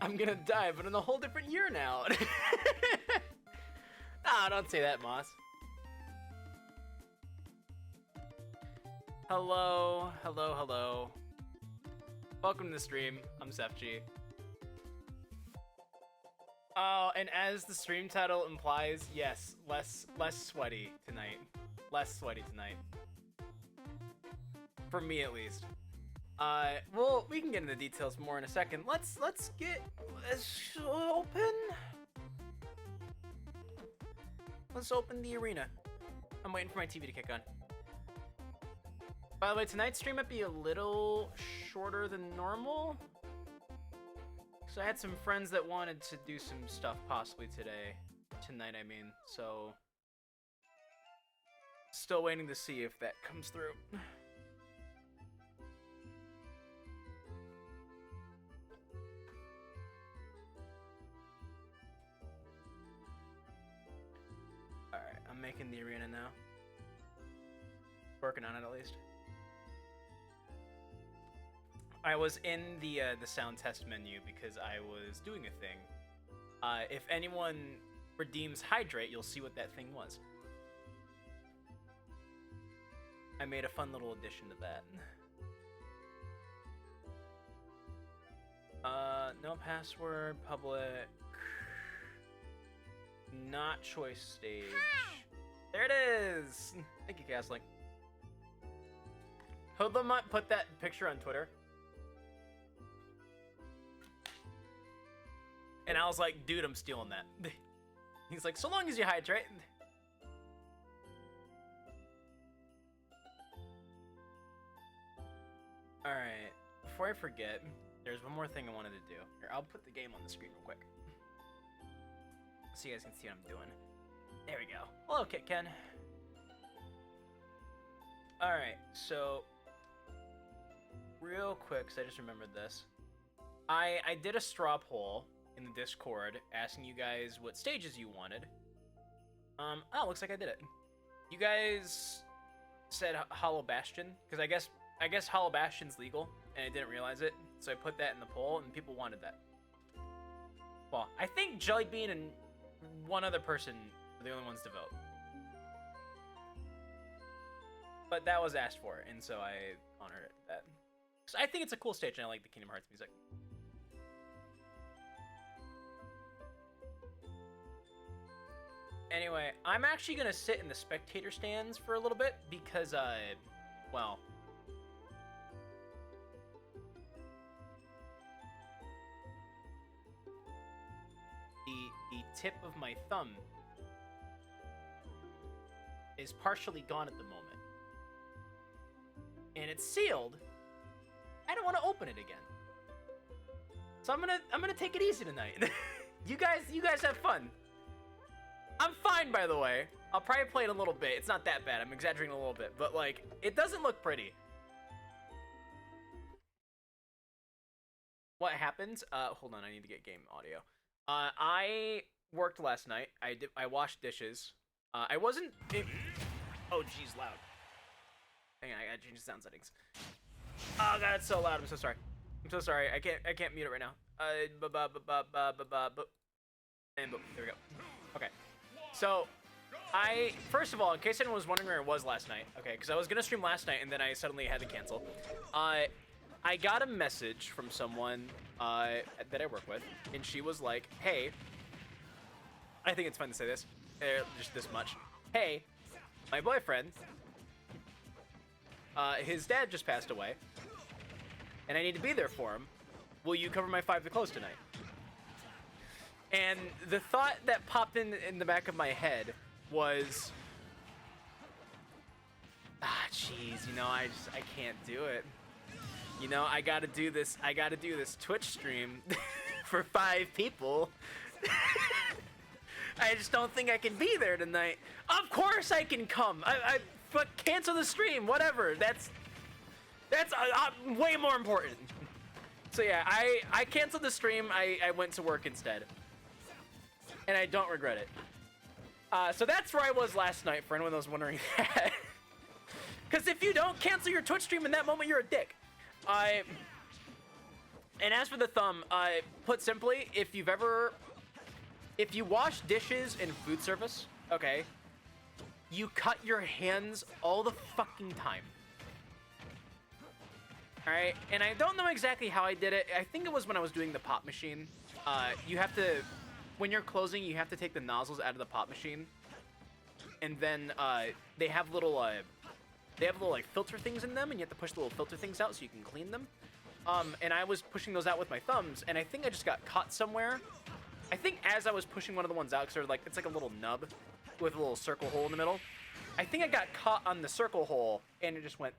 I'm gonna die, but in a whole different year now. Nah, don't say that, Moss. Hello, hello, hello. Welcome to the stream. I'm SefG. Oh, and as the stream title implies, yes, less sweaty tonight. Less sweaty tonight. For me, at least. Well, we can get into the details more in a second. Let's get open. Let's open the arena. I'm waiting for my TV to kick on. By the way, tonight's stream might be a little shorter than normal. So I had some friends that wanted to do some stuff possibly tonight, I mean. So still waiting to see if that comes through. Alright, I'm making the arena now. Working on it, at least. I was in the sound test menu because I was doing a thing. If anyone redeems Hydrate, you'll see what that thing was. I made a fun little addition to that. No password, public. Not choice stage. There it is! Thank you, Castling. Hoodlum might put that picture on Twitter. And I was like, dude, I'm stealing that. He's like, so long as you hydrate. Alright, before I forget, there's one more thing I wanted to do. Here, I'll put the game on the screen real quick. So you guys can see what I'm doing. There we go. Hello, Kit Ken. Alright, so real quick, because I just remembered this. I did a straw poll in the Discord asking you guys what stages you wanted. Oh, looks like I did it. You guys said Hollow Bastion, because I guess Hollow Bastion's legal, and I didn't realize it, so I put that in the poll, and people wanted that. Well, I think Jellybean and one other person were the only ones to vote. But that was asked for, and so I honored that. So I think it's a cool stage, and I like the Kingdom Hearts music. Anyway, I'm actually gonna sit in the spectator stands for a little bit because, well, the tip of my thumb is partially gone at the moment, and it's sealed. I don't want to open it again, so I'm gonna take it easy tonight. You guys have fun. I'm fine, by the way. I'll probably play it a little bit. It's not that bad. I'm exaggerating a little bit, but like, it doesn't look pretty. What happens? Hold on. I need to get game audio. I worked last night. I washed dishes. I wasn't. Oh, geez, loud. Hang on, I gotta change the sound settings. Oh god, it's so loud. I'm so sorry. I'm so sorry. I can't mute it right now. And boom. There we go. Okay. So, first of all, in case anyone was wondering where I was last night, okay, because I was gonna stream last night and then I suddenly had to cancel. I got a message from someone that I work with, and she was like, "Hey, I think it's fun to say this, just this much. Hey, my boyfriend, his dad just passed away, and I need to be there for him. Will you cover my 5 to close tonight?" And the thought that popped in the back of my head was, jeez, you know, I can't do it. You know, I gotta do this Twitch stream for 5 people. I just don't think I can be there tonight. Of course I can come. But cancel the stream, whatever. That's way more important. So yeah, I canceled the stream. I went to work instead. And I don't regret it. So that's where I was last night, for anyone that was wondering that. Because if you don't cancel your Twitch stream in that moment, you're a dick. And as for the thumb, put simply, if you wash dishes in food service, okay, you cut your hands all the fucking time. Alright, and I don't know exactly how I did it. I think it was when I was doing the pop machine. You have to, when you're closing, you have to take the nozzles out of the pop machine. And then they have little like filter things in them, and you have to push the little filter things out so you can clean them. And I was pushing those out with my thumbs, and I think I just got caught somewhere. I think as I was pushing one of the ones out, because it's like a little nub with a little circle hole in the middle. I think I got caught on the circle hole, and it just went,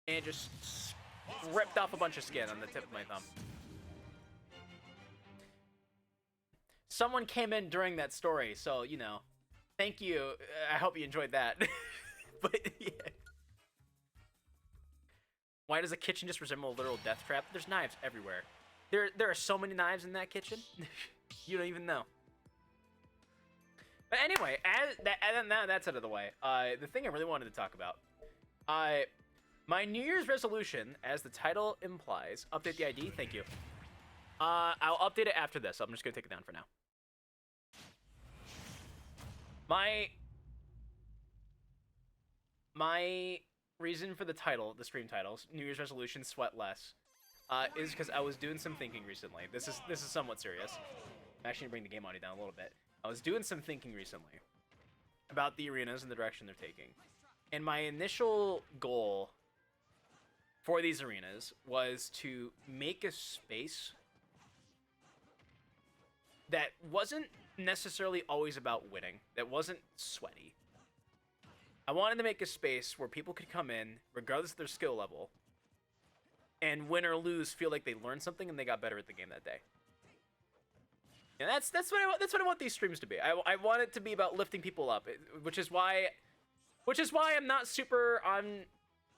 and it just ripped off a bunch of skin on the tip of my thumb. Someone came in during that story, so, you know, thank you. I hope you enjoyed that. But, yeah. Why does the kitchen just resemble a literal death trap? There's knives everywhere. There are so many knives in that kitchen. You don't even know. But anyway, that's out of the way. The thing I really wanted to talk about. My New Year's resolution, as the title implies, update the ID. Thank you. I'll update it after this. I'm just going to take it down for now. My reason for the title, the stream titles, New Year's resolution, sweat less, is because I was doing some thinking recently. This is somewhat serious. I'm actually gonna bring the game audio down a little bit. I was doing some thinking recently about the arenas and the direction they're taking, and my initial goal for these arenas was to make a space that wasn't necessarily always about winning, that wasn't sweaty. I wanted to make a space where people could come in, regardless of their skill level, and win or lose, feel like they learned something and they got better at the game that day. And that's what I want these streams to be. I want it to be about lifting people up, which is why I'm not super on.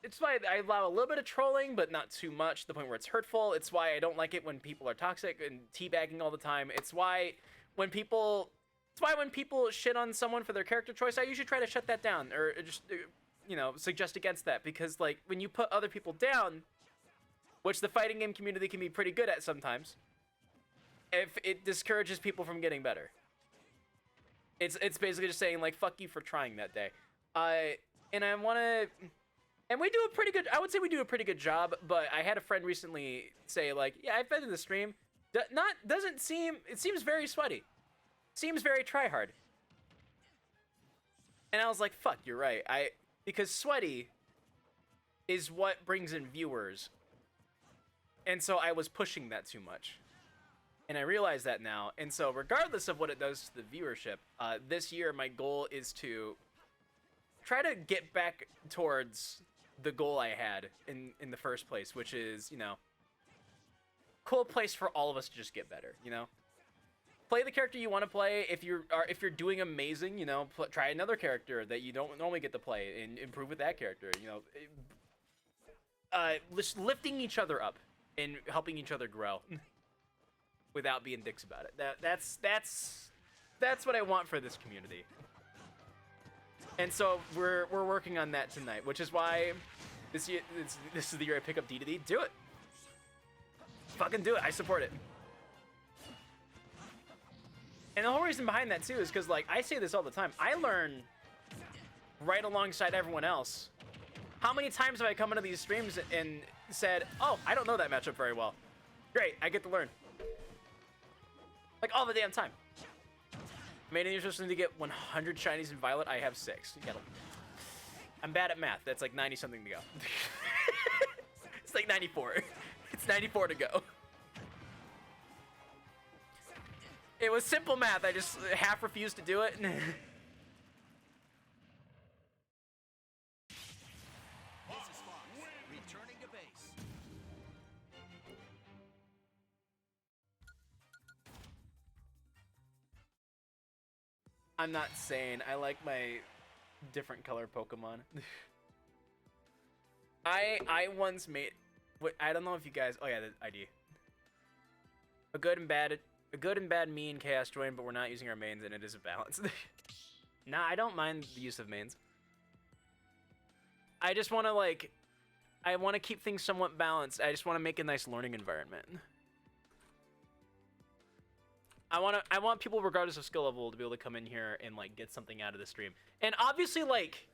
It's why I allow a little bit of trolling, but not too much to the point where it's hurtful. It's why I don't like it when people are toxic and teabagging all the time. It's why when people shit on someone for their character choice, I usually try to shut that down or just, you know, suggest against that, because like when you put other people down, which the fighting game community can be pretty good at sometimes, if it discourages people from getting better. It's basically just saying like fuck you for trying that day. And I want to, and we do a pretty good, I would say we do a pretty good job, but I had a friend recently say like, yeah, I've been in the stream, it seems very sweaty. Seems very try-hard. And I was like, fuck, you're right. Because sweaty is what brings in viewers. And so I was pushing that too much. And I realize that now. And so regardless of what it does to the viewership, this year my goal is to try to get back towards the goal I had in the first place, which is, you know, cool place for all of us to just get better, you know? Play the character you want to play. If you're doing amazing, you know, try another character that you don't normally get to play and improve with that character. You know, just lifting each other up and helping each other grow without being dicks about it. That's what I want for this community. And so we're working on that tonight, which is why this is the year I pick up D2D. Do it. Fucking do it. I support it. And the whole reason behind that, too, is because, like, I say this all the time. I learn right alongside everyone else. How many times have I come into these streams and said, oh, I don't know that matchup very well. Great, I get to learn. Like, all the damn time. Made an interesting to get 100 shinies in Violet. I have 6. I'm bad at math. That's like 90-something to go. It's like 94. It's 94 to go. It was simple math. I just half refused to do it. Returning to base. I'm not saying I like my different color Pokemon. I once made, I don't know if you guys, oh yeah, the ID. A good and bad me and Chaos join, but we're not using our mains, and it is a balance. Nah, I don't mind the use of mains. I just want to, like, I want to keep things somewhat balanced. I just want to make a nice learning environment. I want people, regardless of skill level, to be able to come in here and like get something out of the stream. And obviously, like,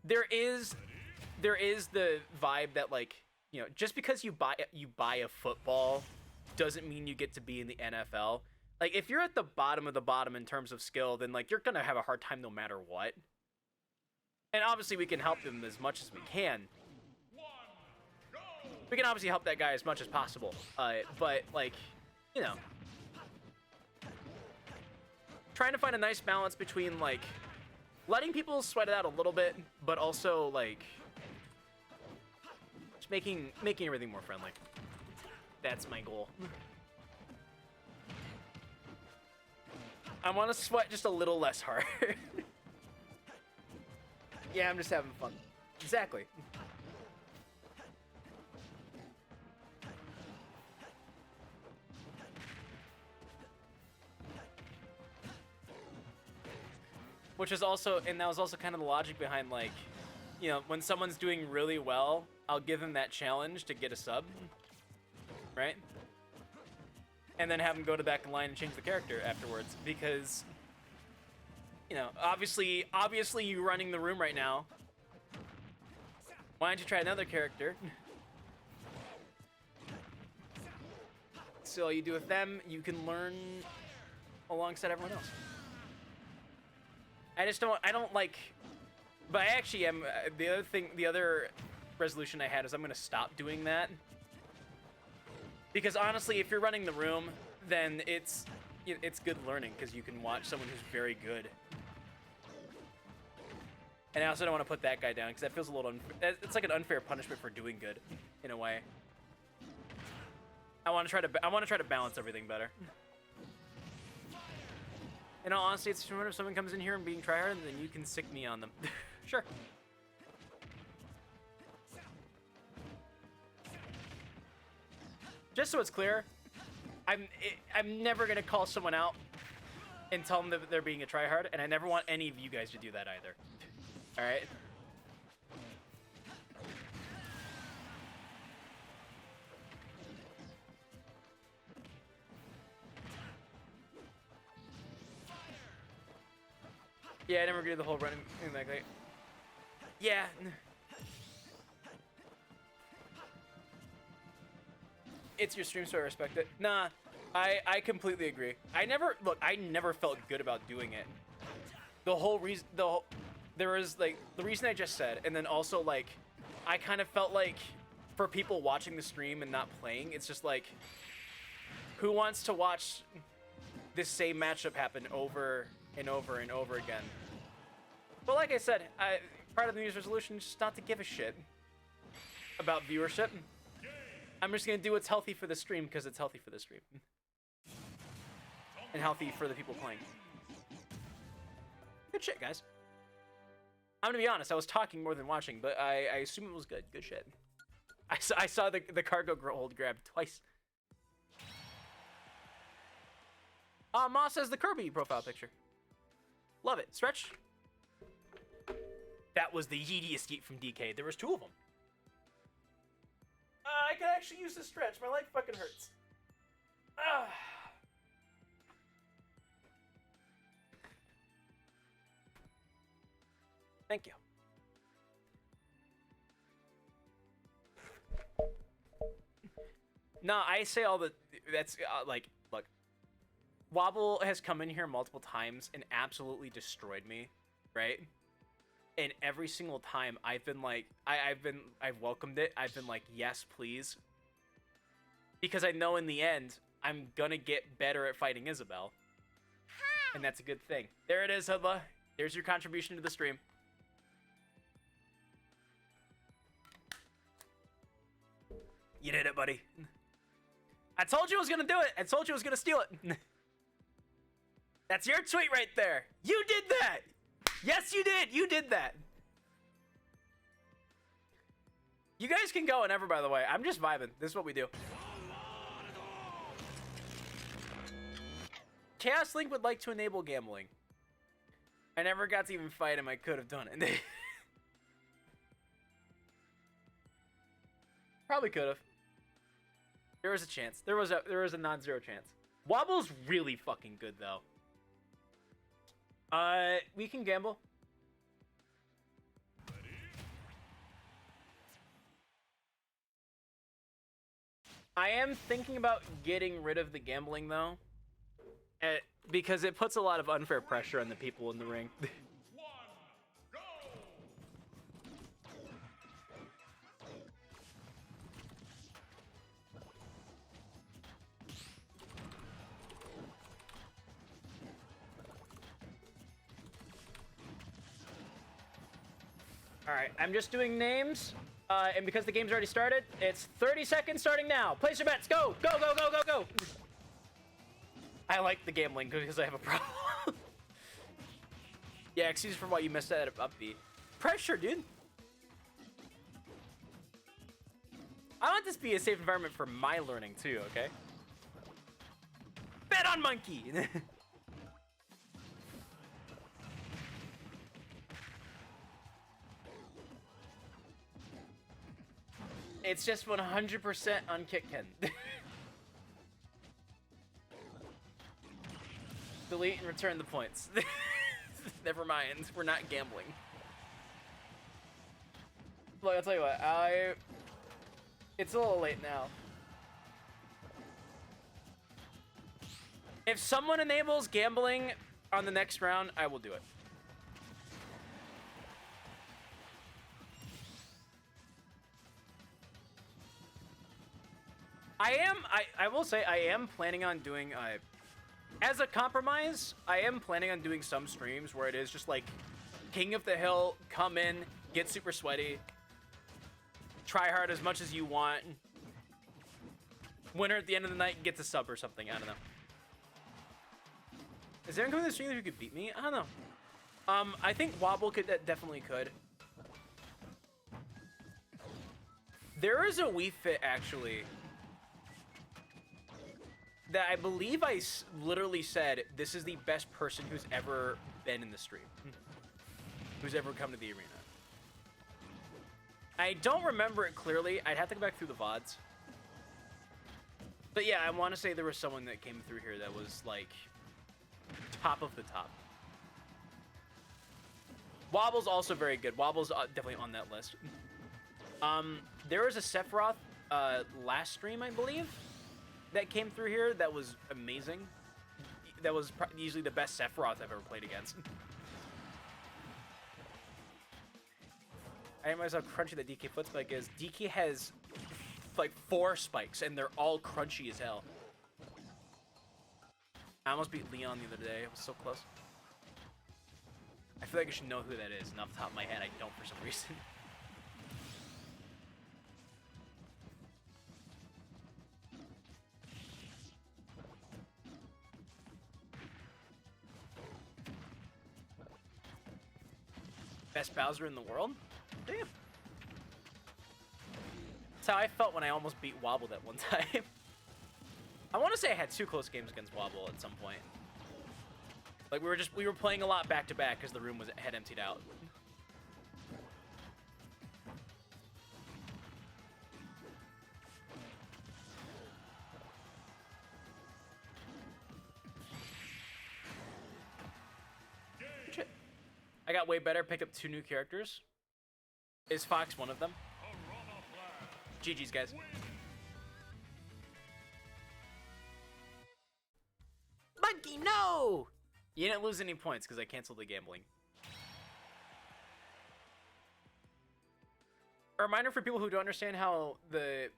there is the vibe that, like, you know, just because you buy a football doesn't mean you get to be in the NFL. Like, if you're at the bottom of the bottom in terms of skill, then like you're gonna have a hard time no matter what. And obviously, we can help them as much as we can. We can obviously help that guy as much as possible. But like, you know, trying to find a nice balance between like letting people sweat it out a little bit, but also like just making everything more friendly. That's my goal. I want to sweat just a little less hard. Yeah, I'm just having fun. Exactly. Which is also, and that was also kind of the logic behind, like, you know, when someone's doing really well, I'll give them that challenge to get a sub, right? And then have them go to back in line and change the character afterwards, because, you know, obviously you running the room right now. Why don't you try another character? So all you do with them, you can learn alongside everyone else. I don't like, but I actually am, the other resolution I had is I'm going to stop doing that. Because honestly, if you're running the room, then it's good learning, because you can watch someone who's very good. And I also don't want to put that guy down, because that feels a little unfair. It's like an unfair punishment for doing good, in a way. I want to try to balance everything better. In all honesty, it's if someone comes in here and being tryhard, then you can sick me on them. Sure. Just so it's clear, I'm never gonna call someone out and tell them that they're being a tryhard, and I never want any of you guys to do that either. All right. Yeah, I never did the whole running thing like that. Yeah. It's your stream, so I respect it. Nah, I completely agree. I never felt good about doing it. The whole reason, there was like the reason I just said, and then also like, I kind of felt like for people watching the stream and not playing, it's just like, who wants to watch this same matchup happen over and over and over again? But like I said, part of the New Year's resolution is just not to give a shit about viewership. I'm just gonna do what's healthy for the stream because it's healthy for the stream. And healthy for the people playing. Good shit, guys. I'm gonna be honest, I was talking more than watching, but I assume it was good. Good shit. I saw the cargo hold grab twice. Moss has the Kirby profile picture. Love it. Stretch. That was the yeetiest yeet from DK. There was 2 of them. I could actually use the stretch. My leg fucking hurts. Thank you. No, I say all the... That's, like, look. Wobble has come in here multiple times and absolutely destroyed me, right? And every single time I've been like, I've welcomed it. I've been like, yes, please. Because I know in the end, I'm gonna get better at fighting Isabelle. Hi. And that's a good thing. There it is, Hudla. There's your contribution to the stream. You did it, buddy. I told you I was gonna do it. I told you I was gonna steal it. That's your tweet right there. You did that. Yes, you did. You did that. You guys can go whenever, by the way. I'm just vibing. This is what we do. Chaos Link would like to enable gambling. I never got to even fight him. I could have done it. Probably could have. There was a chance. There was a non-zero chance. Wobble's really fucking good though. We can gamble. I am thinking about getting rid of the gambling though, because it puts a lot of unfair pressure on the people in the ring. All right, I'm just doing names, and because the game's already started, it's 30 seconds starting now. Place your bets. Go, go, go, go, go, go. I like the gambling because I have a problem. Yeah, excuse for why you missed that upbeat. Pressure, dude. I want this to be a safe environment for my learning too, okay? Bet on monkey. It's just 100% on Kitken. Delete and return the points. Never mind, we're not gambling. Look, I'll tell you what, it's a little late now. If someone enables gambling on the next round, I will do it. I will say I am planning on doing, as a compromise, I am planning on doing some streams where it is just like King of the Hill, come in, get super sweaty, try hard as much as you want. Winner at the end of the night gets a sub or something, I don't know. Is there anyone coming to the stream who could beat me? I don't know. I think Wobble definitely could. There is a Wii Fit actually that I believe I literally said this is the best person who's ever been in the stream, who's ever come to the arena. I don't remember it clearly. I'd have to go back through the VODs. But yeah, I want to say there was someone that came through here that was like top of the top. Wobble's also very good. Wobble's definitely on that list. There was a Sephiroth last stream, I believe, that came through here that was amazing. That was easily the best Sephiroth I've ever played against. I realize how crunchy that DK foot spike is. DK has like 4 spikes and they're all crunchy as hell. I almost beat Leon the other day. It was so close. I feel like I should know who that is, and off the top of my head, I don't for some reason. Best Bowser in the world? Damn. That's how I felt when I almost beat Wobble that one time. I want to say I had 2 close games against Wobble at some point. Like we were playing a lot back to back because the room had emptied out. Shit. I got way better, picked up 2 new characters. Is Fox one of them? GG's, guys. Monkey, no! You didn't lose any points because I canceled the gambling. A reminder for people who don't understand how the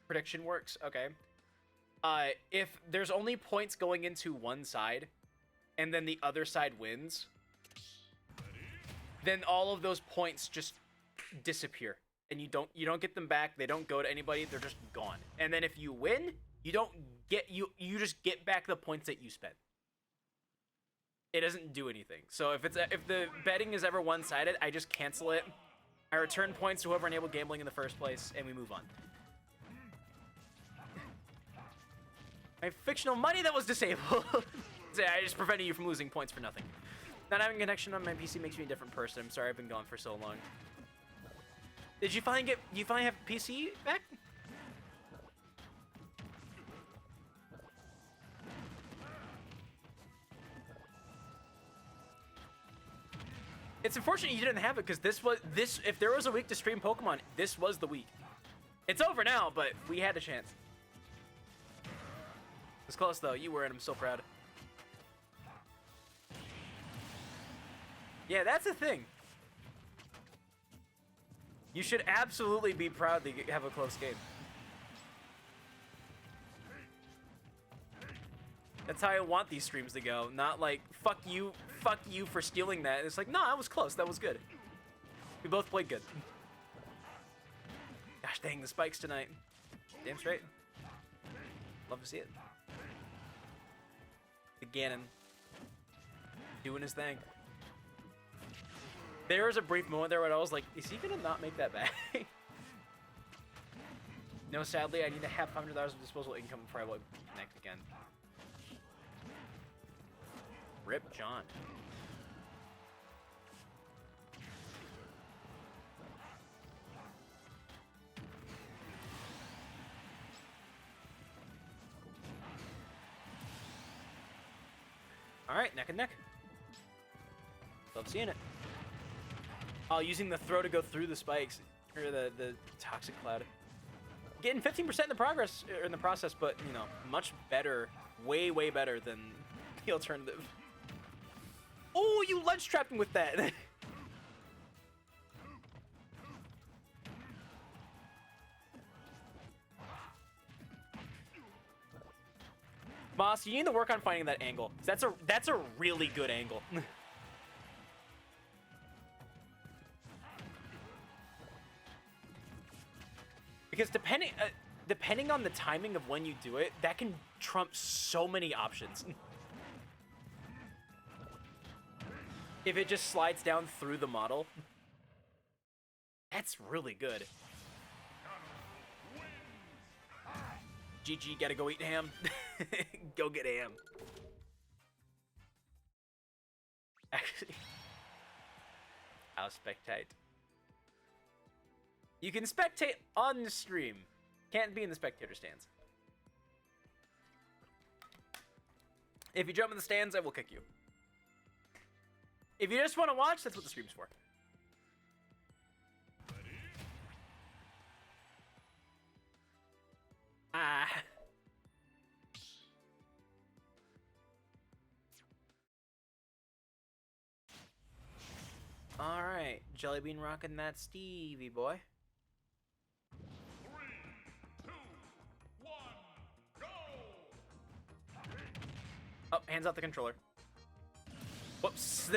prediction works. Okay. If there's only points going into one side, and then the other side wins, then all of those points just disappear, and you don't get them back. They don't go to anybody. They're just gone. And then if you win, you don't get you just get back the points that you spent. It doesn't do anything. So if the betting is ever one-sided, I just cancel it. I return points to whoever enabled gambling in the first place, and we move on. My fictional money that was disabled. I just prevented you from losing points for nothing. Not having a connection on my PC makes me a different person. I'm sorry I've been gone for so long. Did you finally have PC back? It's unfortunate you didn't have it, because this. If there was a week to stream Pokemon, this was the week. It's over now, but we had a chance. It's close though. You were, and I'm so proud. Yeah, that's the thing. You should absolutely be proud to have a close game. That's how I want these streams to go. Not like, fuck you for stealing that. It's like, no, I was close. That was good. We both played good. Gosh dang, the spikes tonight. Damn straight. Love to see it. The Ganon. Doing his thing. There was a brief moment there where I was like, is he gonna not make that back? No, sadly, I need to have $500 of disposable income before I will connect again. Rip John. Alright, neck and neck. Love seeing it. Oh, using the throw to go through the spikes, or the toxic cloud. Getting 15% in the progress, or in the process, but, you know, much better, way better than the alternative. Oh, you ledge trapped him with that. Moss, you need to work on finding that angle. That's a really good angle. Because depending on the timing of when you do it, that can trump so many options. If it just slides down through the model, that's really good. GG, gotta go eat ham. Go get ham. Actually, I'll spectate. You can spectate on the stream. Can't be in the spectator stands. If you jump in the stands, I will kick you. If you just want to watch, that's what the stream's for. Ah. Alright, Jellybean rocking that Stevie boy. 3, 2, 1, go! Oh, hands out the controller. Whoops.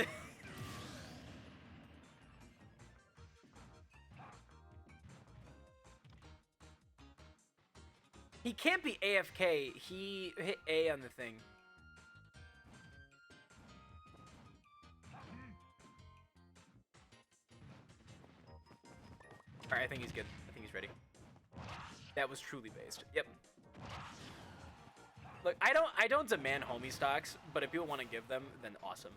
He can't be AFK. He hit A on the thing. Alright, I think he's good. I think he's ready. That was truly based. Yep. Look, I don't demand homie stocks, but if people want to give them, then awesome.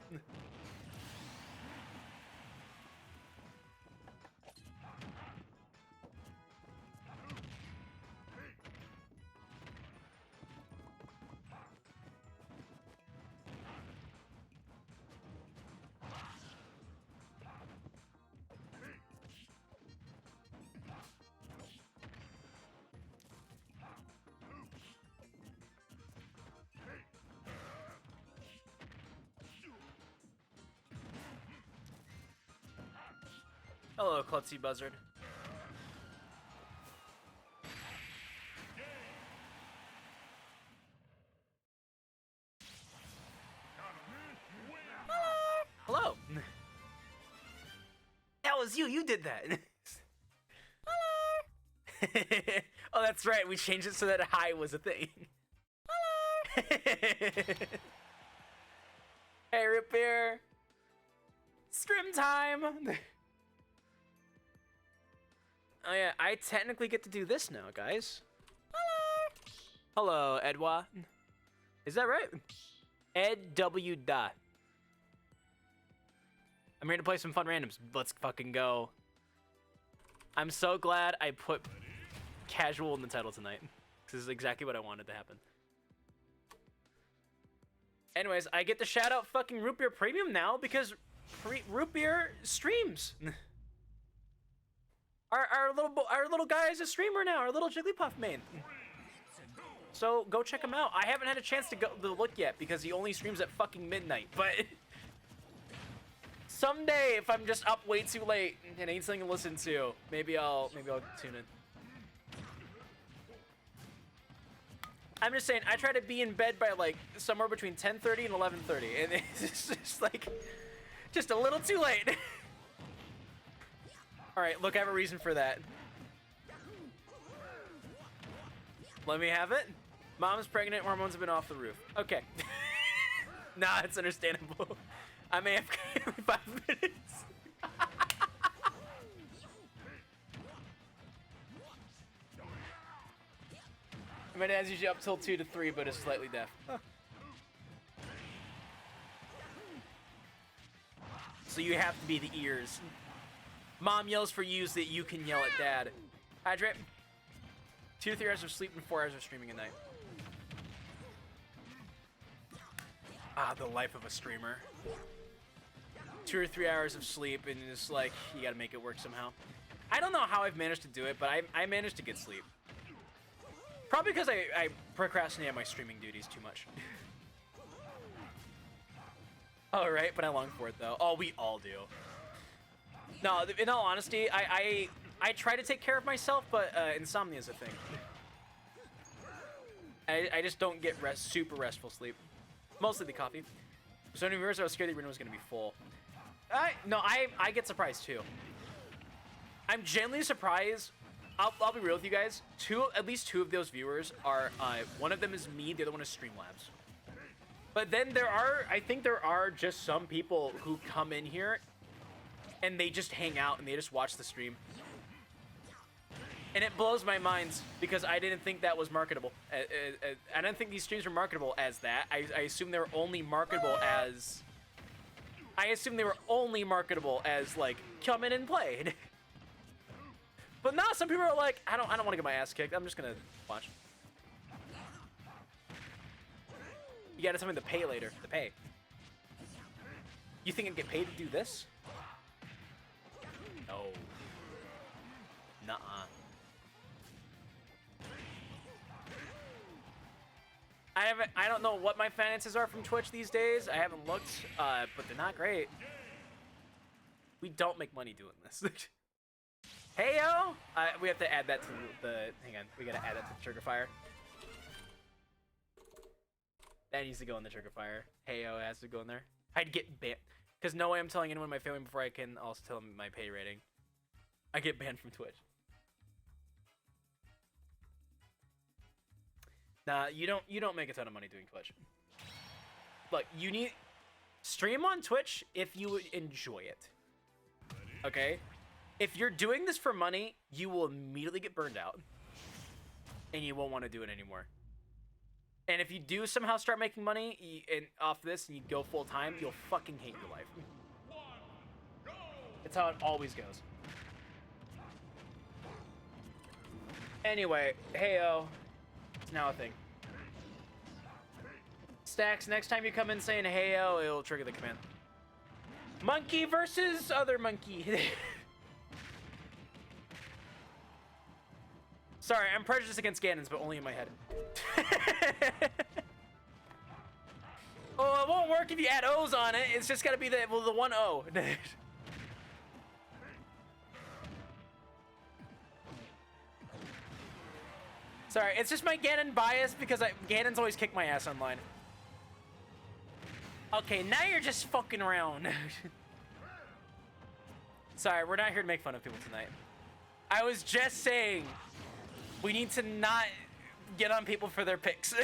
Hello, Klutzy Buzzard. Hello. That was you. You did that. Hello. Oh, that's right. We changed it so that hi was a thing. Hello. Hey, Rip Bear. Scrim time. Oh yeah, I technically get to do this now, guys. Hello. Hello, Edwa. Is that right? Ed W. Da. I'm here to play some fun randoms. Let's fucking go. I'm so glad I put casual in the title tonight. This is exactly what I wanted to happen. Anyways, I get to shout out fucking Root Beer Premium now because root beer streams. Our little guy is a streamer now. Our little Jigglypuff main. So go check him out. I haven't had a chance to look yet because he only streams at fucking midnight. But someday, if I'm just up way too late and ain't something to listen to, maybe I'll tune in. I'm just saying, I try to be in bed by like somewhere between 10:30 and 11:30, and it's just like just a little too late. All right, look, I have a reason for that. Let me have it. Mom's pregnant, hormones have been off the roof. Okay. Nah, it's understandable. I may have 5 minutes. My dad's usually up till 2 to 3, but is slightly deaf. Huh. So you have to be the ears. Mom yells for you so that you can yell at dad. Hydrate. 2 to 3 hours of sleep and 4 hours of streaming a night. Ah, the life of a streamer. 2 or 3 hours of sleep and it's like, you gotta make it work somehow. I don't know how I've managed to do it, but I managed to get sleep. Probably because I procrastinate on my streaming duties too much. Oh, right, but I long for it, though. Oh, we all do. No, in all honesty, I try to take care of myself, but insomnia is a thing. I just don't get super restful sleep. Mostly the coffee. So many viewers, I was scared the arena was going to be full. No, I get surprised, too. I'm genuinely surprised. I'll be real with you guys. At least two of those viewers are, one of them is me, the other one is Streamlabs. But then I think there are just some people who come in here and they just hang out and they just watch the stream. And it blows my mind because I didn't think that was marketable. I didn't think these streams were marketable as that. I assume they were only marketable as... like, come in and play. But now some people are like, I don't want to get my ass kicked. I'm just gonna watch. You gotta tell me the pay later. The pay. You think I'd get paid to do this? No. Nuh-uh. I don't know what my finances are from Twitch these days. I haven't looked, but they're not great. We don't make money doing this. Heyo! We have to add that to the... Hang on. We gotta add that to the trigger fire. That needs to go in the trigger fire. Heyo has to go in there. I'd get banned. Because no way I'm telling anyone in my family before I can also tell them my pay rating. I get banned from Twitch. Nah, you don't make a ton of money doing Twitch. Look, you need... Stream on Twitch if you enjoy it. Okay? If you're doing this for money, you will immediately get burned out. And you won't want to do it anymore. And if you do somehow start making money off this and you go full time, you'll fucking hate your life. It's how it always goes. Anyway, heyo. It's now a thing. Stacks, next time you come in saying heyo, it'll trigger the command. Monkey versus other monkey. Sorry, I'm prejudiced against Ganons, but only in my head. Oh, it won't work if you add O's on it. It's just gotta be the one O. Sorry, it's just my Ganon bias because Ganon's always kicked my ass online. Okay, now you're just fucking around. Sorry, we're not here to make fun of people tonight. I was just saying... We need to not get on people for their picks.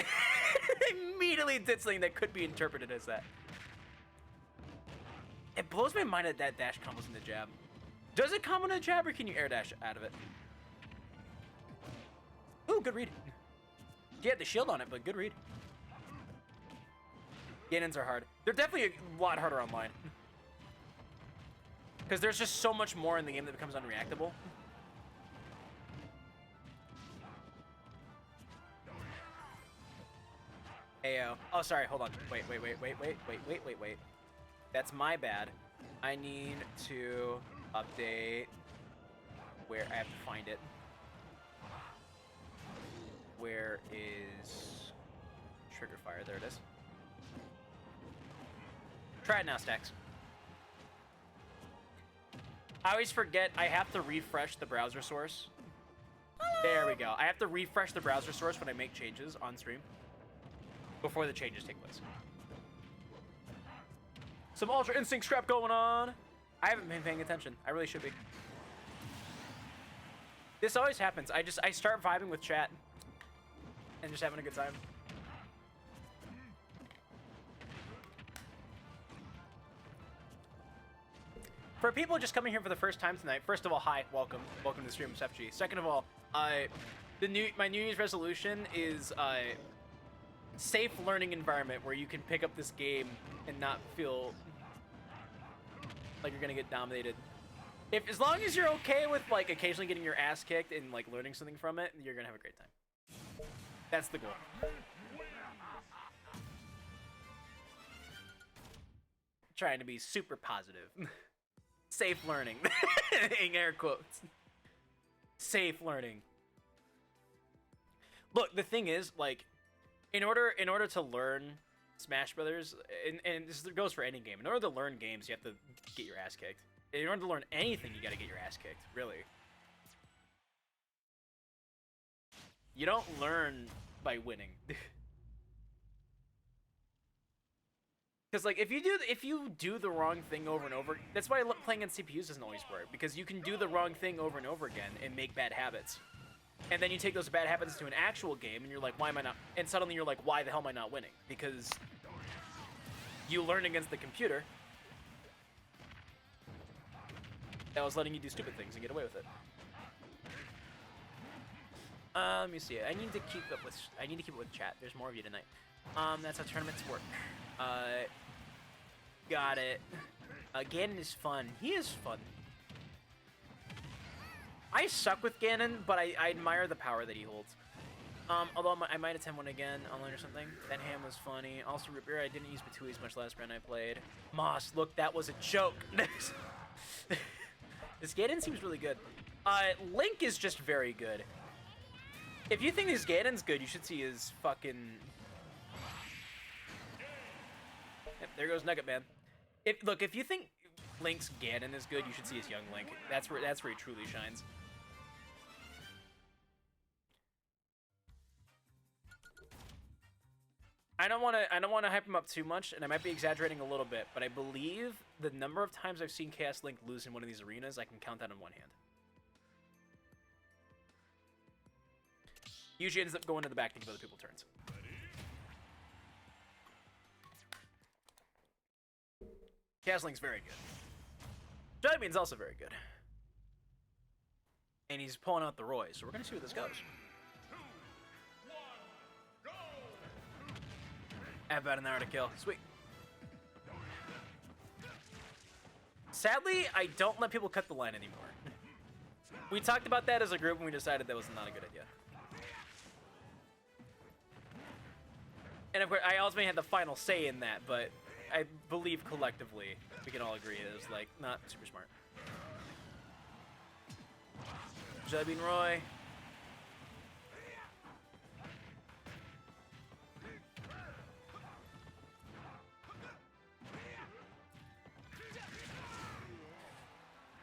Immediately did something that could be interpreted as that. It blows my mind that that dash combos in the jab. Does it combo in the jab or can you air dash out of it? Ooh, good read. You had the shield on it, but good read. Ganons are hard. They're definitely a lot harder online. Because there's just so much more in the game that becomes unreactable. Ayo. Oh, sorry. Hold on. Wait. That's my bad. I need to update where I have to find it. Where is Trigger Fire? There it is. Try it now, Stacks. I always forget I have to refresh the browser source. There we go. I have to refresh the browser source when I make changes on stream before the changes take place. Some Ultra Instinct scrap going on. I haven't been paying attention. I really should be. This always happens. I start vibing with chat and just having a good time. For people just coming here for the first time tonight, first of all, hi, welcome to the stream of FG. Second of all, my New Year's resolution is safe learning environment where you can pick up this game and not feel like you're gonna get dominated. As long as you're okay with like occasionally getting your ass kicked and like learning something from it, you're gonna have a great time. That's the goal. Trying to be super positive. Safe learning. In air quotes. Safe learning. Look, the thing is, like, in order to learn Smash Brothers, and this goes for any game, in order to learn games, you have to get your ass kicked. In order to learn anything, you gotta get your ass kicked, really. You don't learn by winning. Because like if you do the wrong thing over and over, that's why playing on CPUs doesn't always work, because you can do the wrong thing over and over again and make bad habits. And then you take those bad habits to an actual game and you're like, why am I not? And suddenly you're like, why the hell am I not winning? Because you learned against the computer that was letting you do stupid things and get away with it. Let me see. I need to keep up with chat. There's more of you tonight. That's how tournaments work. Got it. Ganon is fun. He is fun. I suck with Ganon, but I admire the power that he holds. Although I might attempt one again online or something. That ham was funny. Also, root beer, I didn't use Batui's much last round I played. Moss, look, that was a joke. This Ganon seems really good. Link is just very good. If you think this Ganon's good, you should see his fucking... Yep, there goes Nugget Man. If you think Link's Ganon is good, you should see his young Link. That's where he truly shines. I don't want to hype him up too much, and I might be exaggerating a little bit, but I believe the number of times I've seen Chaos Link lose in one of these arenas, I can count that on one hand. Usually ends up going to the back to give other people turns. Chaos Link's very good. Jellybean's also very good. And he's pulling out the Roy, so we're going to see where this goes. 2, 1, go! I have about an hour to kill. Sweet. Sadly, I don't let people cut the line anymore. We talked about that as a group and we decided that was not a good idea. And of course, I ultimately had the final say in that, but I believe collectively we can all agree it was like not super smart. Jellybean Roy.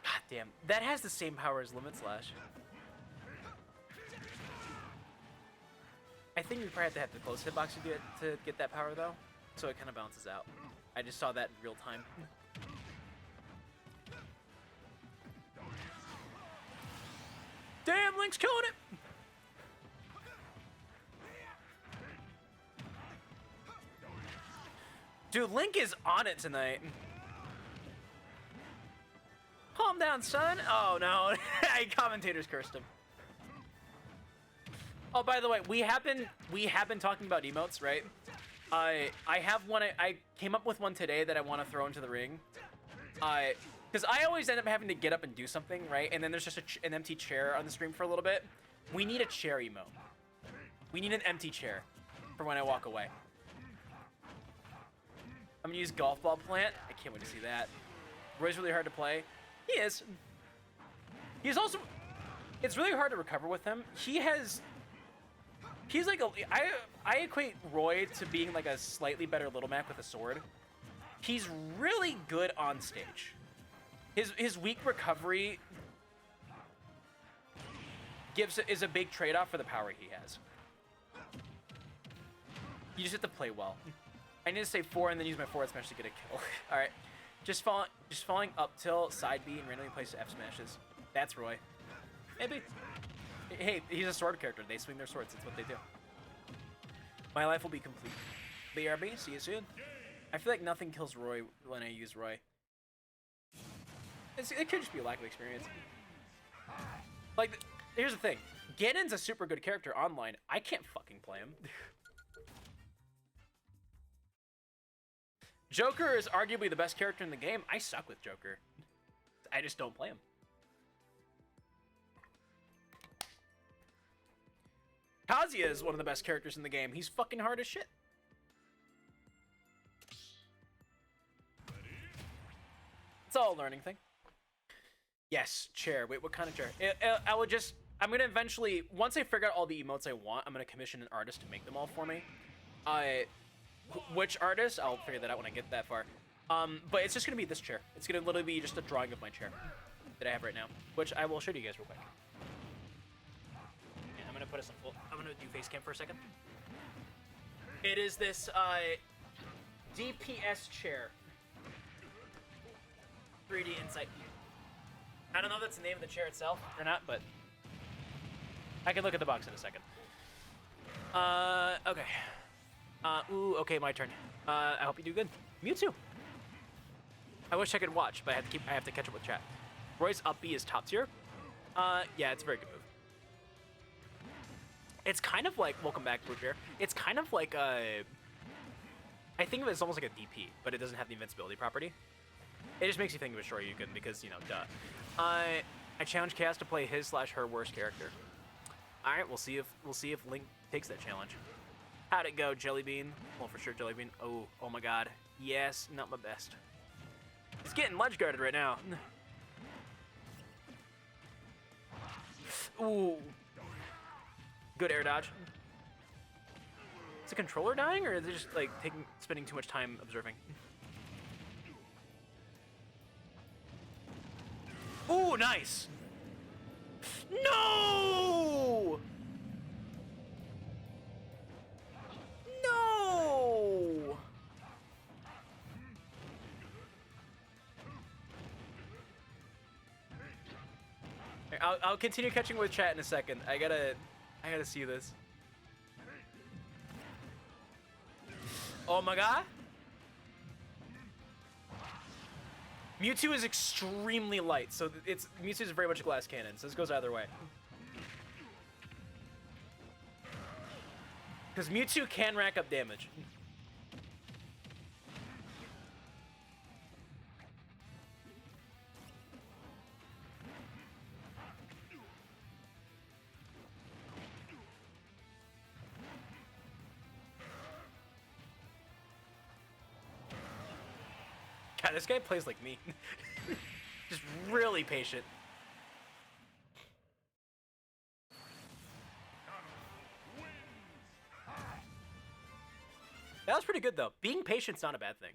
God damn, that has the same power as Limit Slash. I think we probably have to have the close hitbox to get that power though, so it kind of balances out. I just saw that in real time. Damn, Link's killing it! Dude, Link is on it tonight. Calm down, son. Oh no, commentators cursed him. Oh, by the way, we have been talking about emotes, right? I have one. I came up with one today that I want to throw into the ring. Because I always end up having to get up and do something, right? And then there's just an empty chair on the stream for a little bit. We need a chair emote. We need an empty chair for when I walk away. I'm gonna use golf ball plant. I can't wait to see that. Roy's really hard to play. He is. He's also... It's really hard to recover with him. He's like a... I equate Roy to being like a slightly better Little Mac with a sword. He's really good on stage. His weak recovery is a big trade-off for the power he has. You just have to play well. I need to say 4 and then use my forward smash to get a kill. All right, just falling up till side B and randomly place F smashes. That's Roy. Maybe. Hey, he's a sword character. They swing their swords. That's what they do. My life will be complete. BRB. See you soon. I feel like nothing kills Roy when I use Roy. It could just be a lack of experience. Like, here's the thing. Ganon's a super good character online. I can't fucking play him. Joker is arguably the best character in the game. I suck with Joker. I just don't play him. Kazuya is one of the best characters in the game. He's fucking hard as shit. It's all a learning thing. Yes, chair. Wait, what kind of chair? I'm gonna eventually, once I figure out all the emotes I want, I'm gonna commission an artist to make them all for me. Which artist? I'll figure that out when I get that far. But it's just gonna be this chair. It's gonna literally be just a drawing of my chair that I have right now, which I will show you guys real quick. Yeah, I'm gonna put us on full. I'm gonna do face cam for a second. It is this DPS chair. 3D Insight. I don't know if that's the name of the chair itself or not, but I can look at the box in a second. Okay. Okay, my turn. I hope you do good. Mewtwo. I wish I could watch, but I have to catch up with chat. Roy's up B is top tier. Yeah, it's a very good move. It's kind of like, welcome back, Blue Chair. It's kind of like I think of it as almost like a DP, but it doesn't have the invincibility property. It just makes you think of a Shoryuken because, you know, duh. I challenge Chaos to play his/her worst character. All right, we'll see if Link takes that challenge. How'd it go, Jellybean? Well, for sure, Jellybean. Oh my God. Yes, not my best. He's getting ledge guarded right now. Ooh. Good air dodge. Is the controller dying, or is it just like spending too much time observing? Ooh, nice! No! No! I'll continue catching with chat in a second. I gotta see this. Oh my God! Mewtwo is extremely light, so Mewtwo is very much a glass cannon, so this goes either way. Because Mewtwo can rack up damage. God, this guy plays like me. Just really patient. That was pretty good, though. Being patient's not a bad thing.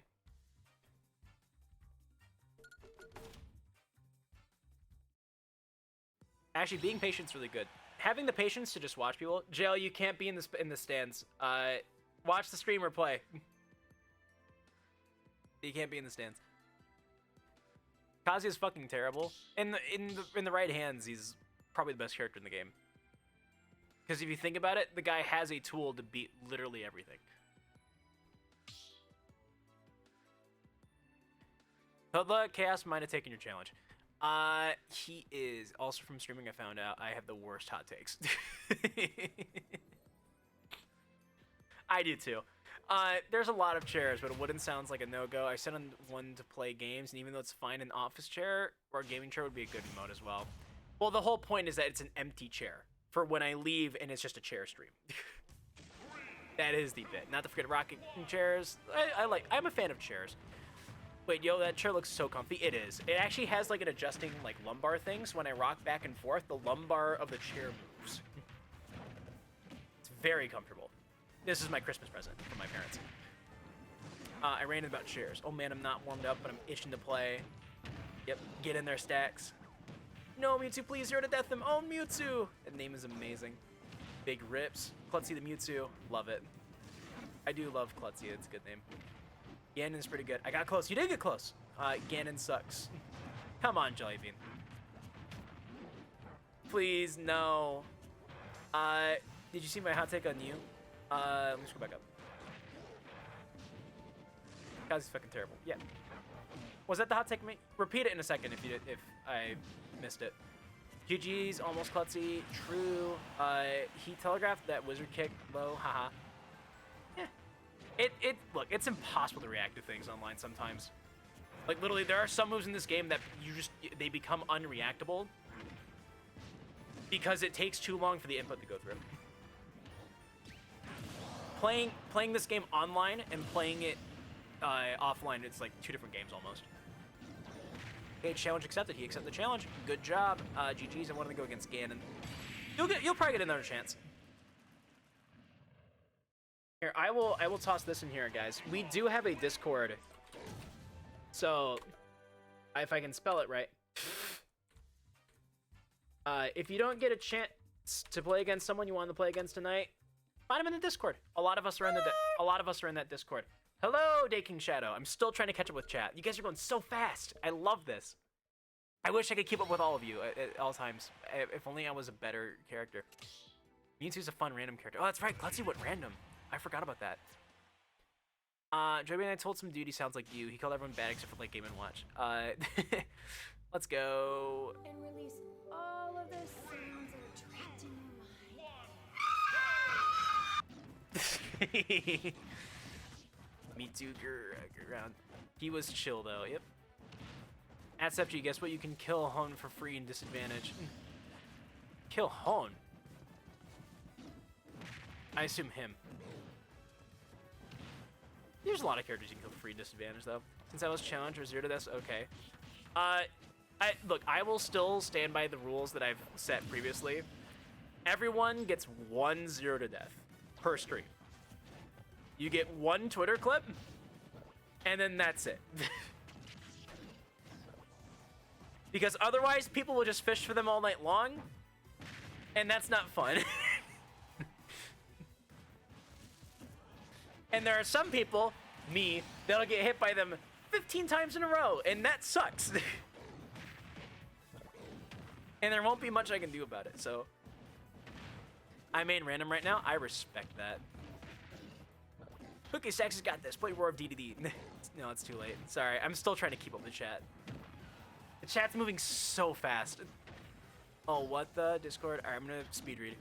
Actually, being patient's really good. Having the patience to just watch people. JL, you can't be in the stands. Watch the stream or play. You can't be in the stands. Kazuya's fucking terrible. In the right hands, he's probably the best character in the game. Because if you think about it, the guy has a tool to beat literally everything. Good luck, Chaos might have taken your challenge. He is. Also from streaming, I found out I have the worst hot takes. I do too. There's a lot of chairs, but a wooden sounds like a no-go. I set on one to play games, and even though it's fine, an office chair or a gaming chair would be a good mode as well. Well, the whole point is that it's an empty chair for when I leave and it's just a chair stream. That is the bit. Not to forget rocking chairs. I'm a fan of chairs. Wait, yo, that chair looks so comfy. It is. It actually has like an adjusting like lumbar thing, so when I rock back and forth, the lumbar of the chair moves. It's very comfortable. This is my Christmas present from my parents. I ranted about chairs. Oh man, I'm not warmed up, but I'm itching to play. Yep, get in there, Stacks. No, Mewtwo, please, zero to death him. Oh, Mewtwo! That name is amazing. Big rips. Klutzy the Mewtwo. Love it. I do love Klutzy. It's a good name. Ganon's pretty good. I got close. You did get close. Ganon sucks. Come on, Jellybean. Please, no. Did you see my hot take on you? Let me just go back up. Kazzy's fucking terrible. Yeah. Was that the hot take? Repeat it in a second if I missed it. GG's almost klutzy. True. He telegraphed that wizard kick low. Haha. Yeah. Look, it's impossible to react to things online sometimes. Like literally, there are some moves in this game that they become unreactable because it takes too long for the input to go through. Playing this game online and playing it offline, it's like two different games almost. Okay, challenge accepted. He accepted the challenge. Good job. GG's. I wanted to go against Ganon. You'll probably get another chance. Here, I will toss this in here, guys. We do have a Discord. So, if I can spell it right. If you don't get a chance to play against someone you want to play against tonight, find them in the Discord. A lot of us are in that Discord. Hello, Day King Shadow. I'm still trying to catch up with chat. You guys are going so fast. I love this. I wish I could keep up with all of you at all times. If only I was a better character. Mewtwo's a fun random character. Oh, that's right. Klutzy went random. I forgot about that. Joey and I told some dude he sounds like you. He called everyone bad except for like Game & Watch. Let's go. And release all of the sounds that are trapped in your mind. Me too, around. He was chill though. Yep. At SFG, guess what? You can kill Hone for free and disadvantage. Kill Hone. I assume him. There's a lot of characters you can kill for free and disadvantage though. Since I was challenged or zero to this, okay. Look, I will still stand by the rules that I've set previously. Everyone gets 1 0 to death per stream. You get 1 Twitter clip, and then that's it. Because otherwise, people will just fish for them all night long, and that's not fun. And there are some people, me, that'll get hit by them 15 times in a row, and that sucks. And there won't be much I can do about it, so. I main random right now. I respect that. Okay, Stacks has got this. Play Roar of DDD. No, it's too late. Sorry, I'm still trying to keep up the chat. The chat's moving so fast. Oh, what the? Discord? Alright, I'm gonna speed read.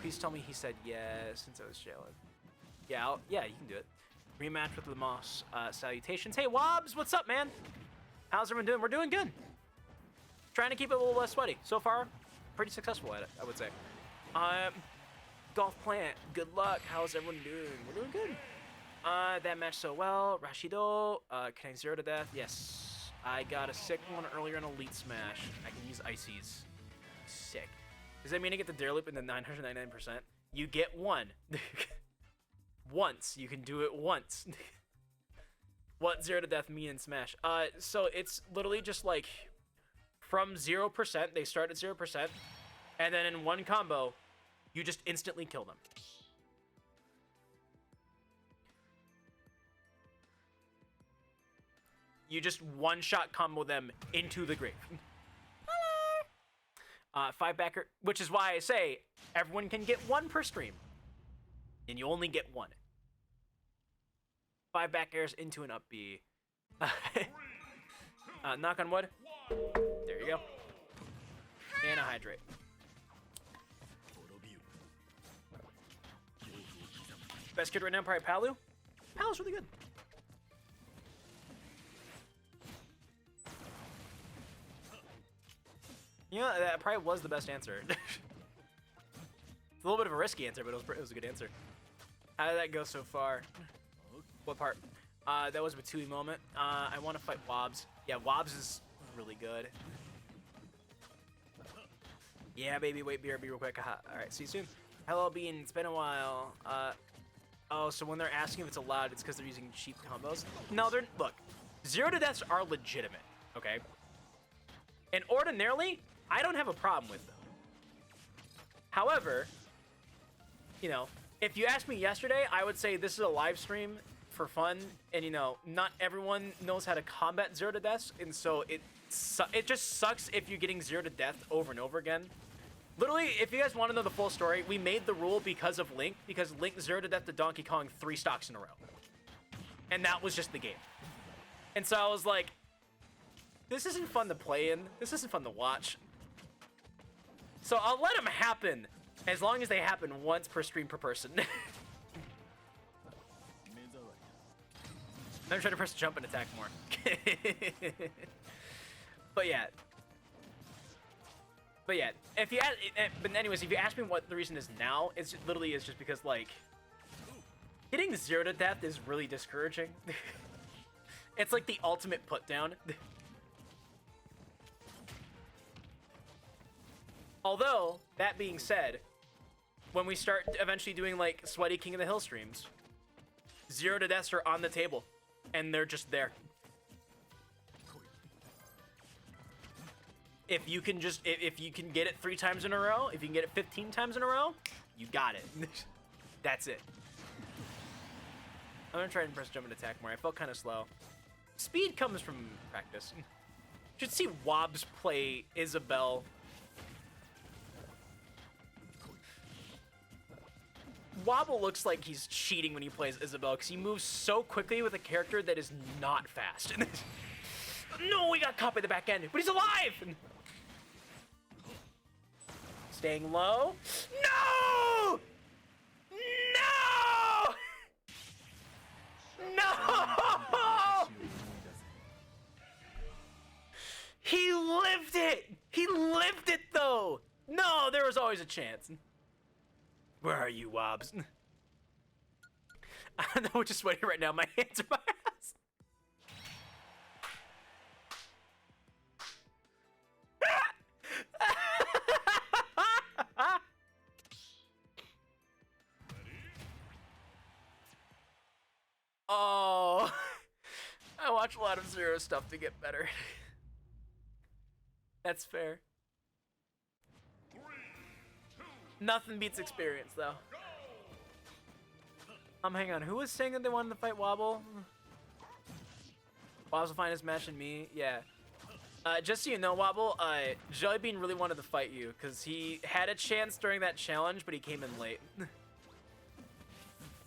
Please tell me he said yes since I was challenged. Yeah, yeah, you can do it. Rematch with Lamos. Salutations. Hey, Wobbs, what's up, man? How's everyone doing? We're doing good. Trying to keep it a little less sweaty. So far, pretty successful at it, I would say. Golf Plant, good luck. How's everyone doing? We're doing good. That matched so well. Rashido, can I 0 to death? Yes. I got a sick one earlier in Elite Smash. I can use Ices. Sick. Does that mean I get the Dare Loop in the 999%? You get 1. Once. You can do it once. What 0 to death mean in Smash? So it's literally just like from 0%, they start at 0%, and then in one combo, you just instantly kill them. You just one-shot combo them into the grave. 5-backer, which is why I say everyone can get 1 per stream. And you only get 1. 5 back airs into an up B. Knock on wood. There you go. And a hydrate. Best kid right now, probably Palu. Palu's really good. You know, that probably was the best answer. It's a little bit of a risky answer, but it was a good answer. How did that go so far? What part? That was a Batui moment. I want to fight Wobbs. Yeah, Wobbs is really good. Yeah, baby, wait, BRB real quick. Alright, see you soon. Hello, Bean. It's been a while. Oh, so when they're asking if it's allowed, it's because they're using cheap combos? No, they're... Look, 0 to deaths are legitimate, okay? And ordinarily, I don't have a problem with them. However, you know, if you asked me yesterday, I would say this is a live stream for fun, and you know, not everyone knows how to combat 0 to deaths, and so it just sucks if you're getting 0 to death over and over again. Literally, if you guys want to know the full story, we made the rule because of Link, because Link 0 to death to Donkey Kong 3 stocks in a row. And that was just the game. And so I was like, this isn't fun to play in, this isn't fun to watch. So I'll let them happen, as long as they happen once per stream per person. I'm trying to press jump and attack more. But yeah, if you but anyways, if you ask me what the reason is now, it's literally is just because like getting 0 to death is really discouraging. It's like the ultimate put down. Although that being said, when we start eventually doing like sweaty King of the Hill streams, 0 to deaths are on the table, and they're just there. If you can just, if you can get it 3 times in a row, if you can get it 15 times in a row, you got it. That's it. I'm gonna try and press jump and attack more. I felt kind of slow. Speed comes from practice. You should see Wobbs play Isabelle. Wobble looks like he's cheating when he plays Isabelle because he moves so quickly with a character that is not fast. No, we got caught by the back end, but he's alive! Staying low. No! No! No! He lived it! He lived it, though! No, there was always a chance. Where are you, Wobbs? I don't know what just waiting right now. My hands are my ass. Oh, I watch a lot of Zero stuff to get better. That's fair. Nothing beats experience, though. Hang on. Who was saying that they wanted to fight Wobble? Wobble's the finest match in me. Yeah. Just so you know, Wobble, Jellybean really wanted to fight you because he had a chance during that challenge, but he came in late.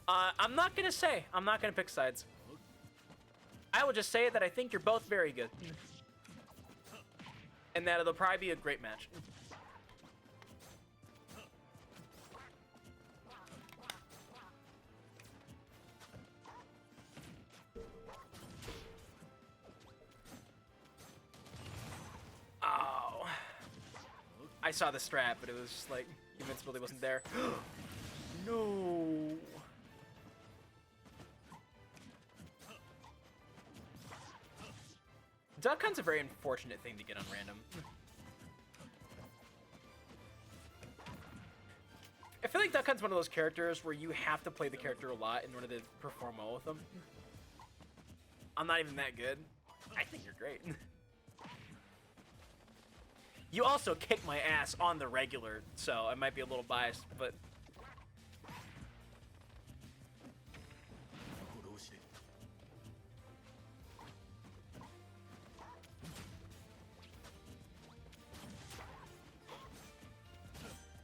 I'm not gonna say. I'm not gonna pick sides. I will just say that I think you're both very good, and that it'll probably be a great match. Oh, I saw the strat, but it was just like invincibility wasn't there. No. Duck Hunt's a very unfortunate thing to get on random. I feel like Duck Hunt's one of those characters where you have to play the character a lot in order to perform well with them. I'm not even that good. I think you're great. You also kick my ass on the regular, so I might be a little biased, but...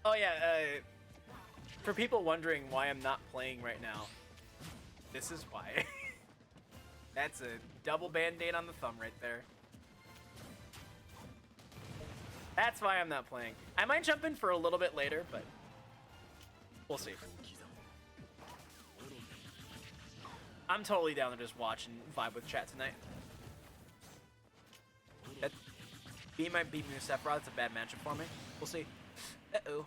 Oh yeah, for people wondering why I'm not playing right now, this is why. That's a double band-aid on the thumb right there. That's why I'm not playing. I might jump in for a little bit later, but we'll see. I'm totally down to just watch and vibe with chat tonight. That B might beat me with Sephiroth. It's a bad matchup for me. We'll see. Uh-oh.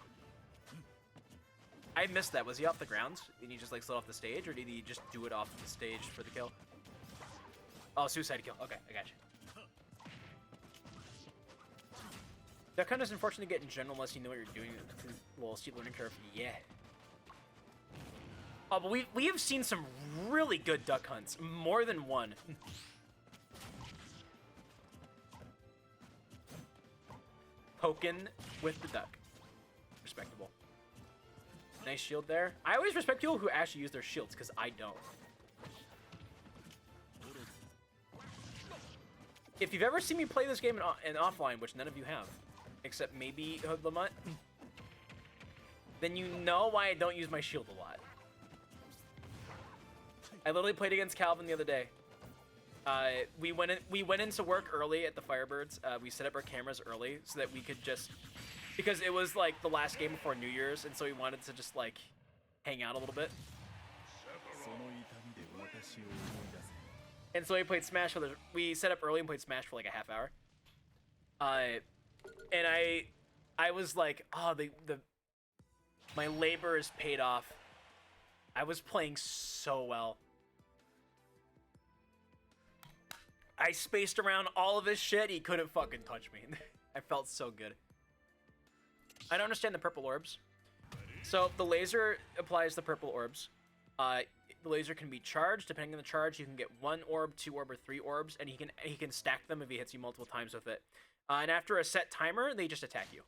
I missed that. Was he off the ground and he just like slid off the stage, or did he just do it off the stage for the kill? Oh, suicide kill. Okay, I got you. That kind of is unfortunate to get in general unless you know what you're doing. Well, steep learning curve. Yeah. Oh, but we have seen some really good duck hunts. More than one. Poking with the duck. Respectable. Nice shield there. I always respect people who actually use their shields, because I don't. If you've ever seen me play this game in offline, which none of you have, except maybe Lamont, then you know why I don't use my shield a lot. I literally played against Calvin the other day. We went into work early at the Firebirds. We set up our cameras early so that we could just, because it was like the last game before New Year's, and so we wanted to just like hang out a little bit. And so we played Smash we set up early and played Smash for like a half hour. And I was like, oh, my labor is paid off. I was playing so well. I spaced around all of his shit. He couldn't fucking touch me. I felt so good. I don't understand the purple orbs. So the laser applies the purple orbs. The laser can be charged. Depending on the charge, you can get 1 orb, 2 orb, or 3 orbs, and he can stack them if he hits you multiple times with it. And after a set timer, they just attack you.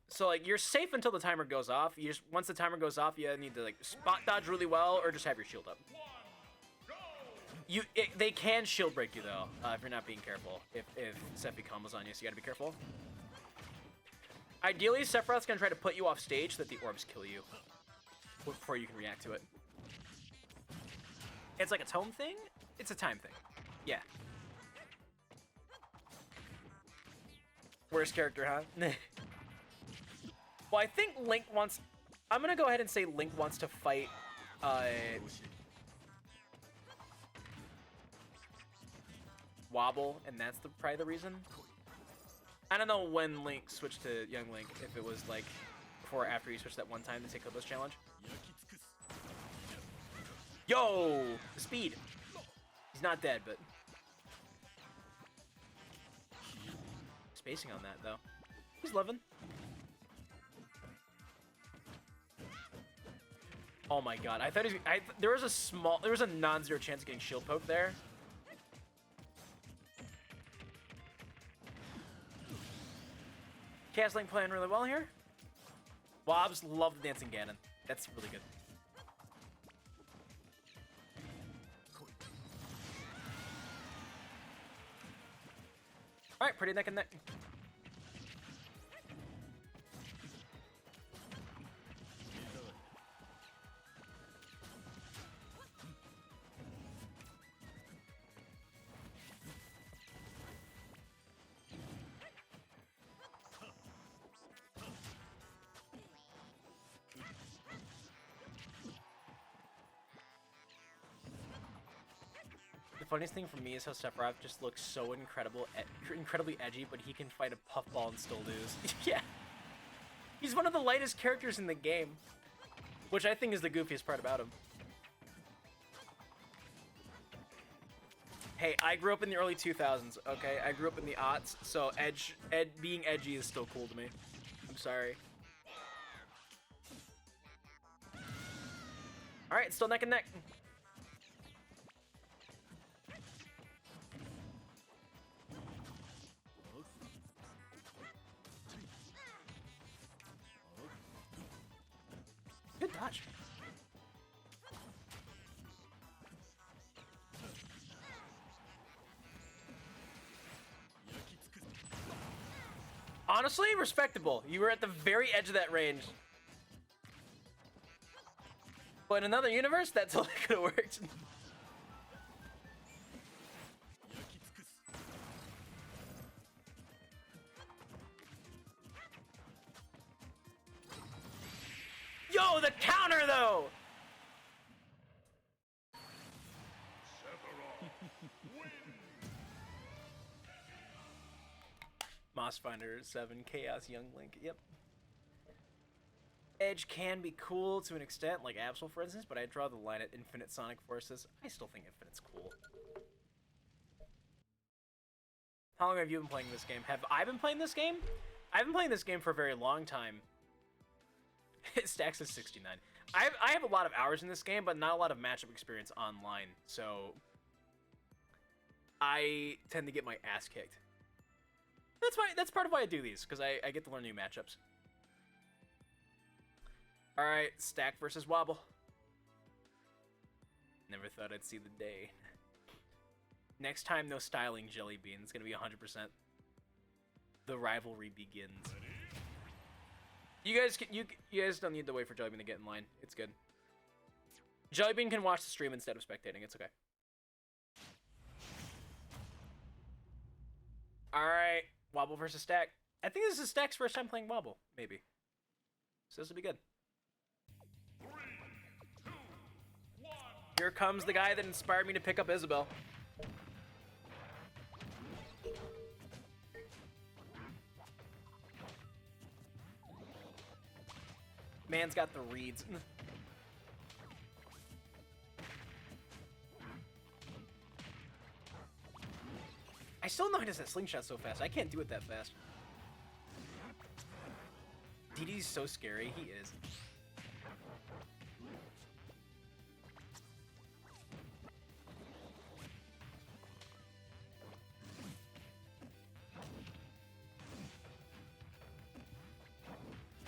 So like you're safe until the timer goes off. You just once the timer goes off, you need to like spot dodge really well or just have your shield up. They can shield break you though if you're not being careful. If Sephi combos on you, so you gotta be careful. Ideally, Sephiroth's gonna try to put you off stage so that the orbs kill you before you can react to it. It's like a tome thing. It's a time thing. Yeah. Worst character, huh? Well, I think Link wants... I'm gonna go ahead and say Link wants to fight, Wobble, and that's probably the reason. I don't know when Link switched to Young Link, if it was, like, before or after he switched that one time to take Kobo's challenge. Yo! The speed! He's not dead, but... Spacing on that, though. He's living. Oh my god, I thought there was a non-zero chance of getting shield poke there. Castling playing really well here. Wobbs love the dancing Ganon. That's really good. Alright, pretty neck and neck. The funniest thing for me is how Sephiroth just looks so incredibly edgy, but he can fight a puffball and still lose. Yeah. He's one of the lightest characters in the game, which I think is the goofiest part about him. Hey, I grew up in the early 2000s, okay? I grew up in the aughts, so being edgy is still cool to me. I'm sorry. Alright, still neck and neck. Good dodge. Honestly, respectable. You were at the very edge of that range. But in another universe, that totally could have worked. Yo, the counter though! Moss Finder 7, Chaos Young Link, yep. Edge can be cool to an extent, like Absol, for instance, but I draw the line at Infinite Sonic Forces. I still think Infinite's cool. How long have you been playing this game? Have I been playing this game? I've been playing this game for a very long time. It stacks at 69. I have a lot of hours in this game, but not a lot of matchup experience online, so I tend to get my ass kicked. That's part of why I do these, because I get to learn new matchups. Alright, stack versus wobble. Never thought I'd see the day. Next time, no styling Jelly Bean. It's gonna be 100%. The rivalry begins. You guys don't need to wait for Jelly Bean to get in line. It's good. Jelly Bean can watch the stream instead of spectating. It's okay. Alright, wobble versus stack. I think this is Stack's first time playing wobble, maybe. So this will be good. 3, 2, 1. Here comes the guy that inspired me to pick up Isabel. Man's got the reads. I still know he does that slingshot so fast. I can't do it that fast. DD's so scary. He is.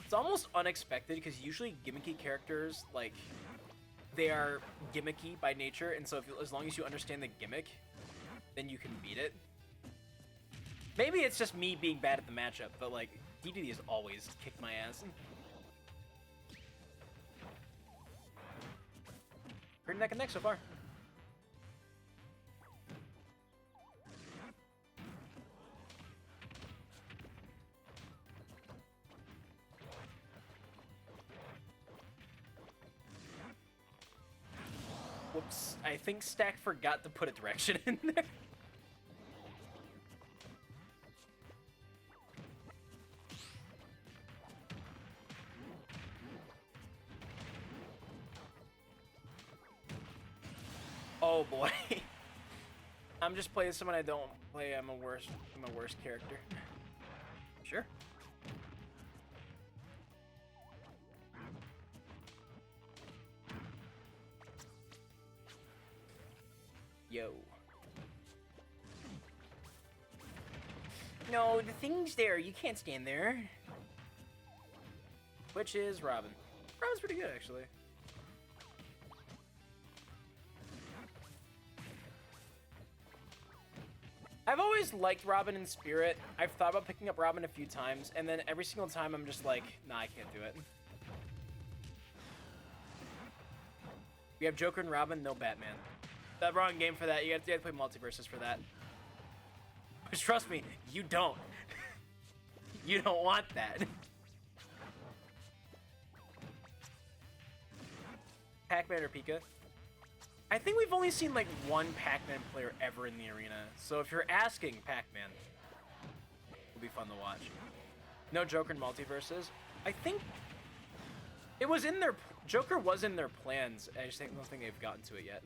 It's almost unexpected because usually gimmicky characters, like, they are gimmicky by nature, and so as long as you understand the gimmick, then you can beat it. Maybe it's just me being bad at the matchup, but like, DDD has always kicked my ass. Pretty neck and neck so far. Whoops, I think Stack forgot to put a direction in there. Oh boy. I'm just playing someone I don't play. I'm a worse character. Sure. Yo. No, the thing's there. You can't stand there. Which is Robin. Robin's pretty good, actually. I've always liked Robin in Spirit. I've thought about picking up Robin a few times, and then every single time I'm just like, nah, I can't do it. We have Joker and Robin, no Batman. That wrong game for that. You have to play multiverses for that. But trust me, you don't. You don't want that. Pac-Man or Pika? I think we've only seen like one Pac-Man player ever in the arena. So if you're asking, Pac-Man will be fun to watch. No Joker in multiverses. I think it was in their Joker was in their plans. I just don't think they've gotten to it yet.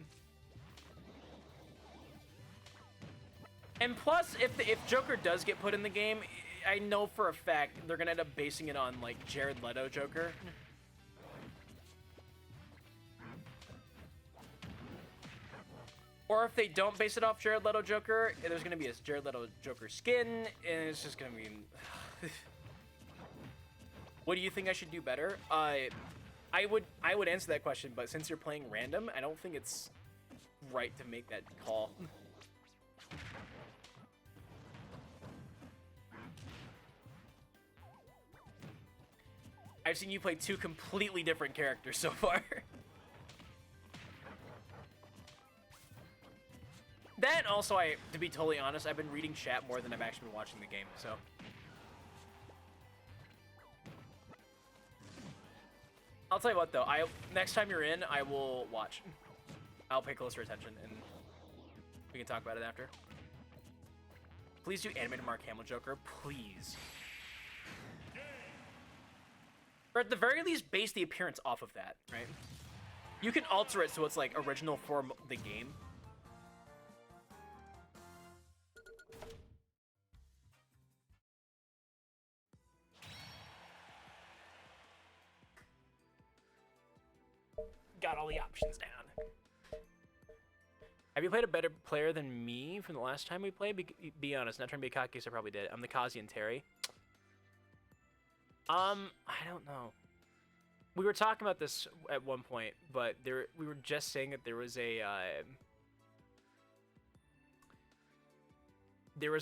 And plus, if Joker does get put in the game, I know for a fact they're gonna end up basing it on like Jared Leto Joker. Or if they don't base it off Jared Leto Joker, there's gonna be a Jared Leto Joker skin, and it's just gonna be. What do you think I should do better? I would answer that question, but since you're playing random, I don't think it's right to make that call. I've seen you play two completely different characters so far. That also, to be totally honest, I've been reading chat more than I've actually been watching the game, so. I'll tell you what though, next time you're in, I will watch. I'll pay closer attention and we can talk about it after. Please do animated Mark Hamill Joker, please. Or at the very least, base the appearance off of that, right? You can alter it so it's like original for the game. Got all the options down. Have you played a better player than me from the last time we played? Be honest, not trying to be cocky, so I probably did. I'm the Kazi and Terry. I don't know. We were talking about this at one point, but we were just saying that there was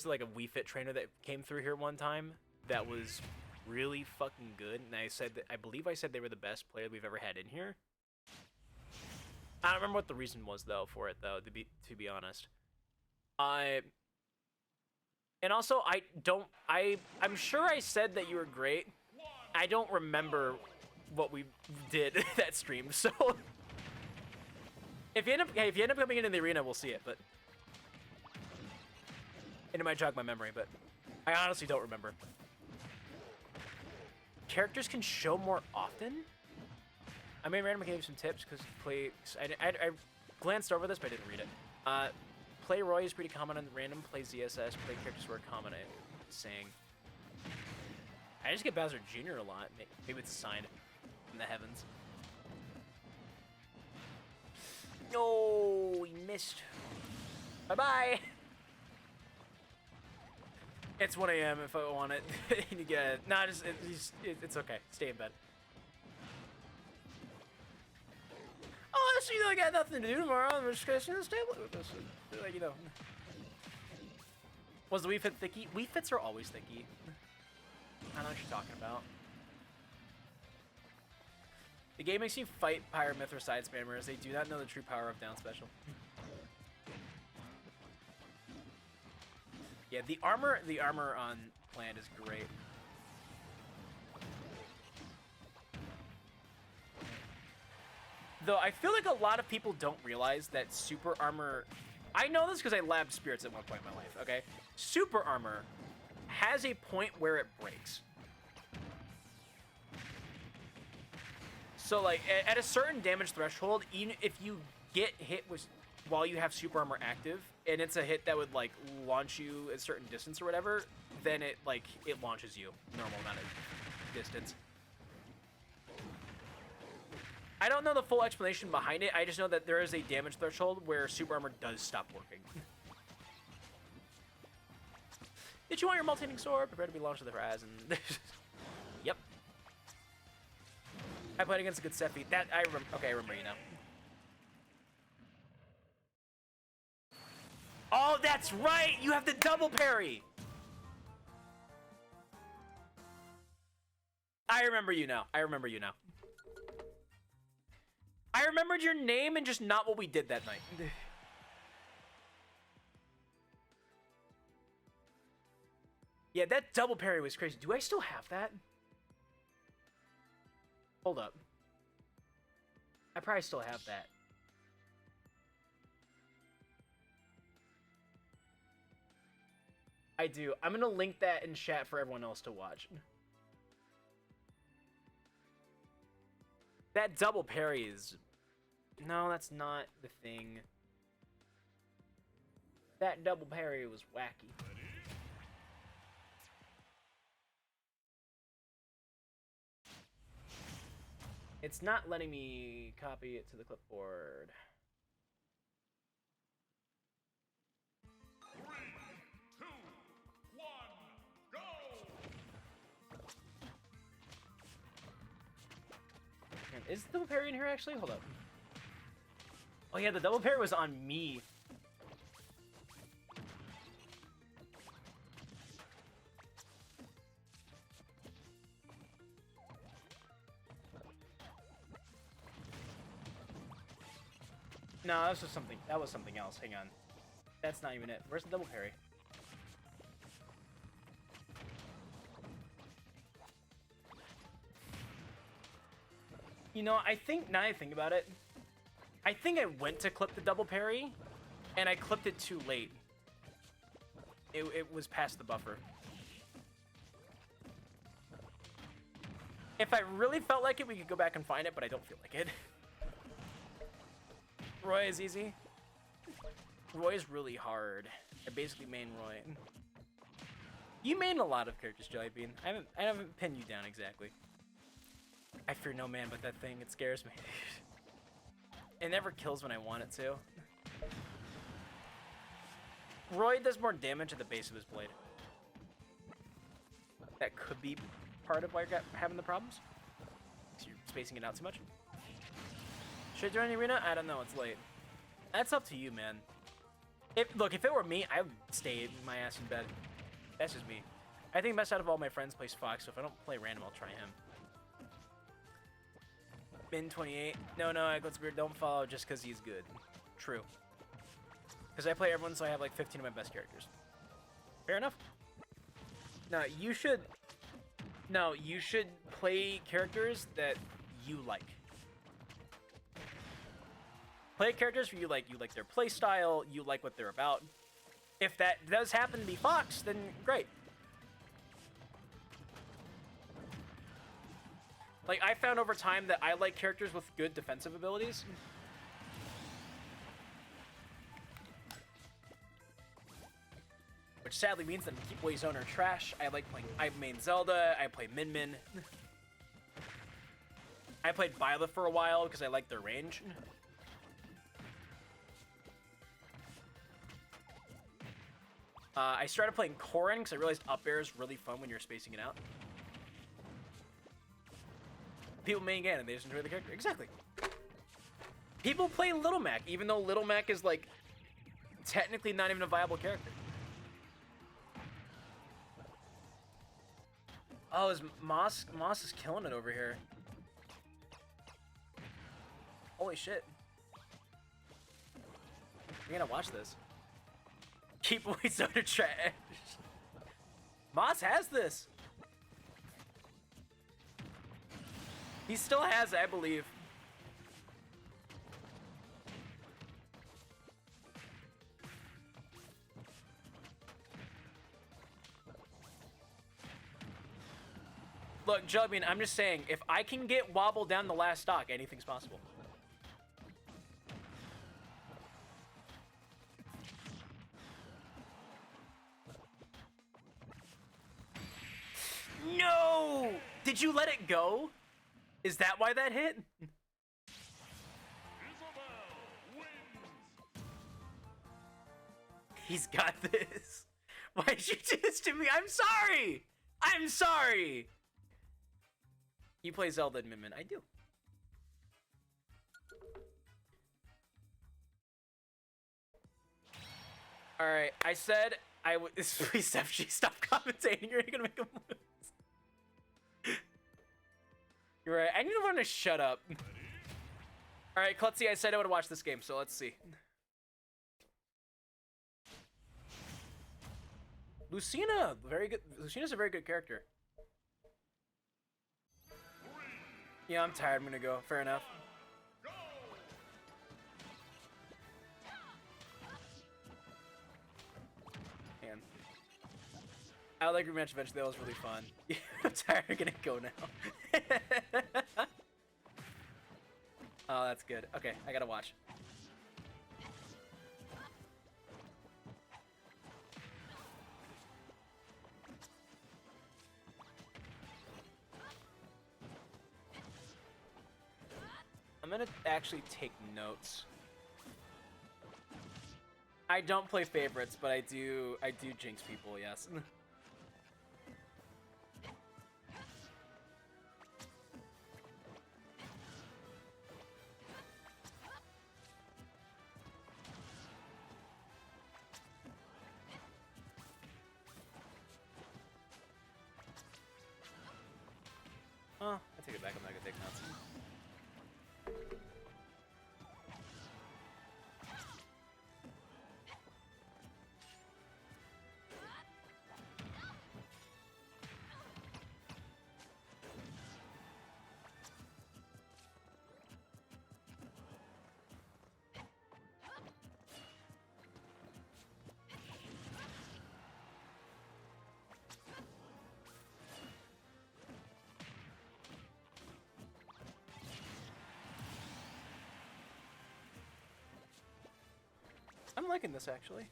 like a Wii Fit trainer that came through here one time that was really fucking good, and I believe I said they were the best player we've ever had in here. I don't remember what the reason was though for it though, to be honest. And also I'm sure I said that you were great. I don't remember what we did that stream, so if you end up coming into the arena, we'll see it, but and it might jog my memory, but I honestly don't remember. Characters can show more often? I may randomly give you some tips because I glanced over this, but I didn't read it. Play Roy is pretty common on random. Play ZSS. Play characters who are common. I'm saying. I just get Bowser Jr. a lot. Maybe it's a sign in the heavens. No, he missed. Bye bye. It's 1 a.m. if I want it. You get it. Nah, it's okay. Stay in bed. Oh, so you know, I got nothing to do tomorrow. I'm just gonna stay with this. Like, you know. Was the Wii Fit thicky? Wii Fits are always thicky. I don't know what you're talking about. The game makes you fight Pyre Myth or side spammers. They do not know the true power of down special. Yeah, the armor on Plant is great. Though I feel like a lot of people don't realize that super armor... I know this because I labbed spirits at one point in my life, okay? Super armor has a point where it breaks. So, like, at a certain damage threshold, even if you get hit while you have super armor active, and it's a hit that would, like, launch you a certain distance or whatever, then it launches you normal amount of distance. I don't know the full explanation behind it. I just know that there is a damage threshold where super armor does stop working. Did you want your multi-hitting sword? Prepare to be launched to the horizon. Yep. I played against a good Sephi. That I remember. Okay, I remember you now. Oh, that's right. You have the double parry. I remember you now. I remember you now. I remembered your name and just not what we did that night. Yeah, that double parry was crazy. Do I still have that? Hold up. I probably still have that. I do. I'm gonna link that in chat for everyone else to watch. That double parry is... No, that's not the thing. That double parry was wacky. It's not letting me copy it to the clipboard. 3, 2, 1, go! Is the double parry in here actually? Hold up. Oh yeah, the double parry was on me. No, that was just something. That was something else. Hang on. That's not even it. Where's the double parry? You know, I think, now I think about it, I think I went to clip the double parry, and I clipped it too late. It was past the buffer. If I really felt like it, we could go back and find it, but I don't feel like it. Roy is easy. Roy is really hard. I basically main Roy. You main a lot of characters, Jellybean. I haven't pinned you down exactly. I fear no man but that thing. It scares me. It never kills when I want it to. Roy does more damage at the base of his blade. That could be part of why you're having the problems. So you're spacing it out too much. Should I join the arena? I don't know. It's late. That's up to you, man. Look, if it were me, I would stay my ass in bed. That's just me. I think best out of all my friends plays Fox, so if I don't play random, I'll try him. Min 28. No, Egglet's don't follow just because he's good. True. Because I play everyone, so I have like 15 of my best characters. Fair enough. No, you should play characters that you like. Play characters where you like their play style, you like what they're about. If that does happen to be Fox, then great. Like, I found over time that I like characters with good defensive abilities. Which sadly means that Keep Away Zone are trash. I main Zelda, I play Min Min. I played Viola for a while because I like their range. I started playing Corrin because I realized up air is really fun when you're spacing it out. People main Ganon, they just enjoy the character. Exactly. People play Little Mac, even though Little Mac is, like, technically not even a viable character. Oh, is Moss is killing it over here. Holy shit. We're gonna watch this. Keep Away Soda trash. Moss has this. He still has it, I believe. Look, Jellybean, I'm just saying, if I can get Wobble down the last stock, anything's possible. No! Did you let it go? Is that why that hit? He's got this. Why'd you do this to me? I'm sorry! I'm sorry! You play Zelda and Min Min. I do. Alright, I said I would. Please stop commentating. You're gonna make him lose. You're right. I need to learn to shut up. Alright, Klutzy, I said I would watch this game, so let's see. Lucina, very good. Lucina's a very good character. Yeah, I'm tired. I'm gonna go. Fair enough. Man. I like rematch eventually. That was really fun. I'm tired. I'm gonna go now. Oh, that's good. Okay, I gotta watch. I'm gonna actually take notes. I don't play favorites, but I do jinx people, yes. Oh, I take it back. I'm not gonna take notes. liking this actually.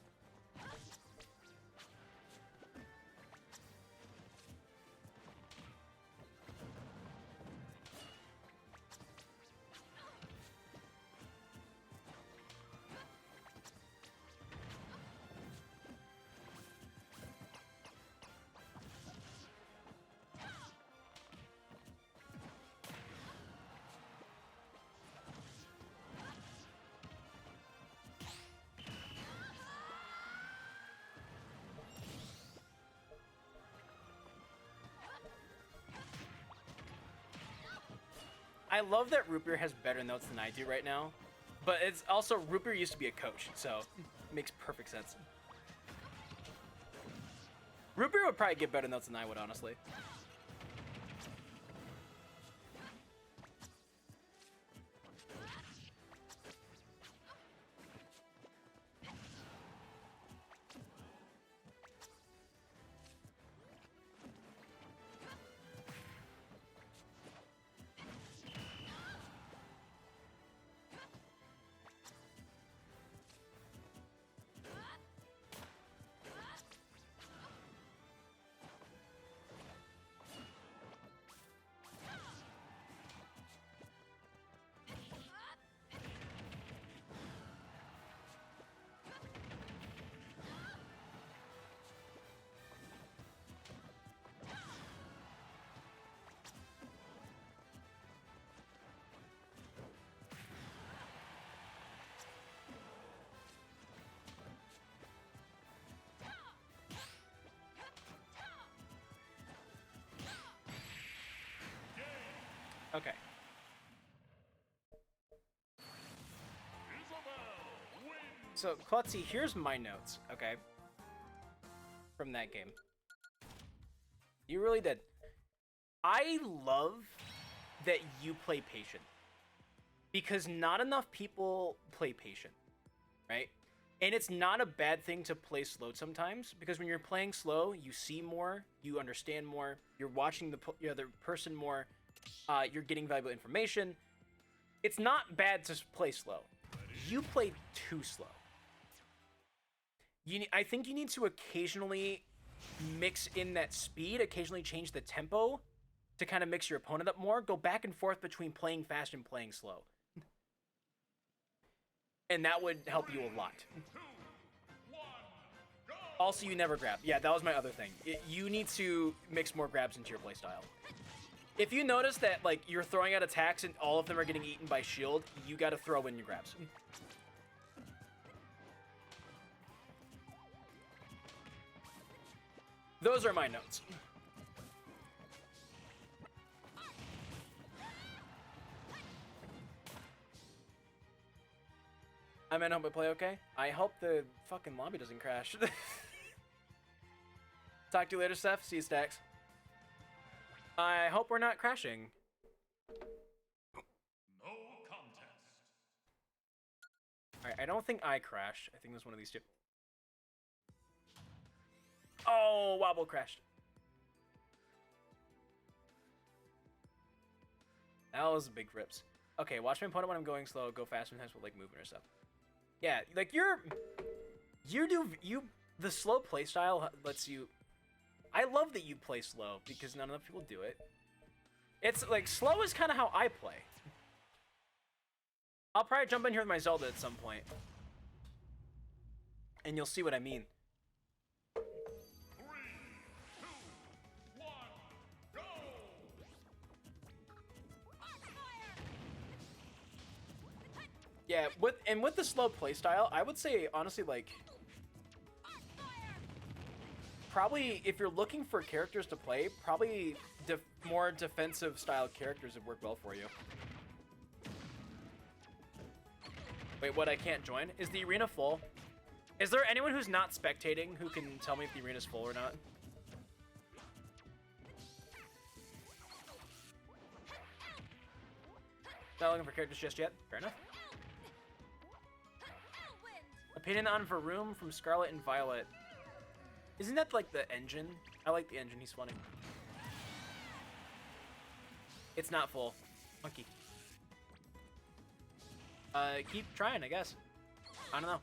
I love that Root Beer has better notes than I do right now, but it's also Root Beer used to be a coach, so it makes perfect sense. Root Beer would probably get better notes than I would, honestly. Okay. So, Klutzy, here's my notes, okay? From that game. You really did. I love that you play patient. Because not enough people play patient, right? And it's not a bad thing to play slow sometimes, because when you're playing slow, you see more, you understand more, you're watching the other person more, you're getting valuable information. It's not bad to play slow. You play too slow. I think you need to occasionally mix in that speed, occasionally change the tempo to kind of mix your opponent up more. Go back and forth between playing fast and playing slow. And that would help you a lot. Also, you never grab. Yeah, that was my other thing. You need to mix more grabs into your playstyle. If you notice that, like, you're throwing out attacks and all of them are getting eaten by shield, you gotta throw in your grabs. Those are my notes. I mean, I hope I play okay. I hope the fucking lobby doesn't crash. Talk to you later, Steph. See you, Stacks. I hope we're not crashing. No contest. Alright, I don't think I crashed. I think it was one of these two. Oh, Wobble crashed. That was big rips. Okay, watch my opponent when I'm going slow. Go fast sometimes with, like, movement or stuff. Yeah, like, the slow playstyle lets you... I love that you play slow, because not enough people do it. It's, like, slow is kind of how I play. I'll probably jump in here with my Zelda at some point. And you'll see what I mean. 3, 2, 1, go! Yeah, with the slow playstyle, I would say, honestly, like... Probably, if you're looking for characters to play, probably more defensive style characters would work well for you. Wait, what? I can't join? Is the arena full? Is there anyone who's not spectating who can tell me if the arena's full or not? Not looking for characters just yet. Fair enough. Opinion on Varoom from Scarlet and Violet. Isn't that like the engine? I like the engine, he's funny. It's not full. Monkey. Keep trying, I guess. I don't know.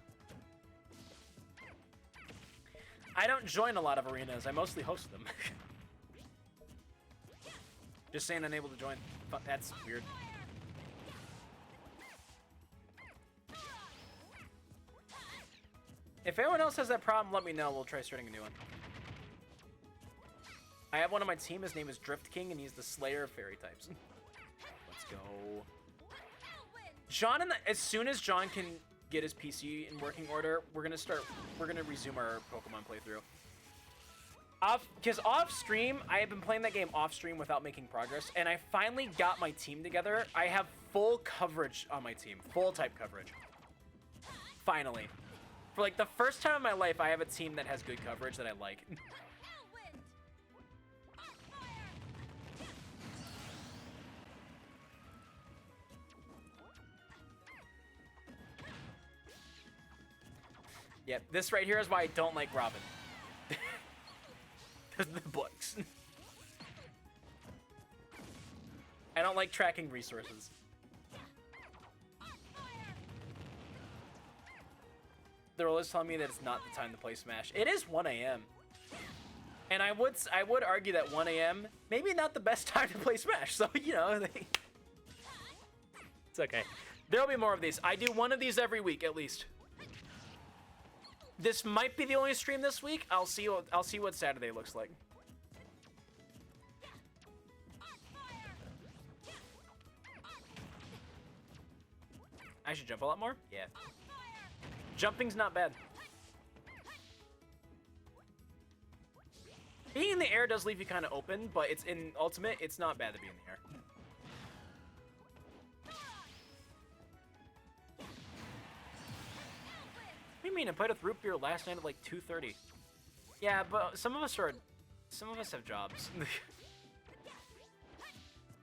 I don't join a lot of arenas. I mostly host them. Just saying unable to join. That's weird. If anyone else has that problem, let me know. We'll try starting a new one. I have one on my team. His name is Drift King, and he's the Slayer of Fairy types. Let's go. John, as soon as John can get his PC in working order, we're gonna resume our Pokemon playthrough. Because off stream, I have been playing that game off stream without making progress, and I finally got my team together. I have full coverage on my team, full type coverage. Finally. For like the first time in my life, I have a team that has good coverage that I like. Yep, this right here is why I don't like Robin. Because of the books. I don't like tracking resources. They're always telling me that it's not the time to play Smash. It is 1 a.m. And I would argue that 1 a.m. maybe not the best time to play Smash. So, you know, it's okay. There'll be more of these. I do one of these every week at least. This might be the only stream this week. I'll see what Saturday looks like. I should jump a lot more? Yeah. Jumping's not bad. Being in the air does leave you kind of open, but it's in Ultimate, it's not bad to be in the air. What do you mean? I played with Root Beer last night at like 2:30. Yeah, but some of us have jobs.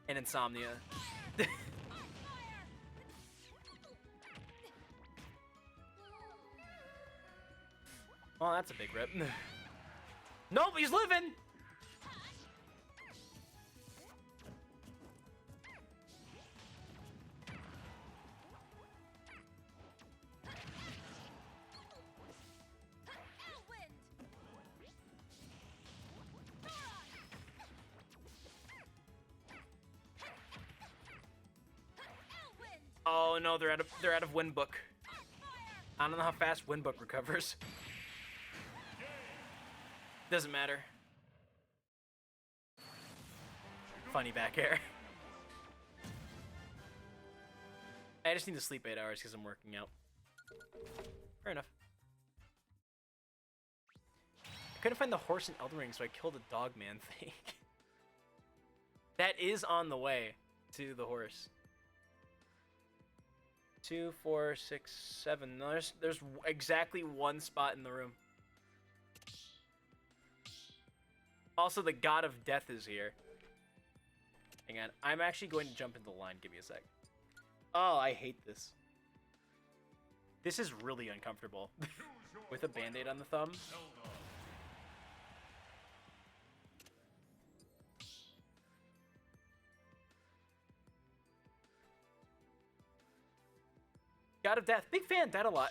And insomnia. Well, that's a big rip. Nope, he's living! Oh no, they're out of Windbook. I don't know how fast Windbook recovers. Doesn't matter. Funny back air. I just need to sleep 8 hours because I'm working out. Fair enough. I couldn't find the horse in Elden Ring, so I killed a dog man thing. That is on the way to the horse. 2, 4, 6, 7. No, there's exactly one spot in the room. Also, the God of Death is here. Hang on. I'm actually going to jump into the line. Give me a sec. Oh, I hate this. This is really uncomfortable. With a band-aid on the thumb. God of Death. Big fan. Dead a lot.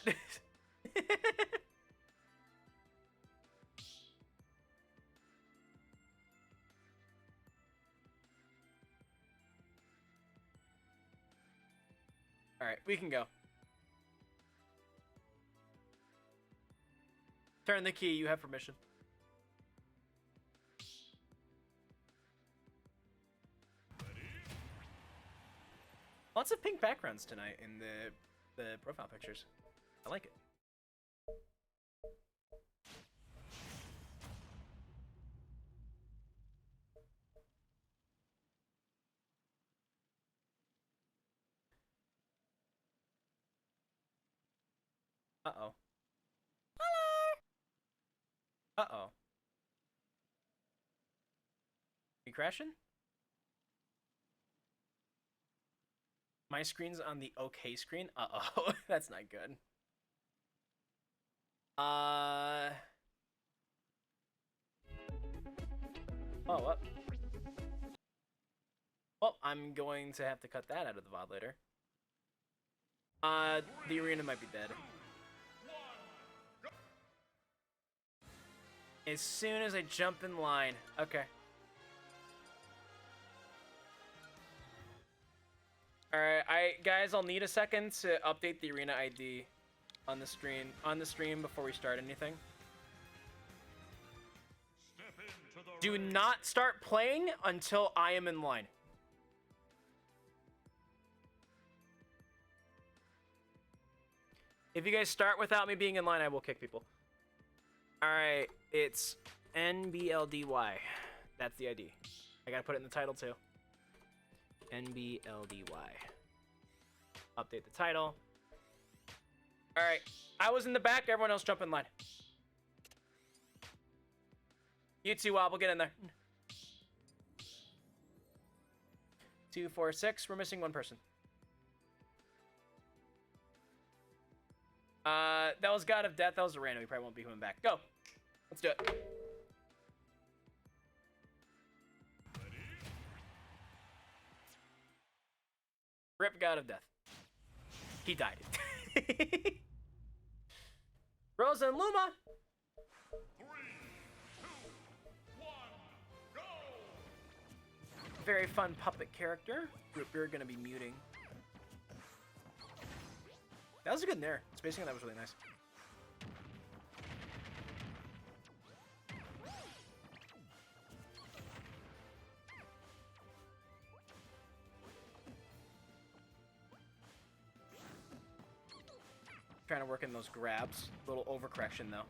Alright, we can go. Turn the key. You have permission. Lots of pink backgrounds tonight in the profile pictures. I like it. Uh-oh. Uh-oh. You crashing? My screen's on the okay screen? Uh-oh. That's not good. Oh, what? Well, I'm going to have to cut that out of the VOD later. The arena might be dead. As soon as I jump in line. Okay. Alright, guys, I'll need a second to update the arena ID on the stream before we start anything. Step into the Do ring. not start playing until I am in line. If you guys start without me being in line, I will kick people. Alright, it's NBLDY. That's the ID. I gotta put it in the title too. NBLDY. Update the title. Alright, I was in the back, everyone else jump in line. You two, Wobble, get in there. 2, 4, 6, we're missing one person. That was God of Death, that was a random, he probably won't be coming back. Go! Let's do it. Rip God of Death. He died. Rosa and Luma! 3, 2, 1, go! Very fun puppet character. We're gonna be muting. That was a good nair. Spacing on that was really nice. Trying to work in those grabs. A little overcorrection though.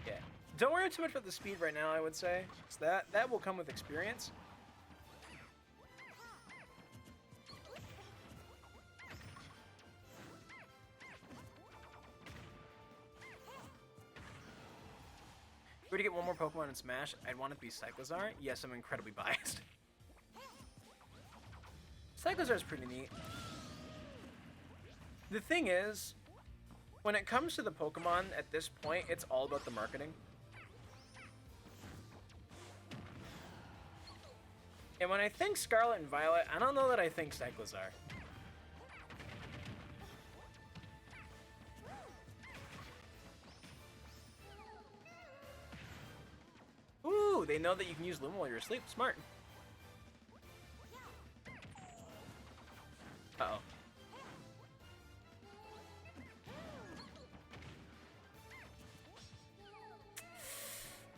Yeah. Don't worry too much about the speed right now, I would say. 'Cause that will come with experience. If we were to get one more Pokemon in Smash, I'd want it to be Cyclizar. Yes, I'm incredibly biased. Cyclizar is pretty neat. The thing is, when it comes to the Pokemon at this point, it's all about the marketing. And when I think Scarlet and Violet, I don't know that I think Cyclizar. Ooh, they know that you can use Luma while you're asleep. Smart. Uh-oh.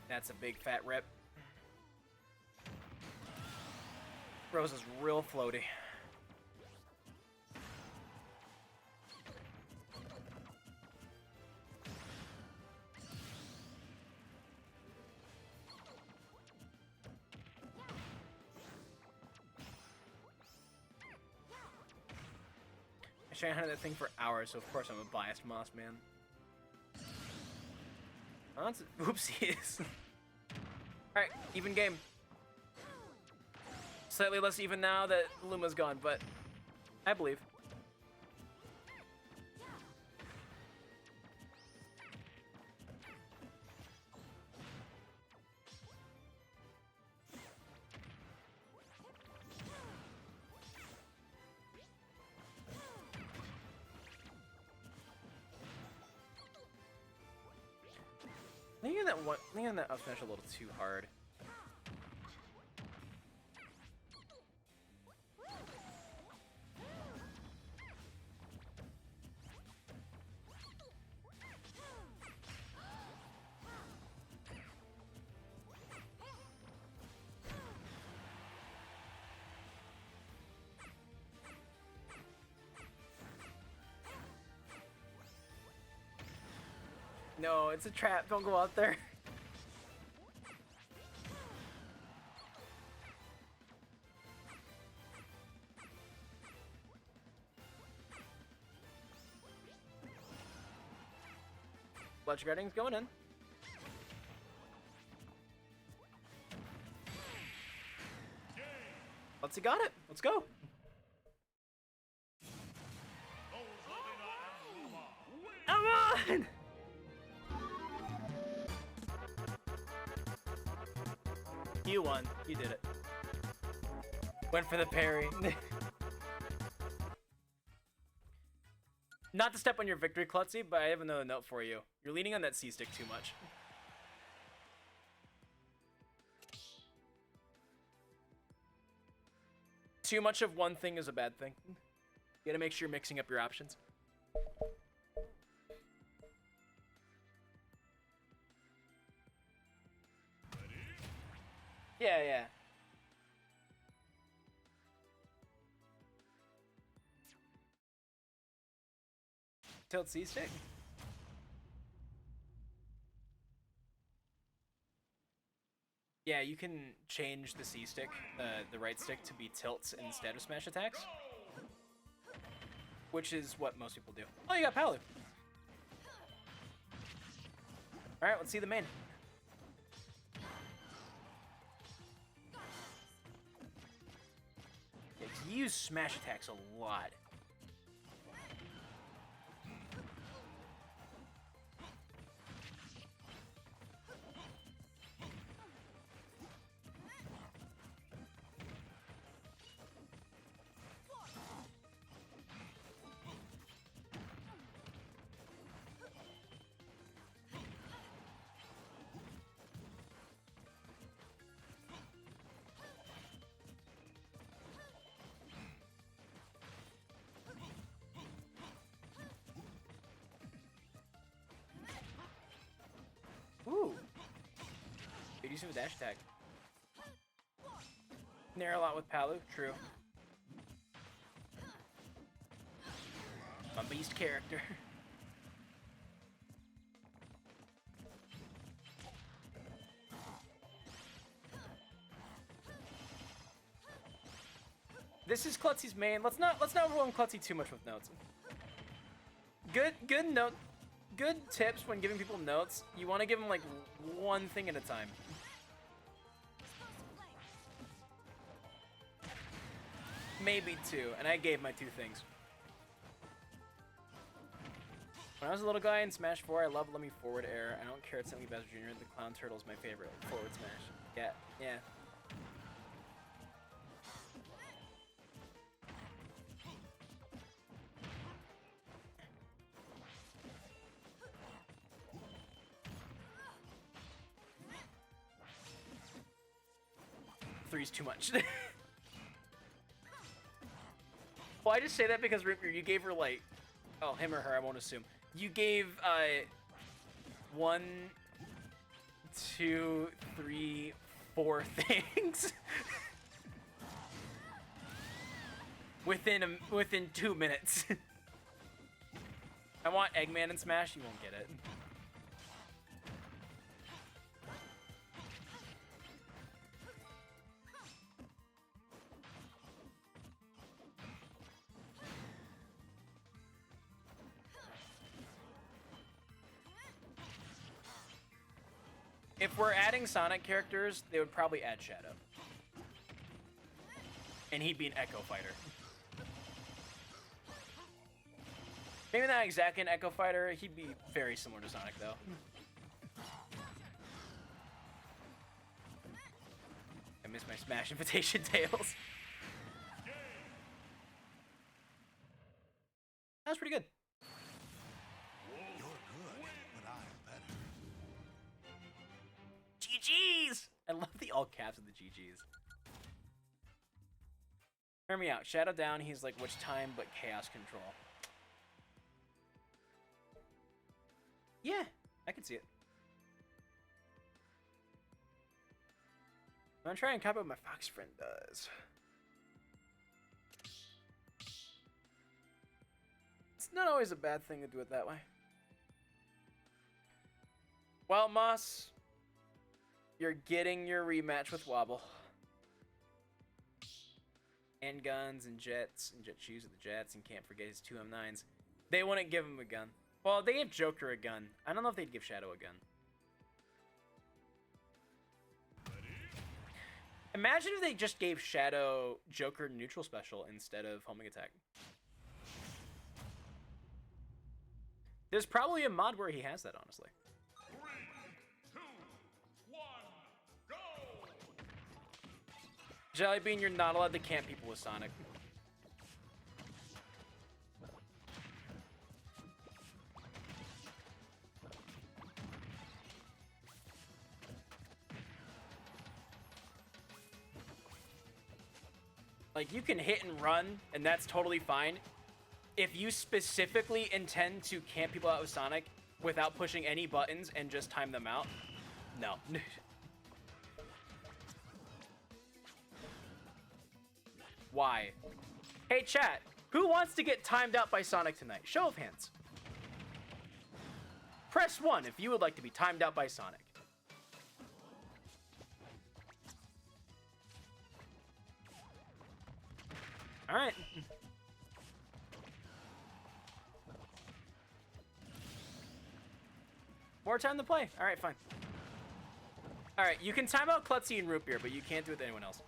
That's a big fat rip. Rose is real floaty. I tried to hunt that thing for hours, so of course I'm a biased Moss man. Oh, that's oopsies. Alright, even game. Slightly less even now that Luma's gone, but I believe. Thinking that up smash a little too hard. No, it's a trap. Don't go out there. Ledge guarding's going in. Let's see, got it. Let's go. You won. You did it. Went for the parry. Not to step on your victory, Klutzy, but I have another note for you. You're leaning on that C-stick too much. Too much of one thing is a bad thing. You gotta make sure you're mixing up your options. Yeah, yeah. Tilt C-stick? Yeah, you can change the C-stick, the right stick, to be tilts instead of smash attacks. Which is what most people do. Oh, you got Palu. Alright, let's see the main. Yeah, you use smash attacks a lot. Ooh. Dude, using a dash attack. Nair a lot with Palu, true. My beast character. This is Klutzy's main. Let's not overwhelm Klutzy too much with notes. Good tips when giving people notes. You want to give them like one thing at a time. Maybe two, and I gave my 2 things. When I was a little guy in Smash 4, I loved Let Me Forward Air. I don't care, it's Simply Bowser Jr. The Clown Turtle is my favorite forward smash. Yeah. Three's too much. Well, I just say that because you gave her like, oh, him or her, I won't assume. You gave 1, 2, 3, 4 things within 2 minutes. I want Eggman in Smash. You won't get it. If we're adding Sonic characters, they would probably add Shadow. And he'd be an Echo Fighter. Maybe not exactly an Echo Fighter, he'd be very similar to Sonic though. I miss my Smash Invitation Tails. That was pretty good. GG's! I love the all caps of the GG's. Hear me out. Shadow down, he's like, which time but chaos control? Yeah, I can see it. I'm gonna try and copy what my fox friend does. It's not always a bad thing to do it that way. Well, Moss, you're getting your rematch with Wobble. And guns and jets and jet shoes with the jets, and can't forget his 2 M9s. They wouldn't give him a gun. Well, they gave Joker a gun. I don't know if they'd give Shadow a gun. Imagine if they just gave Shadow Joker neutral special instead of homing attack. There's probably a mod where he has that, honestly. 3, 2, 1, go! Jellybean, you're not allowed to camp people with Sonic. Like, you can hit and run, and that's totally fine. If you specifically intend to camp people out with Sonic without pushing any buttons and just time them out, no. Why? Hey, chat, who wants to get timed out by Sonic tonight? Show of hands. Press 1 if you would like to be timed out by Sonic. All right. More time to play. All right, fine. All right, you can time out Klutzy and Root Beer, but you can't do it with anyone else.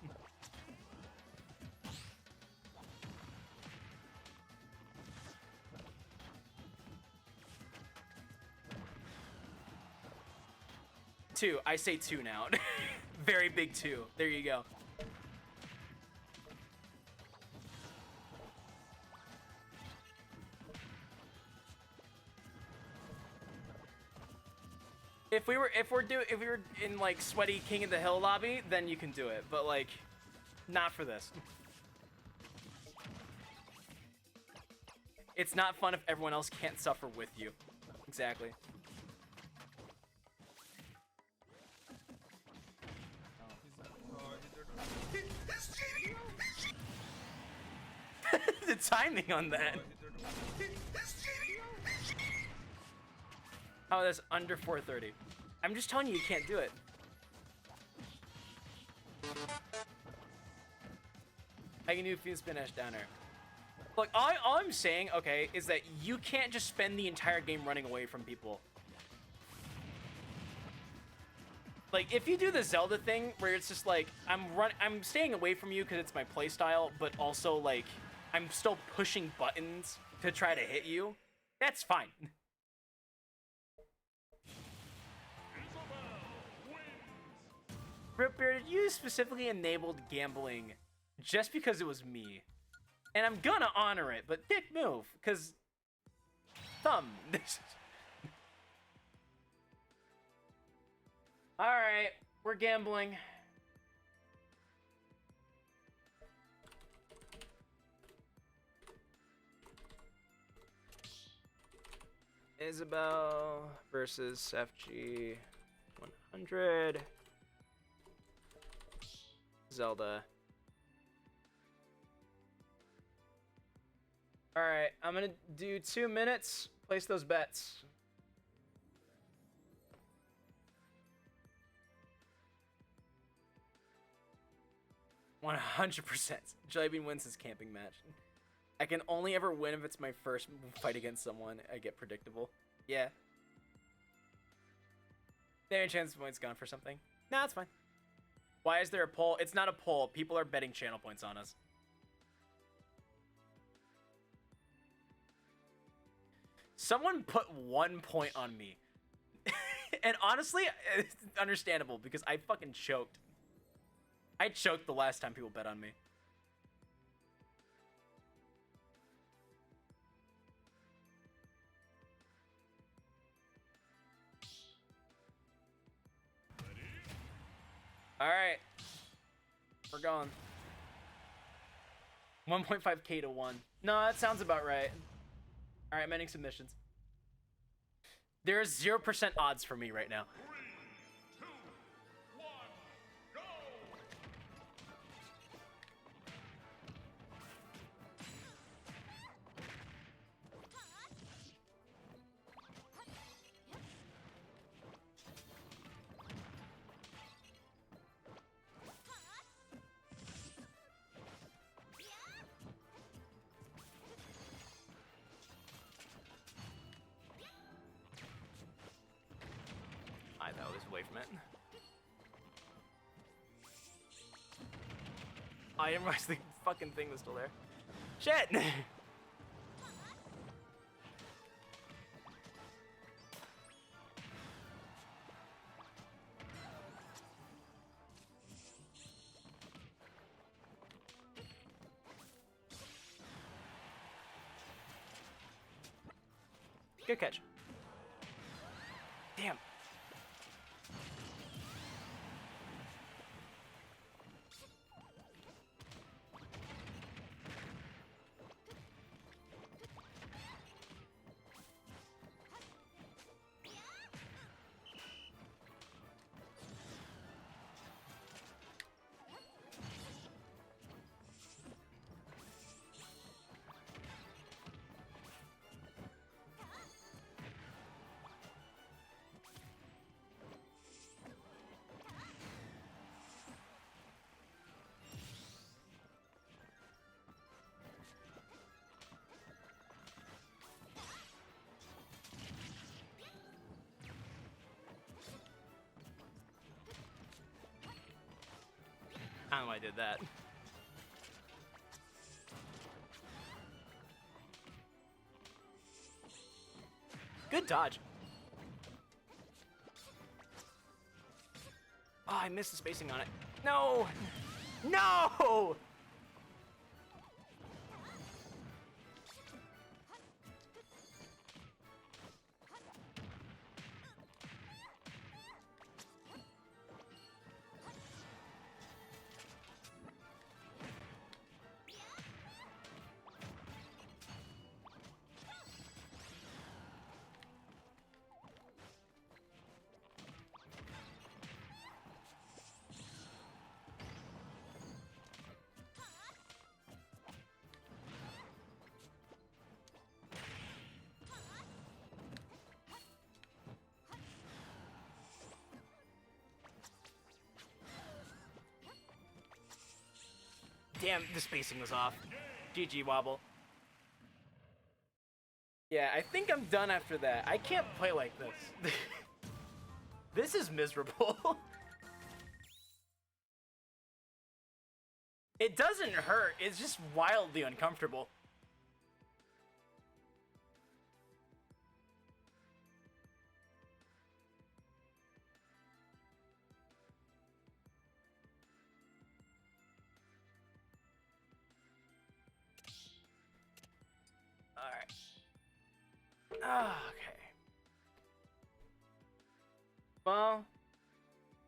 Two. I say 2 now. Very big 2. There you go. If we were in like sweaty King of the Hill lobby, then you can do it. But like, not for this. It's not fun if everyone else can't suffer with you. Exactly. The timing on that. Oh, that's under 430. I'm just telling you, you can't do it. I can do Fuse Spin Ash Downer. Look, all I'm saying, okay, is that you can't just spend the entire game running away from people. Like, if you do the Zelda thing, where it's just like, I'm staying away from you because it's my playstyle, but also, like, I'm still pushing buttons to try to hit you, that's fine. Ripbeard, you specifically enabled gambling just because it was me. And I'm gonna honor it, but dick move, because... Thumb. Alright, we're gambling. Isabel versus FG 100. Zelda. Alright, I'm gonna do 2 minutes. Place those bets. "100%. Jellybean wins his camping match. I can only ever win if it's my first fight against someone. I get predictable." Yeah. There any chance the point's gone for something? Nah, it's fine. Why is there a poll? It's not a poll. People are betting channel points on us. Someone put 1 point on me. And honestly, it's understandable because I fucking choked. I choked the last time people bet on me. Alright. We're going. 1.5k to 1. No, that sounds about right. Alright, I'm ending submissions. There's 0% odds for me right now. 3, 2, 1, go! That was away from it. I didn't realize the fucking thing was still there. Shit! Good catch. Damn. I don't know why I did that. Good dodge. Oh, I missed the spacing on it. No! No! Damn, the spacing was off. GG wobble. Yeah, I think I'm done after that. I can't play like this. This is miserable. It doesn't hurt, it's just wildly uncomfortable. Okay. Well,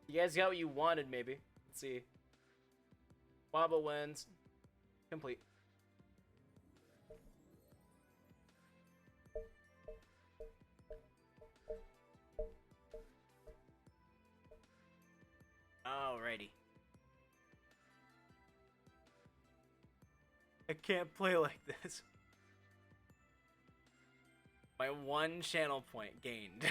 you guys got what you wanted, maybe. Let's see. Wobble wins. Complete. Alrighty. I can't play like this. My one channel point gained.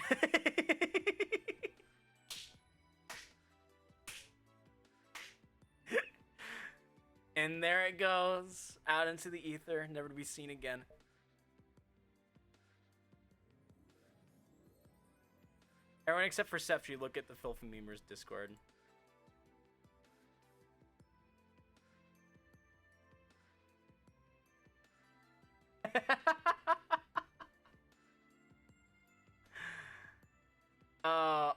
And there it goes, out into the ether, never to be seen again. Everyone except for Septri, look at the Filthy Memers Discord.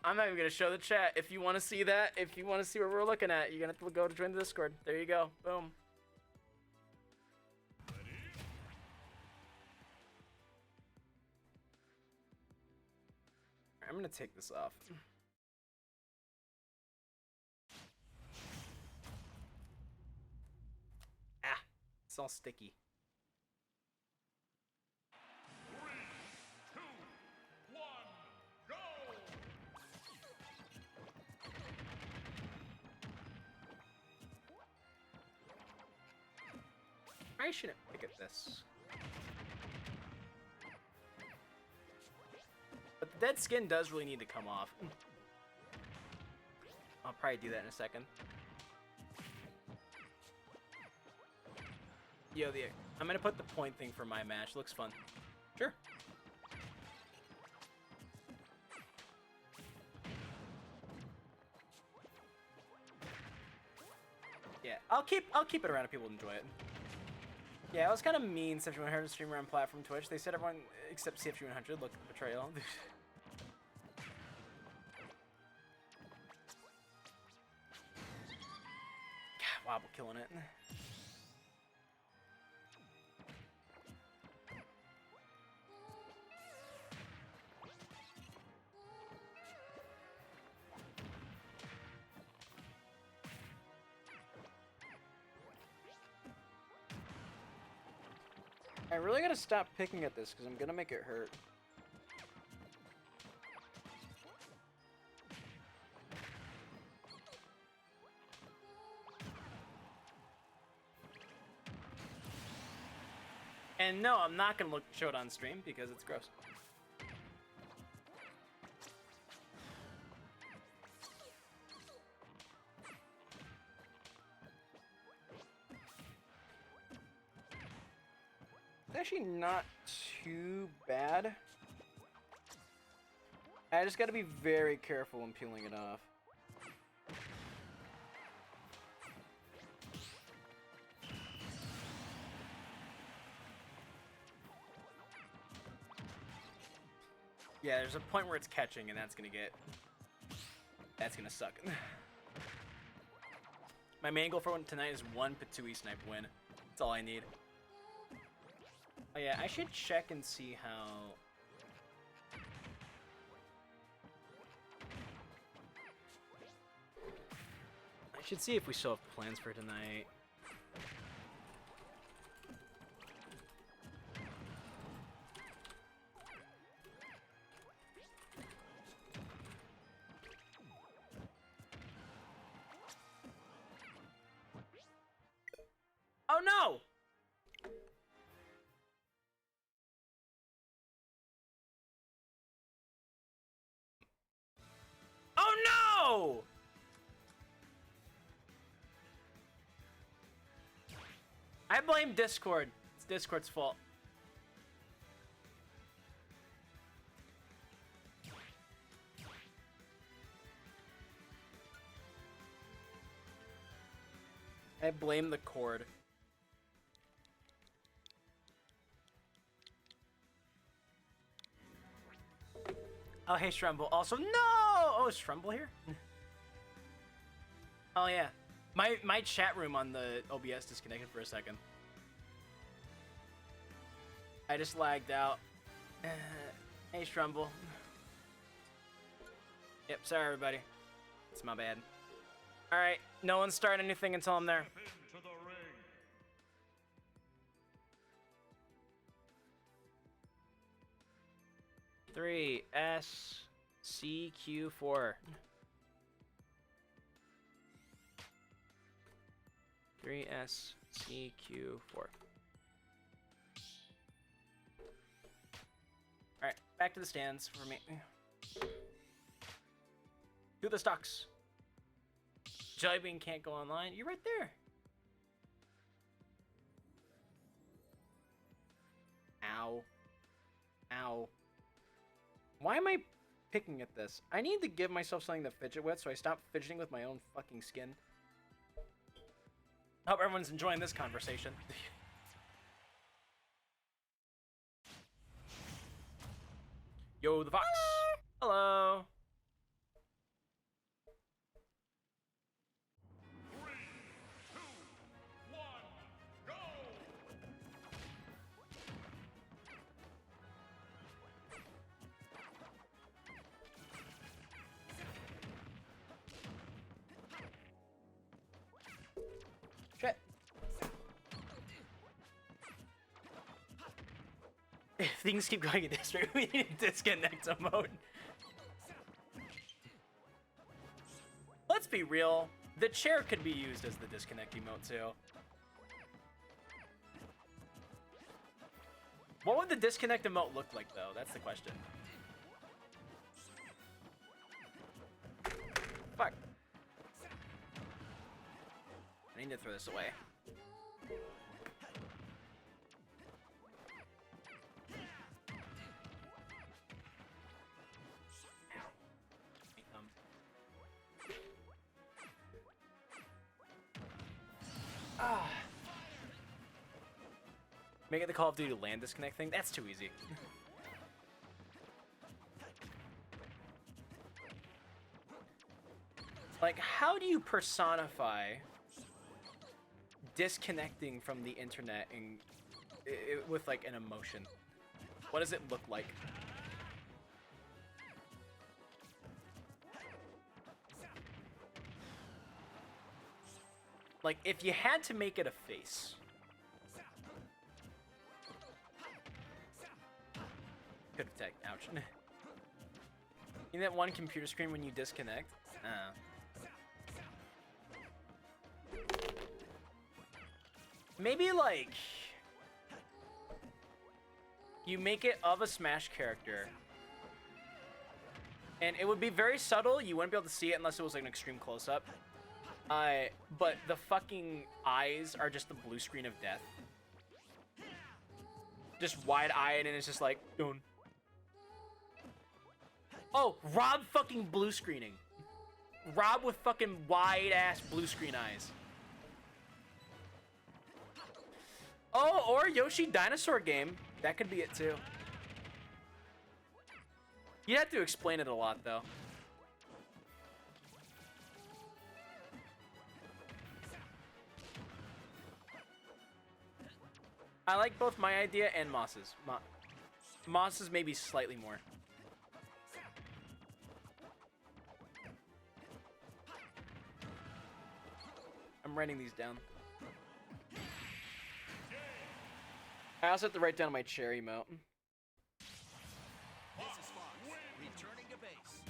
I'm not even gonna show the chat. If you want to see that, if you want to see what we're looking at, you're gonna have to go to join the Discord. There you go. Boom. I'm gonna take this off. Ah, it's all sticky. 3, 2, 1, go! I shouldn't pick at this. But the dead skin does really need to come off. I'll probably do that in a second. Yo, I'm gonna put the point thing for my match. Looks fun. Sure. Yeah, I'll keep it around if people enjoy it. Yeah, it was kind of mean. CF100 streamer on platform Twitch. They said everyone except CF100 looked at the betrayal. God, Wobble killing it. I really gotta stop picking at this because I'm gonna make it hurt. And no, I'm not gonna show it on stream because it's gross. It's actually not too bad. I just gotta be very careful when peeling it off. Yeah, there's a point where it's catching, and that's gonna suck. My main goal for tonight is one Patui snipe win. That's all I need. Oh yeah, I should check and see how... I should see if we still have plans for tonight. Oh no! Oh no! I blame Discord. It's Discord's fault. I blame the cord. Oh, hey, Strumble. Also, no! Oh, is Strumble here? Oh, yeah. My chat room on the OBS disconnected for a second. I just lagged out. Hey, Strumble. Yep, sorry, everybody. It's my bad. Alright, no one start anything until I'm there. Into the ring. 3SCQ4. 3SCQ4. Alright, back to the stands for me. To the stocks. Jellybean can't go online. You're right there. Ow. Ow. Why am I picking at this? I need to give myself something to fidget with so I stop fidgeting with my own fucking skin. I hope everyone's enjoying this conversation. Yo, the fox. Hello. 3, 2, 1, go! Shit. If things keep going in this rate, we need to disconnect a mode. Let's be real. The chair could be used as the disconnect emote too. What would the disconnect emote look like though? That's the question. Fuck. I need to throw this away. Make it the Call of Duty LAN disconnect thing? That's too easy. Like, how do you personify disconnecting from the internet with, like, an emotion? What does it look like? Like, if you had to make it a face, Could have taken. Ouch. You know that one computer screen when you disconnect? Maybe like you make it of a Smash character, and it would be very subtle. You wouldn't be able to see it unless it was like an extreme close-up. But the fucking eyes are just the blue screen of death. Just wide-eyed, and it's just like, done. Oh, Rob fucking blue screening. Rob with fucking wide-ass blue screen eyes. Oh, or Yoshi dinosaur game. That could be it too. You'd have to explain it a lot though. I like both my idea and Moss's. Moss's maybe slightly more. I'm writing these down. I also have to write down my chair emote. This is Fox, returning to base.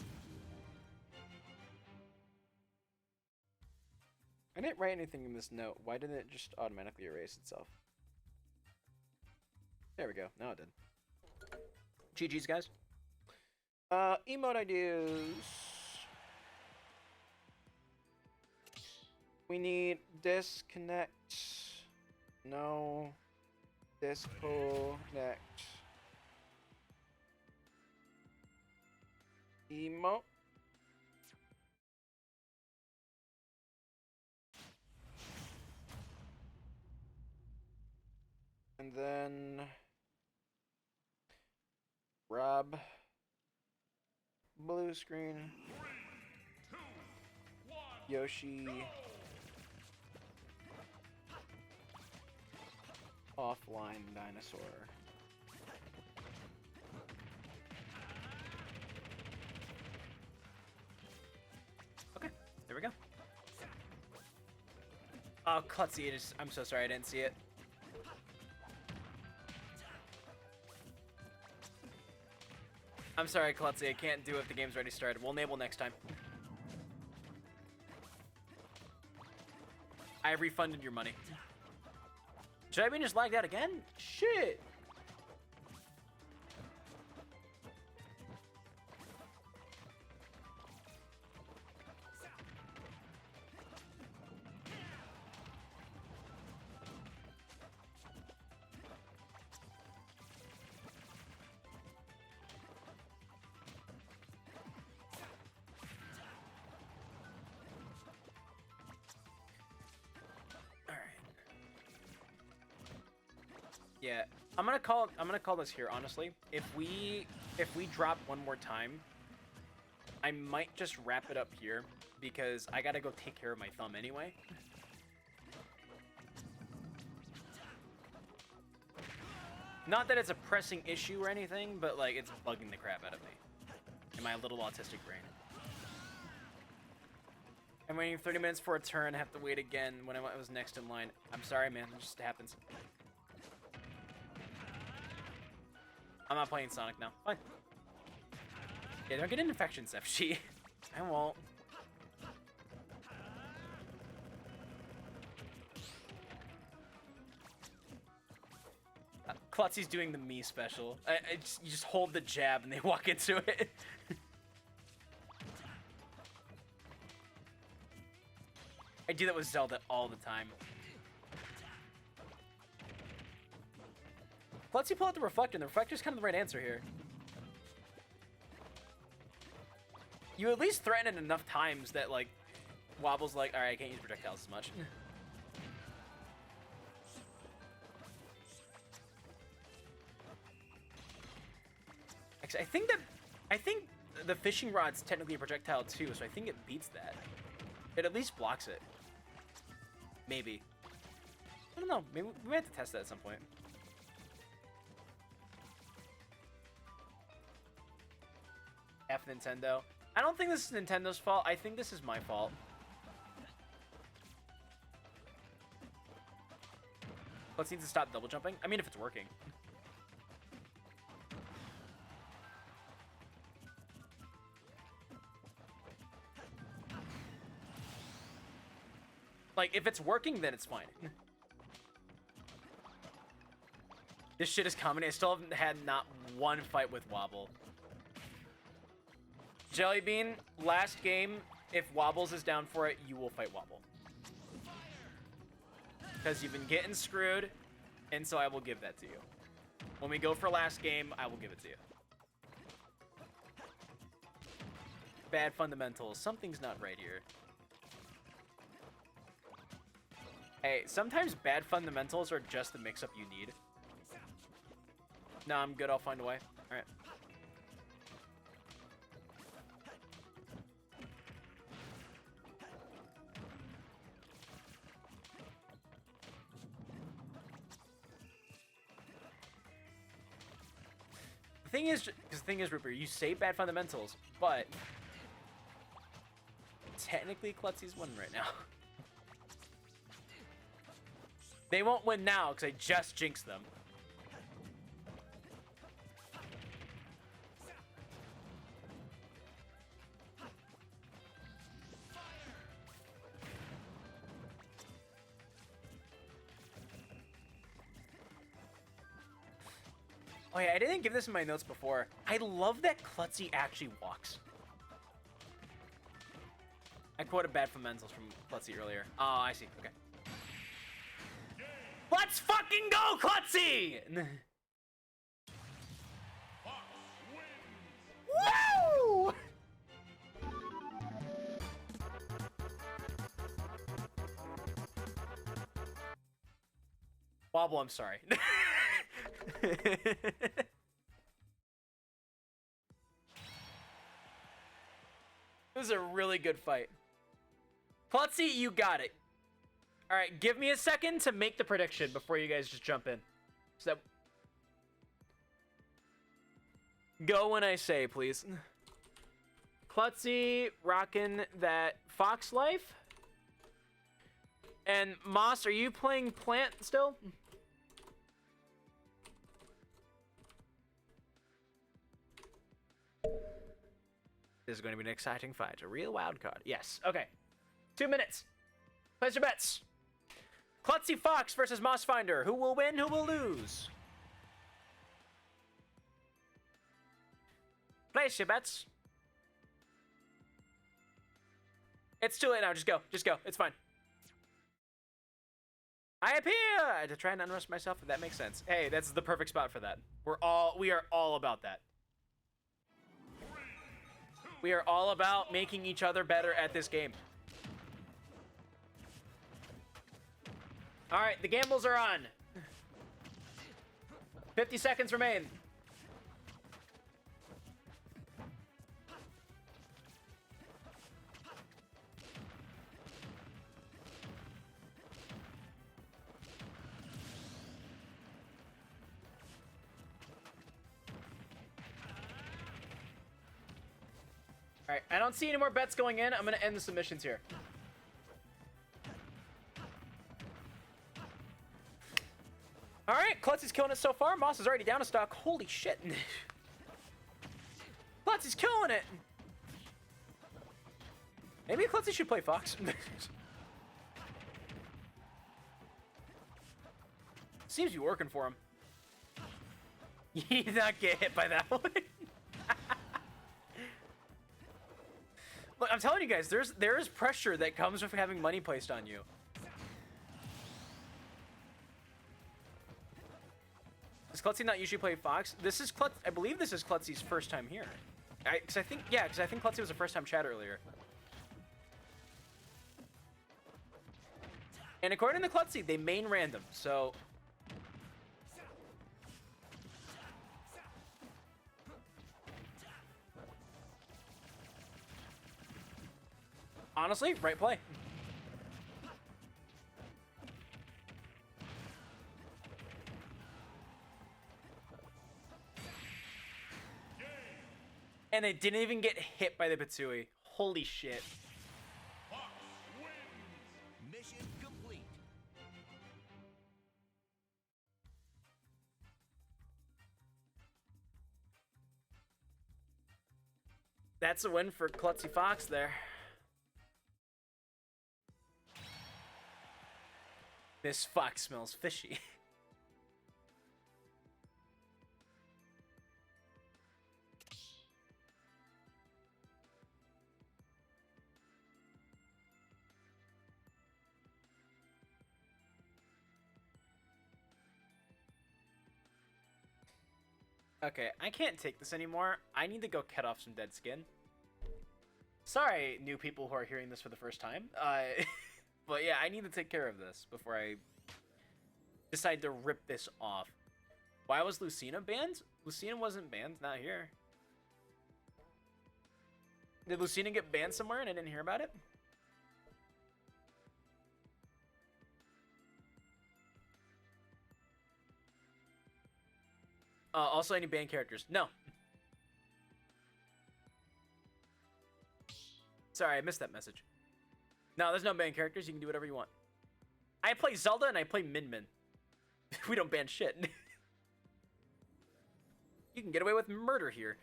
I didn't write anything in this note. Why didn't it just automatically erase itself? There we go. Now it did. GG's, guys. Emote ideas. We need disconnect. No. Disconnect. Emote. And then Rob. Blue screen. 3, 2, 1. Yoshi. Offline dinosaur. Okay, there we go. Oh, Klutzy, I'm so sorry I didn't see it. I'm sorry, Klutzy, I can't do it if the game's already started. We'll enable next time. I refunded your money. Should I be just lagged out again? Shit! Yeah, I'm gonna call this here, honestly. If we drop one more time, I might just wrap it up here because I gotta go take care of my thumb anyway. Not that it's a pressing issue or anything, but like it's bugging the crap out of me in my little autistic brain. I'm waiting 30 minutes for a turn, have to wait again when I was next in line. I'm sorry, man, it just happens. I'm not playing Sonic now. Fine. Yeah, don't get an infection, FG. I won't. Klutzy's doing the me special. You just hold the jab and they walk into it. I do that with Zelda all the time. Klutzy pull out the reflector, and the reflector's kind of the right answer here. You at least threaten it enough times that, like, Wobble's like, alright, I can't use projectiles as much. Actually, I think the fishing rod's technically a projectile too, so I think it beats that. It at least blocks it. Maybe. I don't know. Maybe we might have to test that at some point. F Nintendo. I don't think this is Nintendo's fault. I think this is my fault. Let's need to stop double jumping. I mean, if it's working. Like, if it's working, then it's fine. This shit is comedy. I still haven't had not one fight with Wobble. Jellybean, last game, if Wobbles is down for it, you will fight Wobble. Because you've been getting screwed, and so I will give that to you. When we go for last game, I will give it to you. Bad fundamentals. Something's not right here. Hey, sometimes bad fundamentals are just the mix-up you need. No, I'm good. I'll find a way. All right. The thing is, Rupert, you say bad fundamentals, but technically Klutzy's winning right now. They won't win now because I just jinxed them. Oh yeah, I didn't give this in my notes before. I love that Klutzy actually walks. I quoted bad fundamentals from Klutzy earlier. Oh, I see. Okay. Let's fucking go, Klutzy! Woo! Wobble, I'm sorry. This is a really good fight. Klutzy, you got it. All right, give me a second to make the prediction before you guys just jump in. So, go when I say, please. Klutzy rocking that Fox Life. And Moss, are you playing Plant still? This is going to be an exciting fight. A real wild card. Yes. Okay. 2 minutes. Place your bets. Klutzy Fox versus Mossfinder. Who will win? Who will lose? Place your bets. It's too late now. Just go. Just go. It's fine. I appear to try and unrest myself, if that makes sense. Hey, that's the perfect spot for that. We are all about that. We are all about making each other better at this game. All right, the gambles are on. 50 seconds remain. All right, I don't see any more bets going in. I'm going to end the submissions here. All right, Klutzy's killing it so far. Moss is already down a stock. Holy shit. Klutzy's killing it. Maybe Klutzy should play Fox. Seems to be working for him. You did not get hit by that one. Look, I'm telling you guys, there is pressure that comes with having money placed on you. Does Klutzy not usually play Fox? This is I believe this is Klutzy's first time here. Because I think Klutzy was a first-time chat earlier. And according to Klutzy, they main random, so. Honestly, right play. And they didn't even get hit by the Pitsui. Holy shit. Mission complete. That's a win for Klutzy Fox there. This fox smells fishy. Okay, I can't take this anymore. I need to go cut off some dead skin. Sorry, new people who are hearing this for the first time. But yeah, I need to take care of this before I decide to rip this off. Why was Lucina banned? Lucina wasn't banned, not here. Did Lucina get banned somewhere and I didn't hear about it? Also, any banned characters? No. Sorry, I missed that message. No, there's no banned characters. You can do whatever you want. I play Zelda and I play Min Min. We don't ban shit. You can get away with murder here.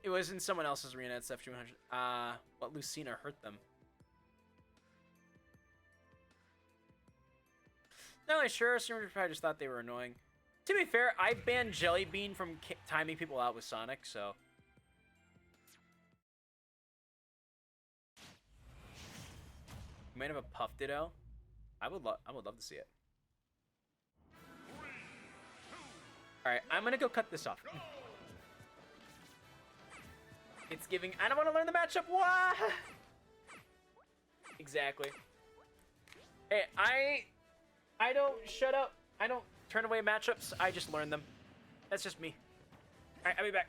It was in someone else's arena at F200. But Lucina hurt them. No, sure. Streamers probably just thought they were annoying. To be fair, I banned Jelly Bean from timing people out with Sonic, so. You might have a Puff Ditto. I would love to see it. All right, I'm gonna go cut this off. It's giving. I don't want to learn the matchup. What? Exactly. Hey, I don't shut up. I don't turn away matchups. I just learn them. That's just me. All right, I'll be back.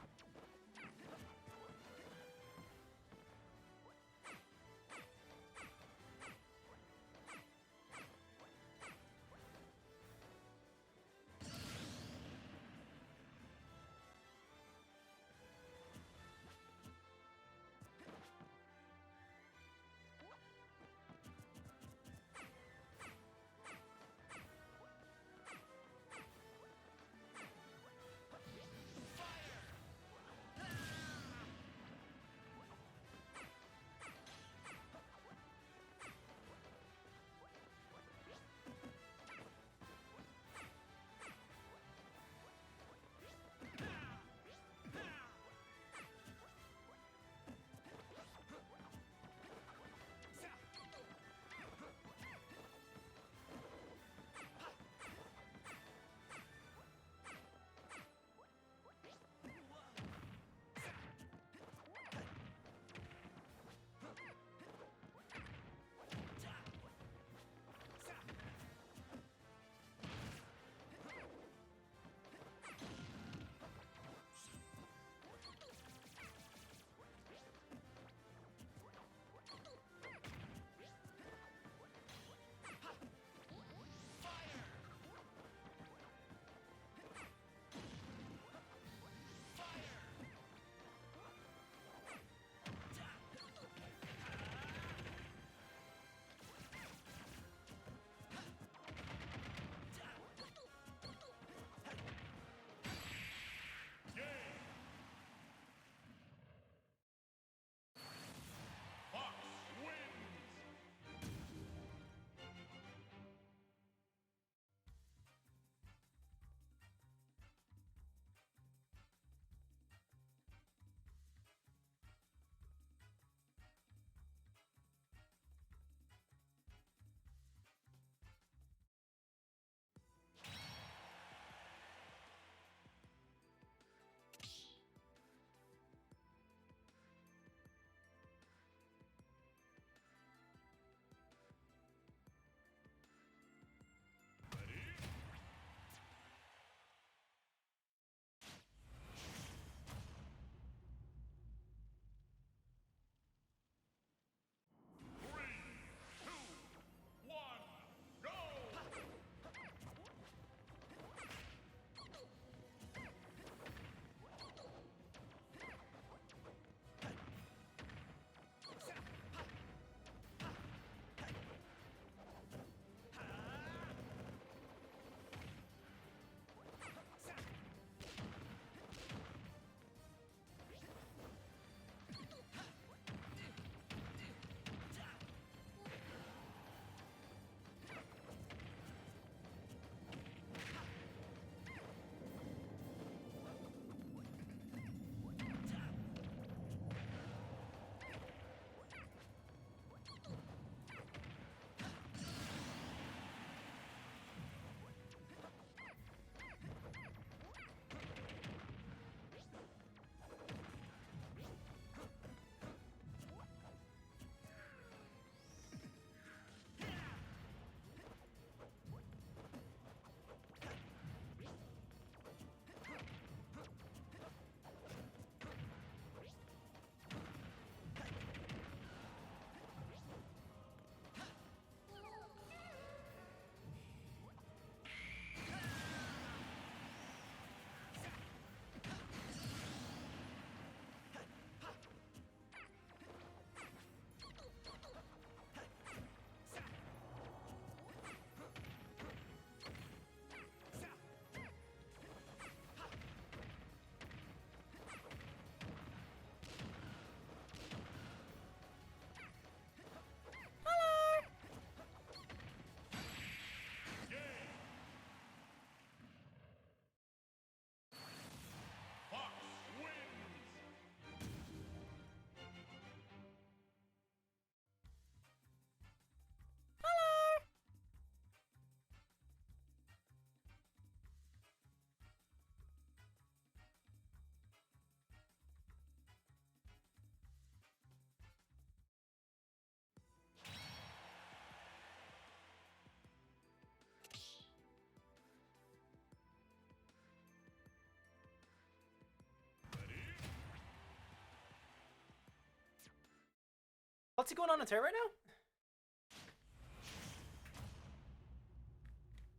What's going on in Terra right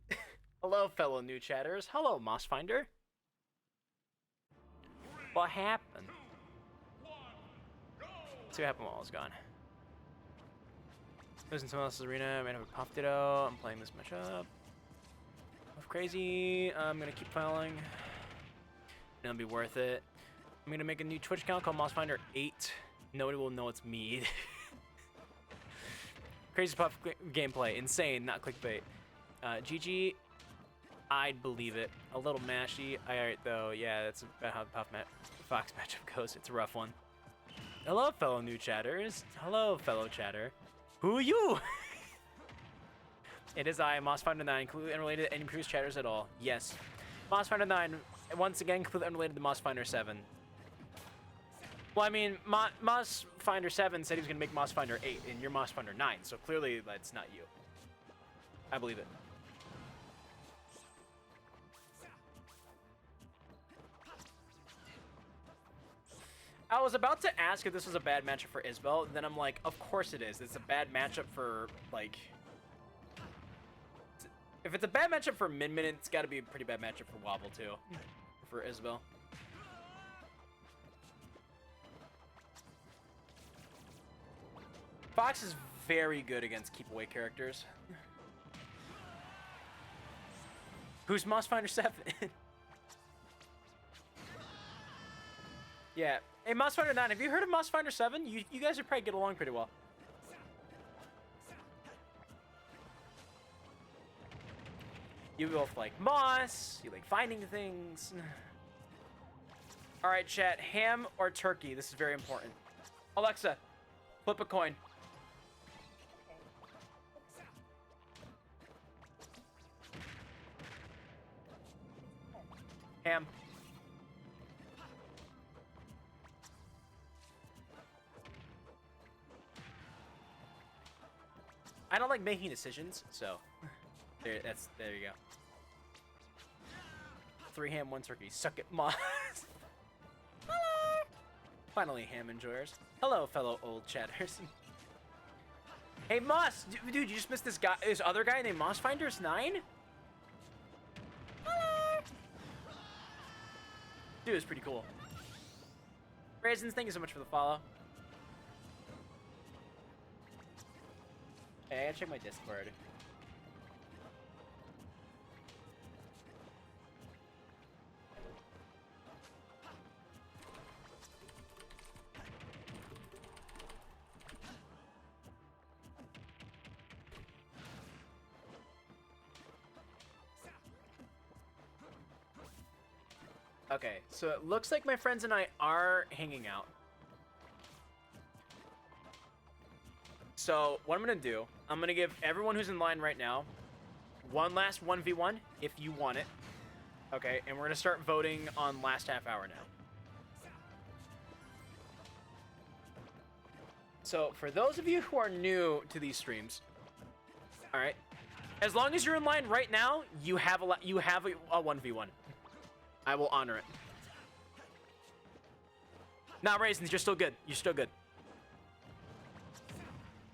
now? Hello, fellow new chatters. Hello, Mossfinder. What happened? Let's see what happened while I was gone. Losing someone else's arena. I might have a Puff Ditto. I'm playing this matchup. Puff Crazy. I'm gonna keep following. It'll be worth it. I'm gonna make a new Twitch account called Mossfinder8. Nobody will know it's me. Crazy Puff gameplay. Insane, not clickbait. GG. I'd believe it. A little mashy. Alright, though. Yeah, that's about how the Fox matchup goes. It's a rough one. Hello, fellow new chatters. Hello, fellow chatter. Who are you? It is I, Mossfinder9, completely unrelated to any previous chatters at all. Yes. Mossfinder9, once again, completely unrelated to Mossfinder7. Well, I mean, Mossfinder7 said he was going to make Mossfinder8, and you're Mossfinder9, so clearly that's not you. I believe it. I was about to ask if this was a bad matchup for Isabel, then I'm like, of course it is. It's a bad matchup for, like... If it's a bad matchup for Min Min, it's got to be a pretty bad matchup for Wobble, too. For Isabel. Fox is very good against keep away characters. Who's Mossfinder 7? Yeah. Hey, Mossfinder 9, have you heard of Mossfinder 7? You guys would probably get along pretty well. You both like Moss. You like finding things. Alright, chat. Ham or turkey? This is very important. Alexa, flip a coin. Ham. I don't like making decisions, so there you go. 3 ham, 1 turkey. Suck it, Moss. Hello. Finally, ham enjoyers. Hello, fellow old chatters. Hey, Moss, dude, you just missed this other guy named Mossfinders9. Hello. Dude, it's pretty cool. Raisins, thank you so much for the follow. Hey, I gotta check my Discord. Okay, so it looks like my friends and I are hanging out. So what I'm gonna do, I'm gonna give everyone who's in line right now one last 1v1 if you want it. Okay, and we're gonna start voting on last half hour now. So for those of you who are new to these streams, all right, as long as you're in line right now, you have a 1v1. I will honor it. Nah, Raisins, you're still good. You're still good.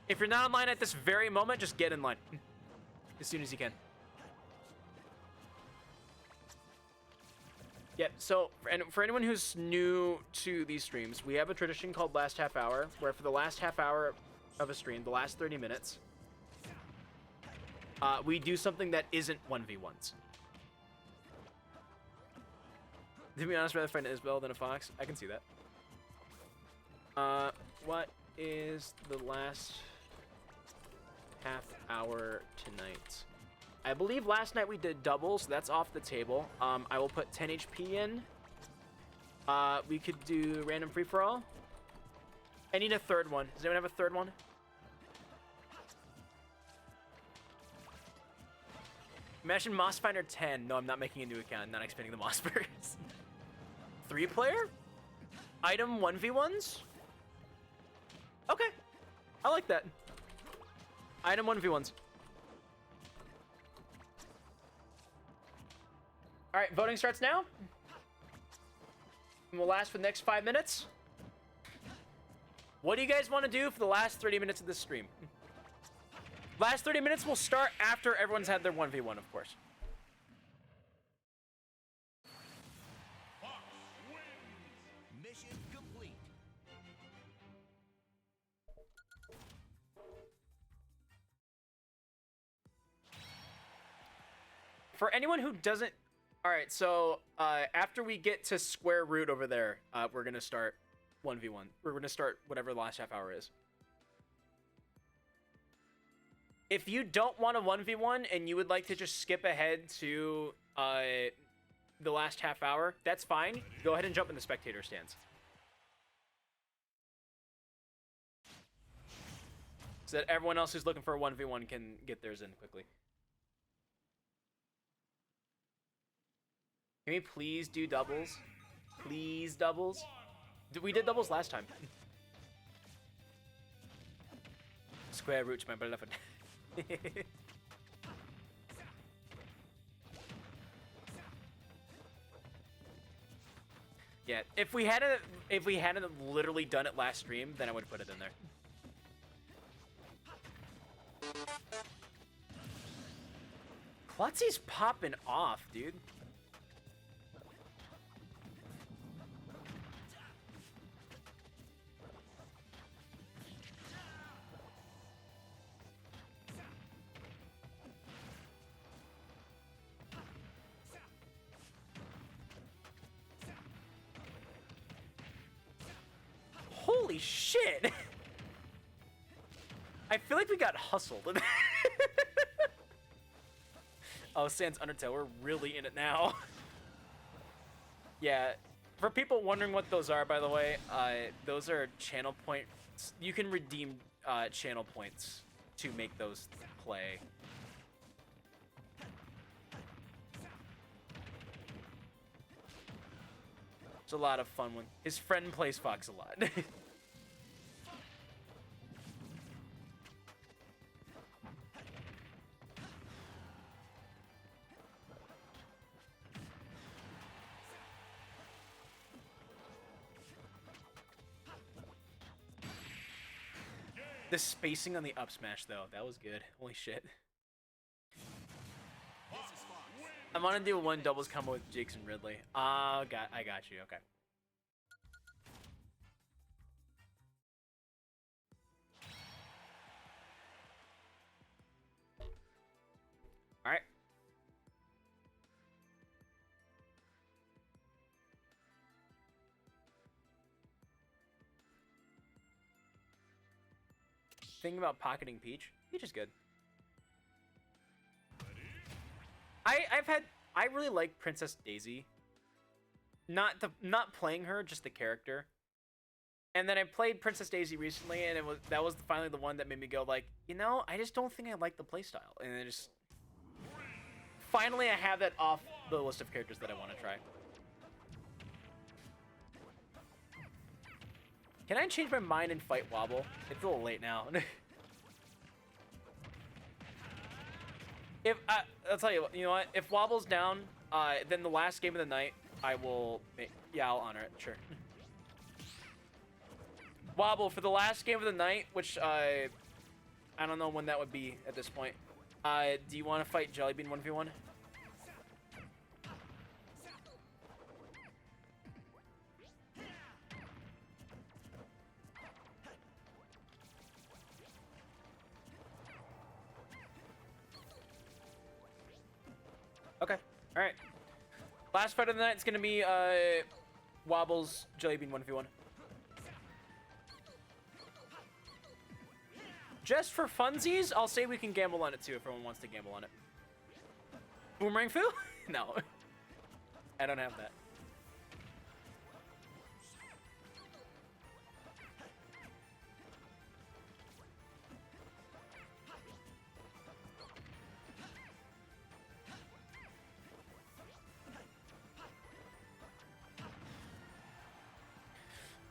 If you're not in line at this very moment, just get in line as soon as you can. Yep, so for anyone who's new to these streams, we have a tradition called Last Half Hour, where for the last half hour of a stream, the last 30 minutes, we do something that isn't 1v1s. To be honest, I'd rather find an Isabel than a Fox. I can see that. What is the last half hour tonight? I believe last night we did doubles, so that's off the table. I will put 10 HP in. We could do random free-for-all. I need a third one. Does anyone have a third one? Imagine Mossfinder 10. No, I'm not making a new account. I'm not expanding the Mossburgers. 3-player? Item 1v1s? Okay. I like that. Item 1v1s. Alright, voting starts now. And will last for the next 5 minutes. What do you guys want to do for the last 30 minutes of this stream? Last 30 minutes will start after everyone's had their 1v1, of course. Fox wins. Mission complete. For anyone who doesn't... Alright, so after we get to square root over there, we're going to start 1v1. We're going to start whatever the last half hour is. If you don't want a 1v1 and you would like to just skip ahead to the last half hour, that's fine. Go ahead and jump in the spectator stands. So that everyone else who's looking for a 1v1 can get theirs in quickly. Can we please do doubles? Please doubles? We did doubles last time. Square root, my beloved. Yeah, if we hadn't literally done it last stream, then I would have put it in there. Klutzy's popping off, dude. Holy shit! I feel like we got hustled. Oh, Sans Undertale, we're really in it now. Yeah, for people wondering what those are, by the way, those are channel points. You can redeem channel points to make those play. It's a lot of fun when his friend plays Fox a lot. The spacing on the up smash, though, that was good. Holy shit. I'm gonna do one doubles combo with Jakes and Ridley. I got you. Okay. All right. Thing about pocketing Peach. Peach is good. I really like Princess Daisy. Not playing her, just the character. And then I played Princess Daisy recently, and that was finally the one that made me go like, you know, I just don't think I like the playstyle. And it just finally I have that off the list of characters that I want to try. Can I change my mind and fight Wobble? It's a little late now. If I'll tell you, you know what? If Wobble's down, then the last game of the night, I will. Yeah, I'll honor it. Sure. Wobble for the last game of the night, which I don't know when that would be at this point. Do you want to fight Jellybean 1v1? Okay. All right. Last fight of the night is gonna be Wobble's Jellybean 1v1. Just for funsies, I'll say we can gamble on it too if everyone wants to gamble on it. Boomerang Fu? No. I don't have that.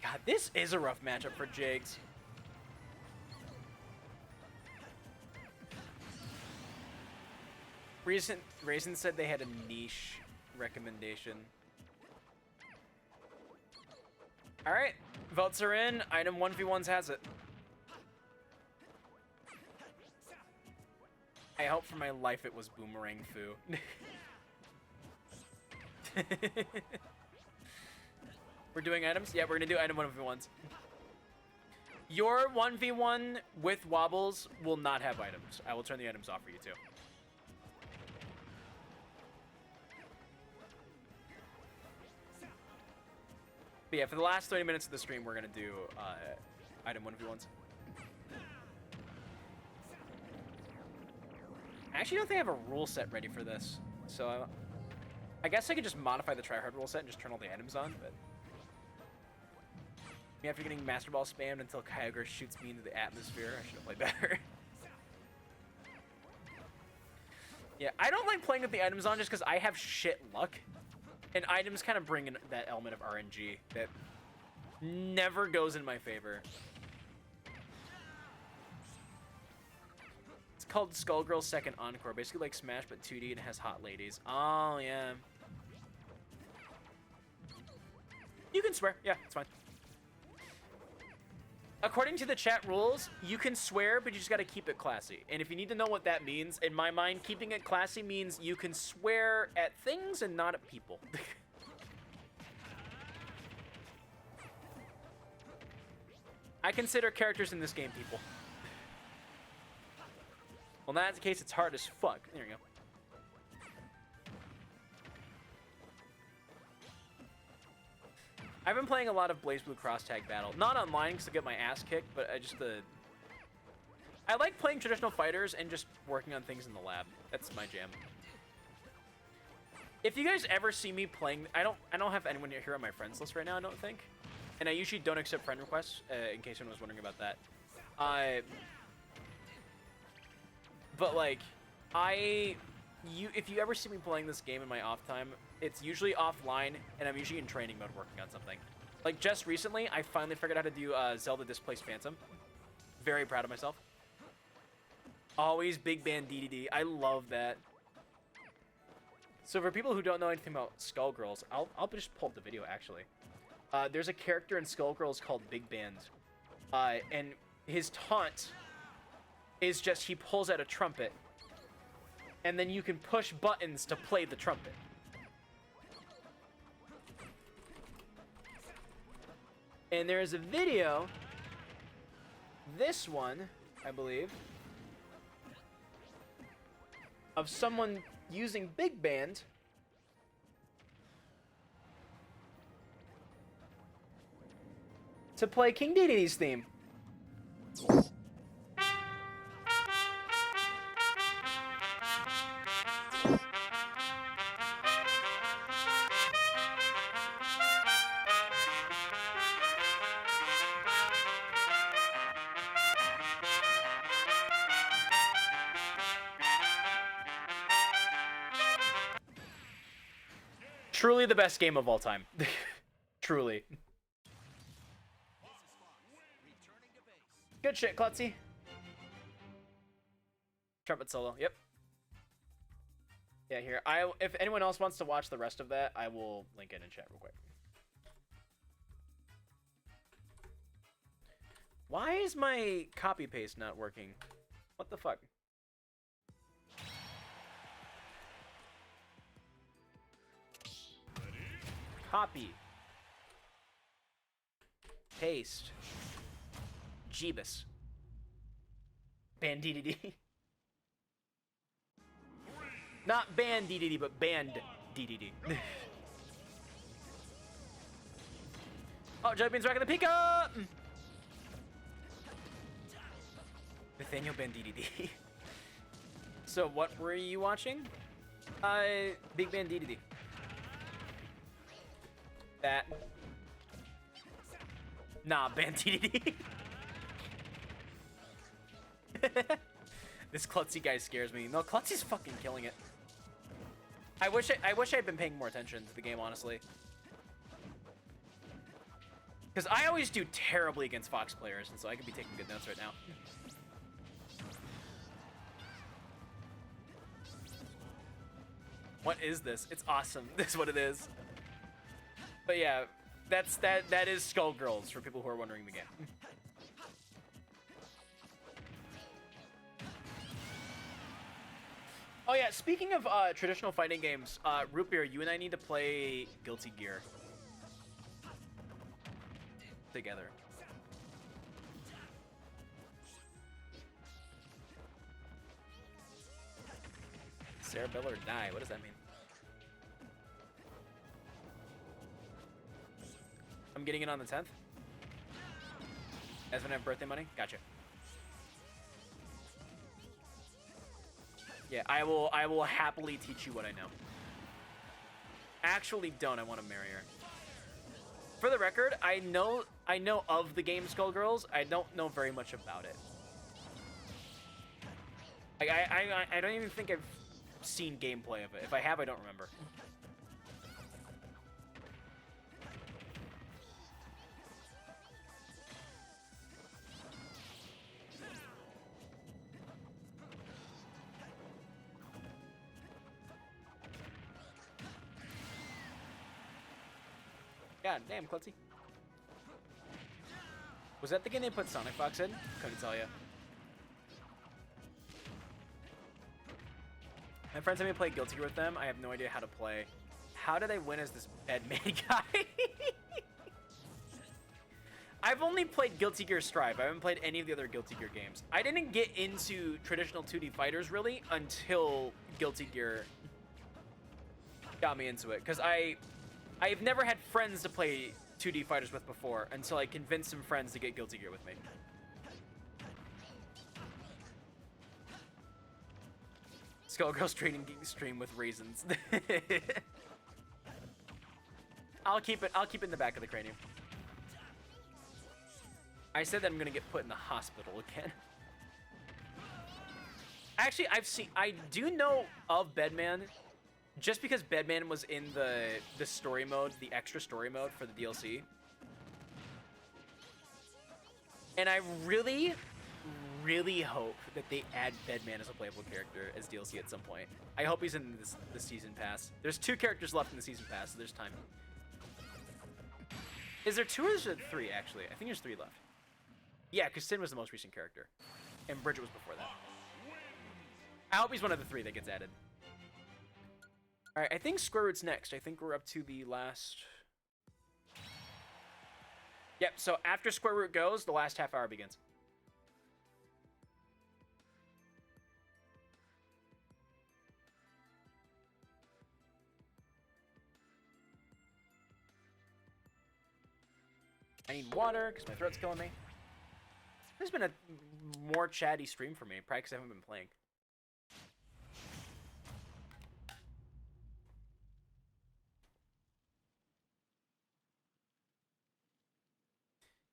God, this is a rough matchup for Jigs. Raisin said they had a niche recommendation. All right, Votes are in. Item 1v1s has it. I hope for my life it was Boomerang Fu. We're doing items? Yeah, we're gonna do item 1v1s. Your 1v1 with wobbles will not have items. I will turn the items off for you too. But yeah, for the last 30 minutes of the stream, we're gonna do item 1v1s. I actually don't think I have a rule set ready for this, so I guess I could just modify the tryhard rule set and just turn all the items on, but... After getting Master Ball spammed until Kyogre shoots me into the atmosphere, I should have played better. Yeah, I don't like playing with the items on just because I have shit luck. And items kind of bring in that element of RNG that never goes in my favor. It's called Skullgirl's Second Encore. Basically like Smash, but 2D and has hot ladies. Oh, yeah. You can swear. Yeah, it's fine. According to the chat rules, you can swear, but you just gotta keep it classy. And if you need to know what that means, in my mind, keeping it classy means you can swear at things and not at people. I consider characters in this game people. Well, in that case, it's hard as fuck. There you go. I've been playing a lot of Blaze Blue Cross Tag Battle. Not online because I get my ass kicked, but I like playing traditional fighters and just working on things in the lab. That's my jam. If you guys ever see me playing, I don't have anyone here on my friends list right now, I don't think. And I usually don't accept friend requests, in case anyone was wondering about that. But like, if you ever see me playing this game in my off time, it's usually offline, and I'm usually in training mode working on something. Like, just recently, I finally figured out how to do Zelda Displaced Phantom. Very proud of myself. Always big band DDD. I love that. So for people who don't know anything about Skullgirls, I'll just pull up the video, actually. There's a character in Skullgirls called Big Band. And his taunt is just he pulls out a trumpet, and then you can push buttons to play the trumpet. And there is a video, this one, I believe, of someone using Big Band to play King Dedede's theme. Truly the best game of all time. Truly. Good shit, Klutzy. Trumpet solo, yep. Yeah, here. If anyone else wants to watch the rest of that, I will link it in chat real quick. Why is my copy paste not working? What the fuck? Copy. Paste. Jeebus. Band DDD. Not band DDD, but band DDD. Oh, Jellybean's back in the Pika! Nathaniel Band DDD. So what were you watching? Big Band DDD. That. Nah, Band DDD. This Klutzy guy scares me. No, Klutzy's fucking killing it. I wish I'd been paying more attention to the game, honestly. Because I always do terribly against Fox players, and so I could be taking good notes right now. What is this? It's awesome. This is what it is. But yeah, that is Skullgirls for people who are wondering the game. Oh yeah, speaking of traditional fighting games, Root Beer, you and I need to play Guilty Gear together. Sarah Bell or die? What does that mean? I'm getting it on the 10th. As when I have birthday money? Gotcha. Yeah, I will happily teach you what I know. Actually don't, I want to marry her. For the record, I know of the game Skullgirls. I don't know very much about it. Like, I don't even think I've seen gameplay of it. If I have, I don't remember. God damn, Klutzy. Was that the game they put Sonic Fox in? Couldn't tell you. My friends had me play Guilty Gear with them. I have no idea how to play. How did I win as this bedmate guy? I've only played Guilty Gear Strive. I haven't played any of the other Guilty Gear games. I didn't get into traditional 2D fighters really until Guilty Gear got me into it. Because I've never had friends to play 2D fighters with before until I convinced some friends to get Guilty Gear with me. Skullgirls training stream with raisins. I'll keep it in the back of the cranium. I said that I'm gonna get put in the hospital again. Actually, I do know of Bedman, just because Bedman was in the story mode, the extra story mode for the DLC. And I really, really hope that they add Bedman as a playable character as DLC at some point. I hope he's in the season pass. There's 2 characters left in the season pass, so there's time. Is there 2 or is there 3, actually? I think there's 3 left. Yeah, because Sin was the most recent character. And Bridget was before that. I hope he's one of the 3 that gets added. Alright, I think Square Root's next. I think we're up to the last... Yep, so after Square Root goes, the last half hour begins. I need water, because my throat's killing me. This has been a more chatty stream for me, probably because I haven't been playing.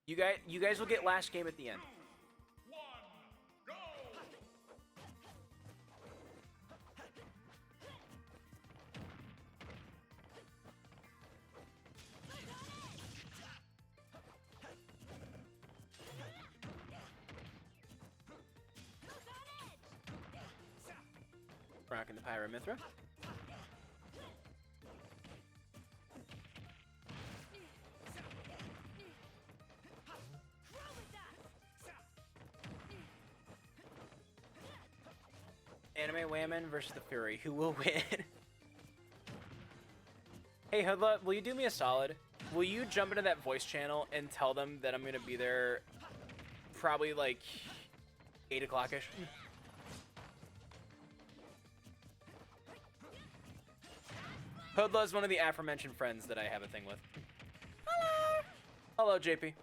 You guys will get last game at the end. 1, go! Rocking the Pyramithra. Anime Whammon versus the Fury. Who will win? Hey, Hoodla, will you do me a solid? Will you jump into that voice channel and tell them that I'm going to be there probably like 8 o'clock-ish? Hoodla is one of the aforementioned friends that I have a thing with. Hello! Hello, JP.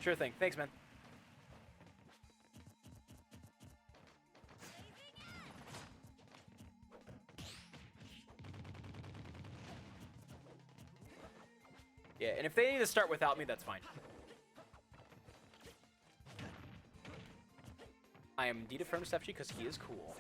Sure thing. Thanks, man. Yeah, and if they need to start without me, that's fine. I am indeed a friend of Stefchi because he is cool.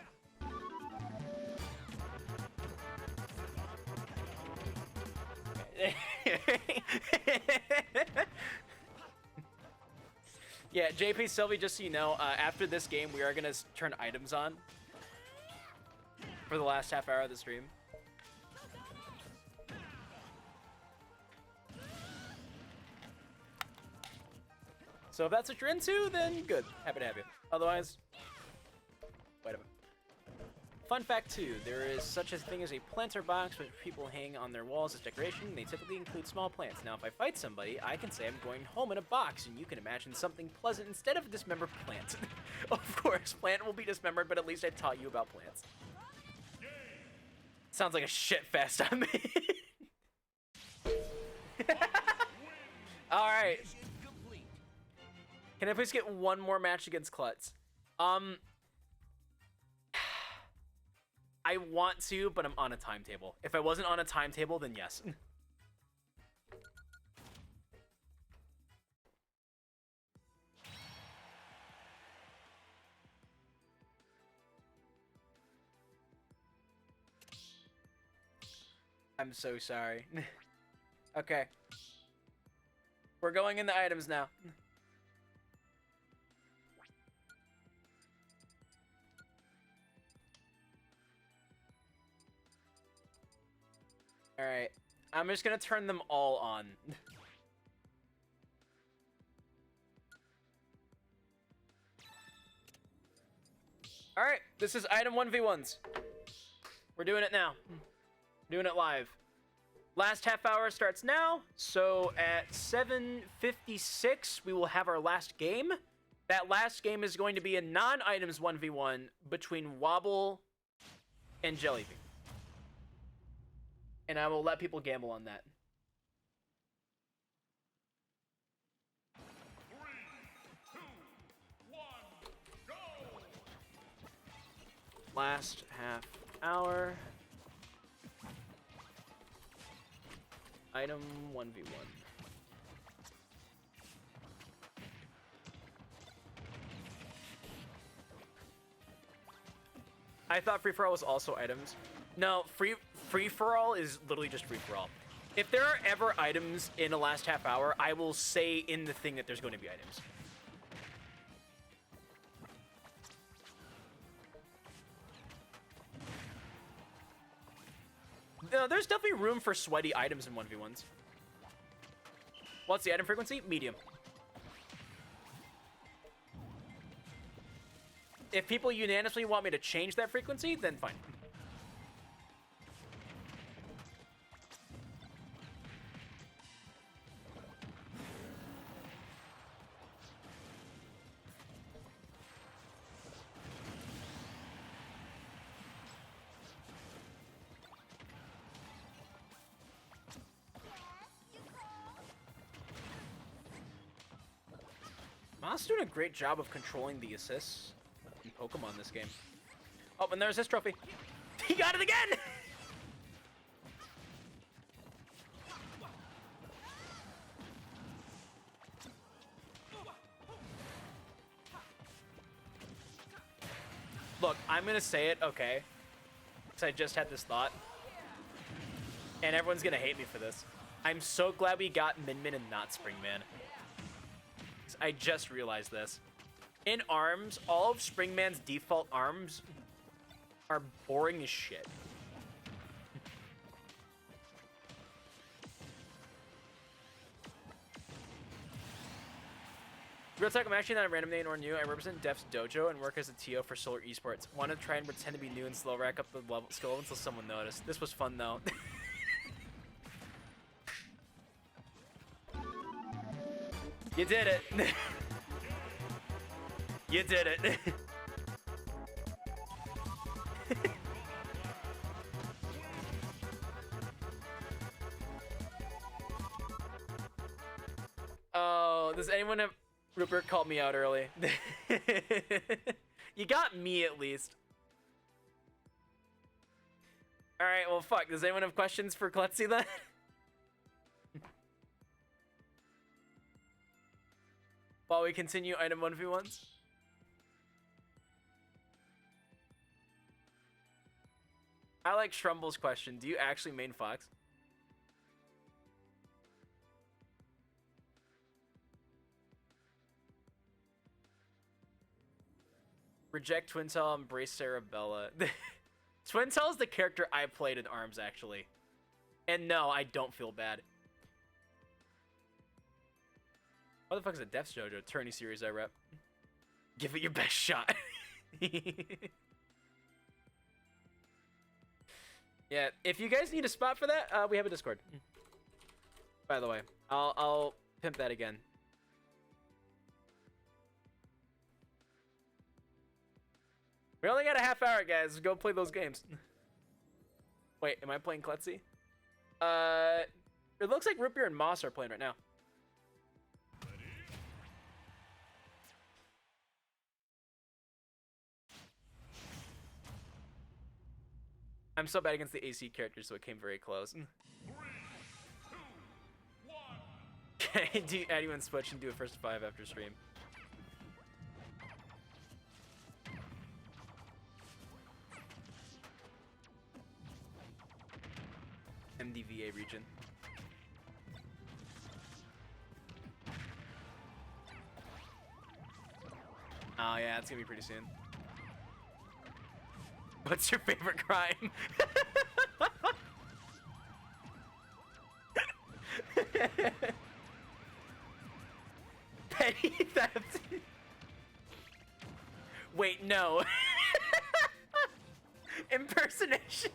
Yeah, JP Sylvie, just so you know, after this game, we are going to turn items on for the last half hour of the stream. So if that's what you're into, then good. Happy to have you. Otherwise, whatever. Fun fact too, there is such a thing as a planter box which people hang on their walls as decoration. They typically include small plants. Now if I fight somebody, I can say I'm going home in a box, and you can imagine something pleasant instead of a dismembered plant. Of course, plant will be dismembered, but at least I taught you about plants. Sounds like a shit fest on me. Alright. Mission complete. Can I please get one more match against Klutz? I want to, but I'm on a timetable. If I wasn't on a timetable, then yes. I'm so sorry. Okay. We're going in the items now. Alright. I'm just gonna turn them all on. Alright, this is item 1v1s. We're doing it now. Doing it live. Last half hour starts now, so at 7:56 we will have our last game. That last game is going to be a non-items 1v1 between Wobble and Jellybean. And I will let people gamble on that. 3, 2, 1, go! Last half hour. Item 1v1. I thought free-for-all was also items. No, free-for-all is literally just free-for-all. If there are ever items in the last half hour, I will say in the thing that there's going to be items. No, there's definitely room for sweaty items in 1v1s. What's the item frequency? Medium. If people unanimously want me to change that frequency, then fine. Moss doing a great job of controlling the assists in Pokemon this game. Oh, and there's his trophy. He got it again! Look, I'm gonna say it, okay? Because I just had this thought. And everyone's gonna hate me for this. I'm so glad we got Min Min and not Springman. I just realized this. In ARMS, all of Springman's default ARMS are boring as shit. Real talk, I'm actually not a random name or new. I represent Def's Dojo and work as a TO for Solar Esports. Want to try and pretend to be new and slow rack up the level skill until someone noticed. This was fun though. You did it. You did it. Oh, does anyone have... Rupert called me out early. You got me at least. Alright, well fuck. Does anyone have questions for Klutzy then? While we continue item 1v1s. I like Shrumble's question. Do you actually main Fox? Reject Twintail, embrace Sarabella. Twintail is the character I played in ARMS, actually. And no, I don't feel bad. What the fuck is a Death's JoJo? Tourney series I rep. Give it your best shot. Yeah, if you guys need a spot for that, we have a Discord. By the way, I'll pimp that again. We only got a half hour, guys. Go play those games. Wait, am I playing Klutzy? It looks like Root Beer and Moss are playing right now. I'm so bad against the AC characters, so it came very close. 3, 2, 1. Okay, do anyone switch and do a first 5 after stream? MDVA region. Oh yeah, it's gonna be pretty soon. What's your favorite crime? Petty theft. Wait, no. Impersonation.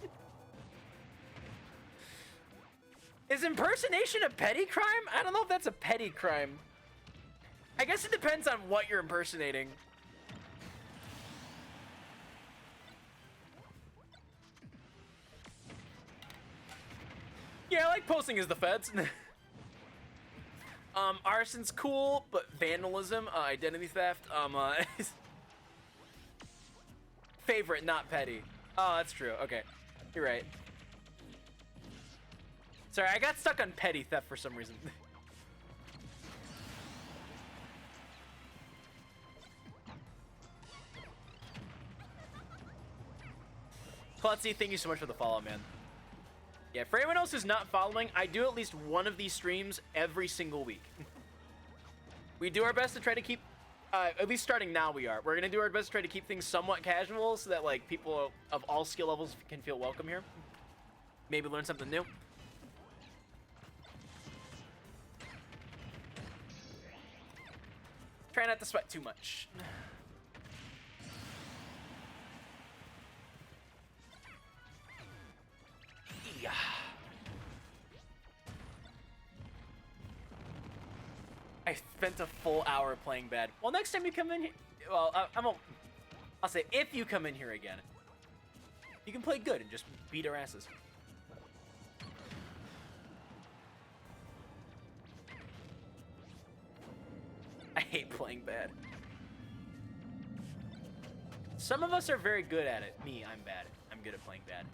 Is impersonation a petty crime? I don't know if that's a petty crime. I guess it depends on what you're impersonating. Yeah, I like posing as the feds. Arson's cool, but vandalism, identity theft, favorite, not petty. Oh, that's true. Okay, you're right. Sorry, I got stuck on petty theft for some reason. Klutzy, thank you so much for the follow, man. Yeah, for anyone else who's not following, I do at least one of these streams every single week. We do our best to try to keep, at least starting now we are. We're going to do our best to try to keep things somewhat casual so that, like, people of all skill levels can feel welcome here. Maybe learn something new. Try not to sweat too much. Yeah. I spent a full hour playing bad. Well, next time you come in here, well, I'll say if you come in here again, you can play good and just beat our asses. I hate playing bad. Some of us are very good at it. Me, I'm bad. I'm good at playing bad.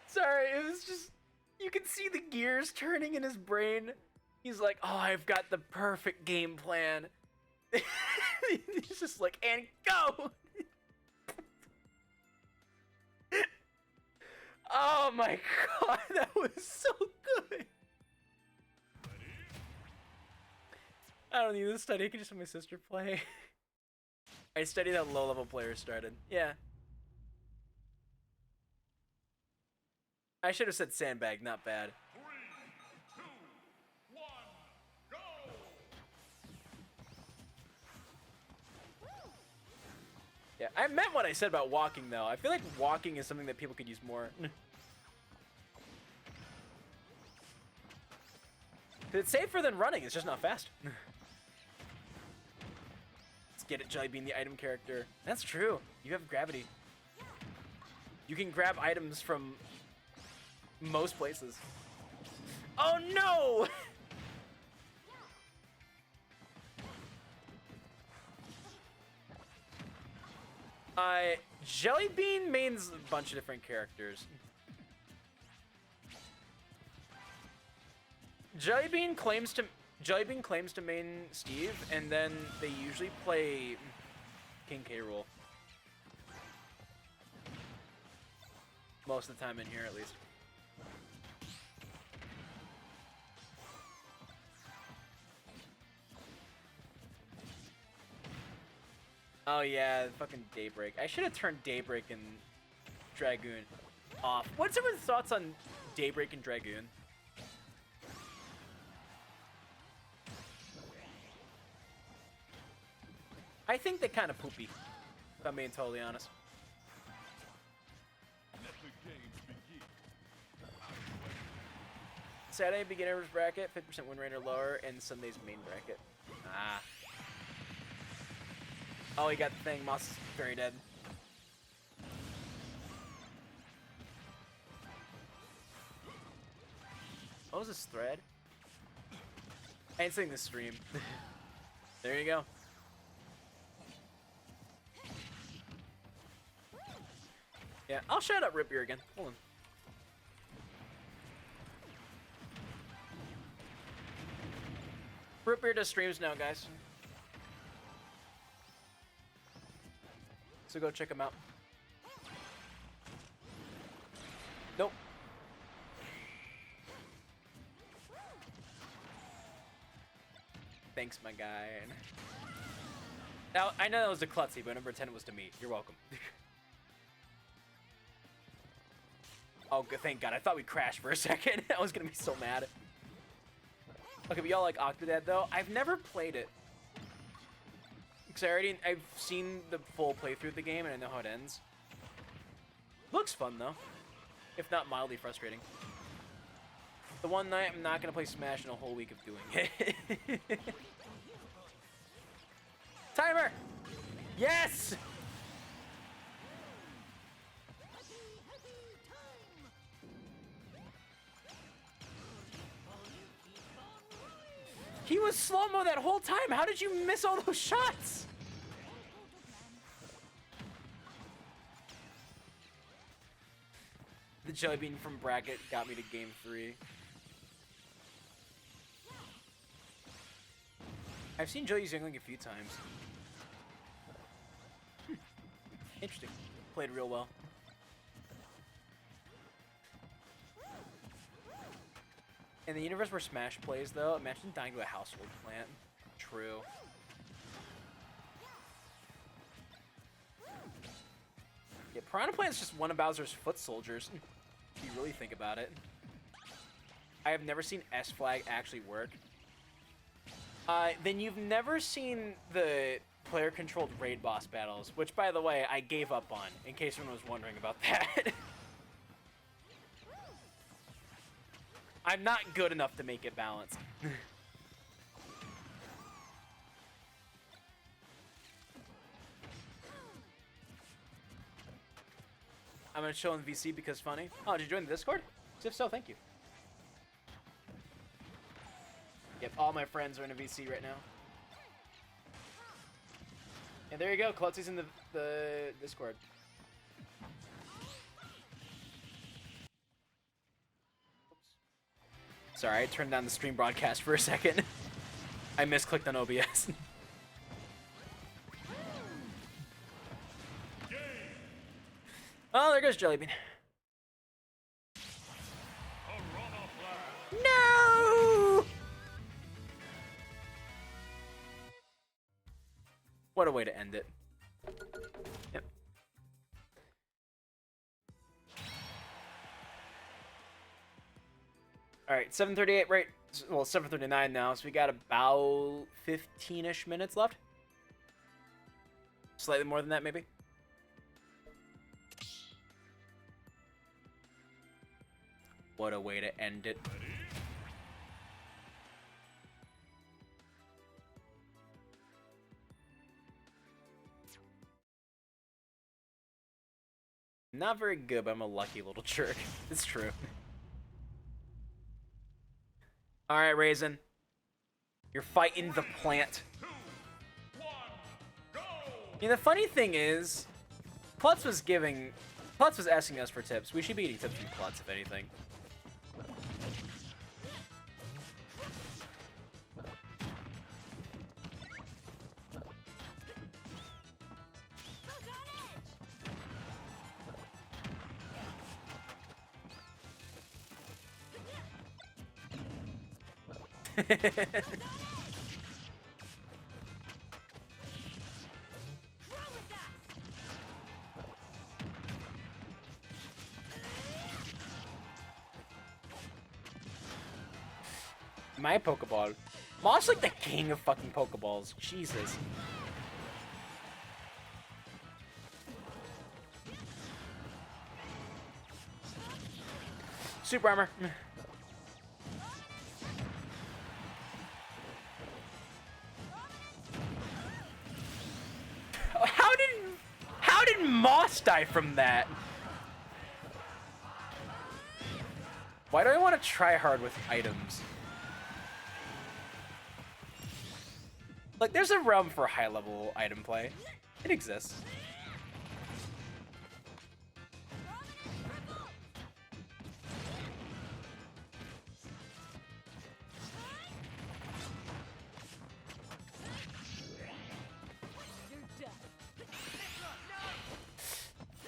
Sorry, it was just, you can see the gears turning in his brain. He's like, oh, I've got the perfect game plan. He's just like, and go! Oh my god, that was so good! I don't need to study, I can just have my sister play. I studied how low-level players started. Yeah. I should have said sandbag, not bad. 3, 2, 1, go! Yeah, I meant what I said about walking, though. I feel like walking is something that people could use more. It's safer than running, it's just not fast. Let's get it, Jelly Bean, the item character. That's true. You have gravity. You can grab items from most places. Oh no! Jelly Bean mains a bunch of different characters. Jellybean claims to main Steve, and then they usually play King K. Rool. Most of the time in here, at least. Oh yeah, fucking Daybreak. I should have turned Daybreak and Dragoon off. What's everyone's thoughts on Daybreak and Dragoon? I think they're kind of poopy, if I'm being totally honest. Let the games begin. Saturday beginner's bracket, 50% win rate or lower, and Sunday's main bracket. Ah. Oh, he got the thing. Moss is very dead. What was this thread? I ain't seeing this stream. There you go. Yeah, I'll shout out Rip Beer again. Hold on. Rip Beer does streams now, guys. So go check him out. Nope. Thanks, my guy. Now, I know that was a klutzy, but number 10 was to me. You're welcome. Oh, good, thank God. I thought we crashed for a second. I was gonna be so mad. Okay, but y'all like Octodad, though? I've never played it. Because I've seen the full playthrough of the game, and I know how it ends. Looks fun, though. If not mildly frustrating. The one night I'm not gonna play Smash in a whole week of doing it. Timer! Yes! He was slow-mo that whole time. How did you miss all those shots? The Jellybean from bracket got me to game 3. I've seen Joe use Youngling a few times. Interesting. Played real well. In the universe where Smash plays, though, imagine dying to a household plant. True. Yeah, Piranha Plant's just one of Bowser's foot soldiers, if you really think about it. I have never seen S-Flag actually work. Then you've never seen the player-controlled raid boss battles, which, by the way, I gave up on, in case anyone was wondering about that. I'm not good enough to make it balanced. I'm gonna chill in VC because funny. Oh, did you join the Discord? If so, thank you. Yep, all my friends are in a VC right now. And there you go, Klutzy's in the Discord. Sorry, I turned down the stream broadcast for a second. I misclicked on OBS. Oh, there goes Jellybean. No! What a way to end it. Yep. All right, 7:38, right? Well, 7:39 now, so we got about 15-ish minutes left. Slightly more than that, maybe. What a way to end it. Not very good, but I'm a lucky little jerk. It's true. Alright, Raisin. You're fighting the plant. 2, 1, go! Yeah, the funny thing is, Klutz was asking us for tips. We should be eating tips from Klutz, if anything. My Pokeball. Moss like the king of fucking Pokeballs. Jesus. Super armor. How did Moss die from that? Why do I want to try hard with items? Like, there's a realm for high-level item play. It exists.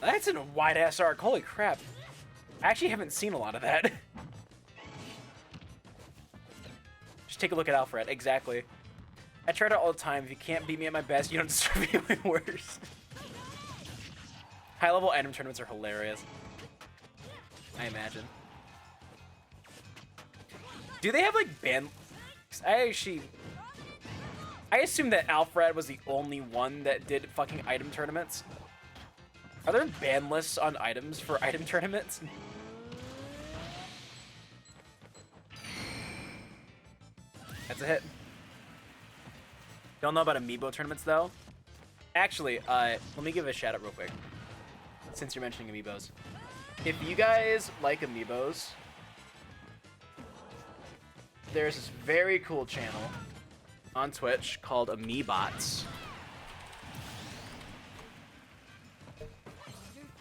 That's in a wide-ass arc. Holy crap. I actually haven't seen a lot of that. Just take a look at Alfred. Exactly. I try it all the time. If you can't beat me at my best, you don't deserve me at my worst. High-level item tournaments are hilarious. I imagine. Do they have, like, ban... I assumed that Alfred was the only one that did fucking item tournaments. Are there ban lists on items for item tournaments? That's a hit. Don't know about amiibo tournaments, though. Actually, let me give a shout out real quick, since you're mentioning amiibos. If you guys like amiibos, there's this very cool channel on Twitch called Amiibots.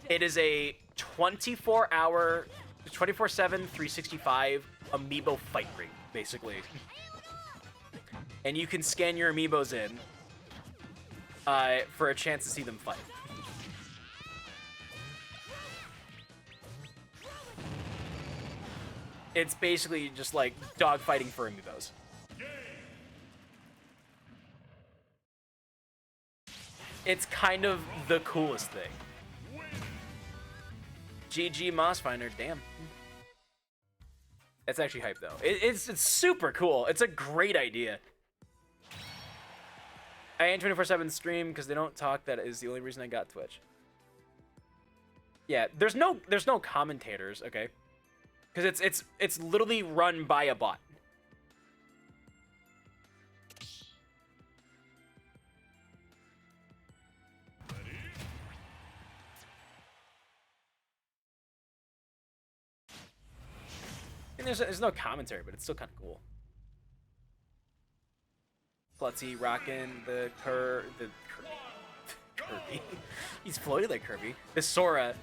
It is a 24-hour, 24/7, 365 amiibo fight ring, basically. And you can scan your amiibos in for a chance to see them fight. It's basically just like dogfighting for amiibos. It's kind of the coolest thing. GG Moss Finder, damn. That's actually hype though. It's super cool. It's a great idea. I ain't 24/7 stream because they don't talk. That is the only reason I got Twitch. Yeah, there's no commentators, okay? Because it's literally run by a bot. And there's no commentary, but it's still kind of cool. Klutzy rocking the Kirby. He's floating like Kirby. The Sora.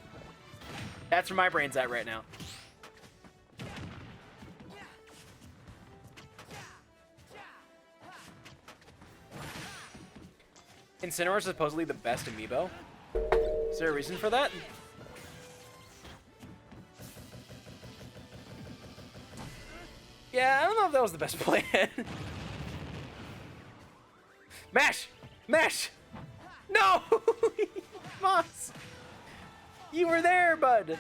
That's where my brain's at right now. Incineroar is supposedly the best amiibo. Is there a reason for that? Yeah, I don't know if that was the best plan. Mash! Mash! No! Moss! You were there, bud!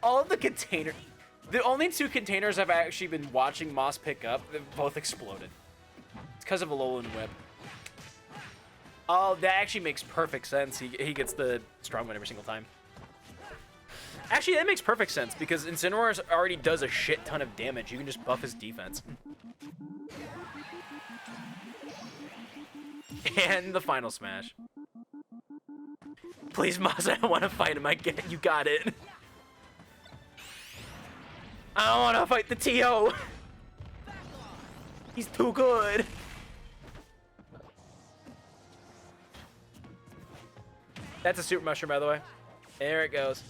All of the containers... The only two containers I've actually been watching Moss pick up, they've both exploded. It's because of a Alolan Whip. Oh, that actually makes perfect sense. He gets the strong one every single time. Actually, that makes perfect sense, because Incineroar already does a shit ton of damage. You can just buff his defense. And the final smash. Please, Moss, I don't want to fight him. You got it. I don't want to fight the TO. He's too good. That's a super mushroom, by the way. There it goes.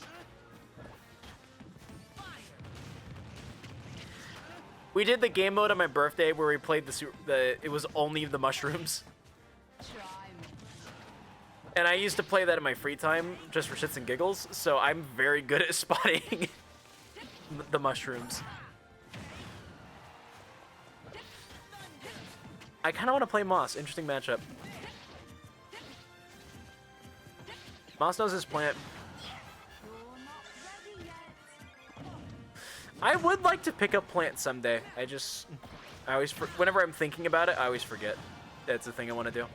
We did the game mode on my birthday where we played it was only the mushrooms. And I used to play that in my free time just for shits and giggles, so I'm very good at spotting the mushrooms. I kind of want to play Moss. Interesting matchup. Moss knows his plant. I would like to pick up plant someday. I always, whenever I'm thinking about it, I always forget. That's the thing I want to do.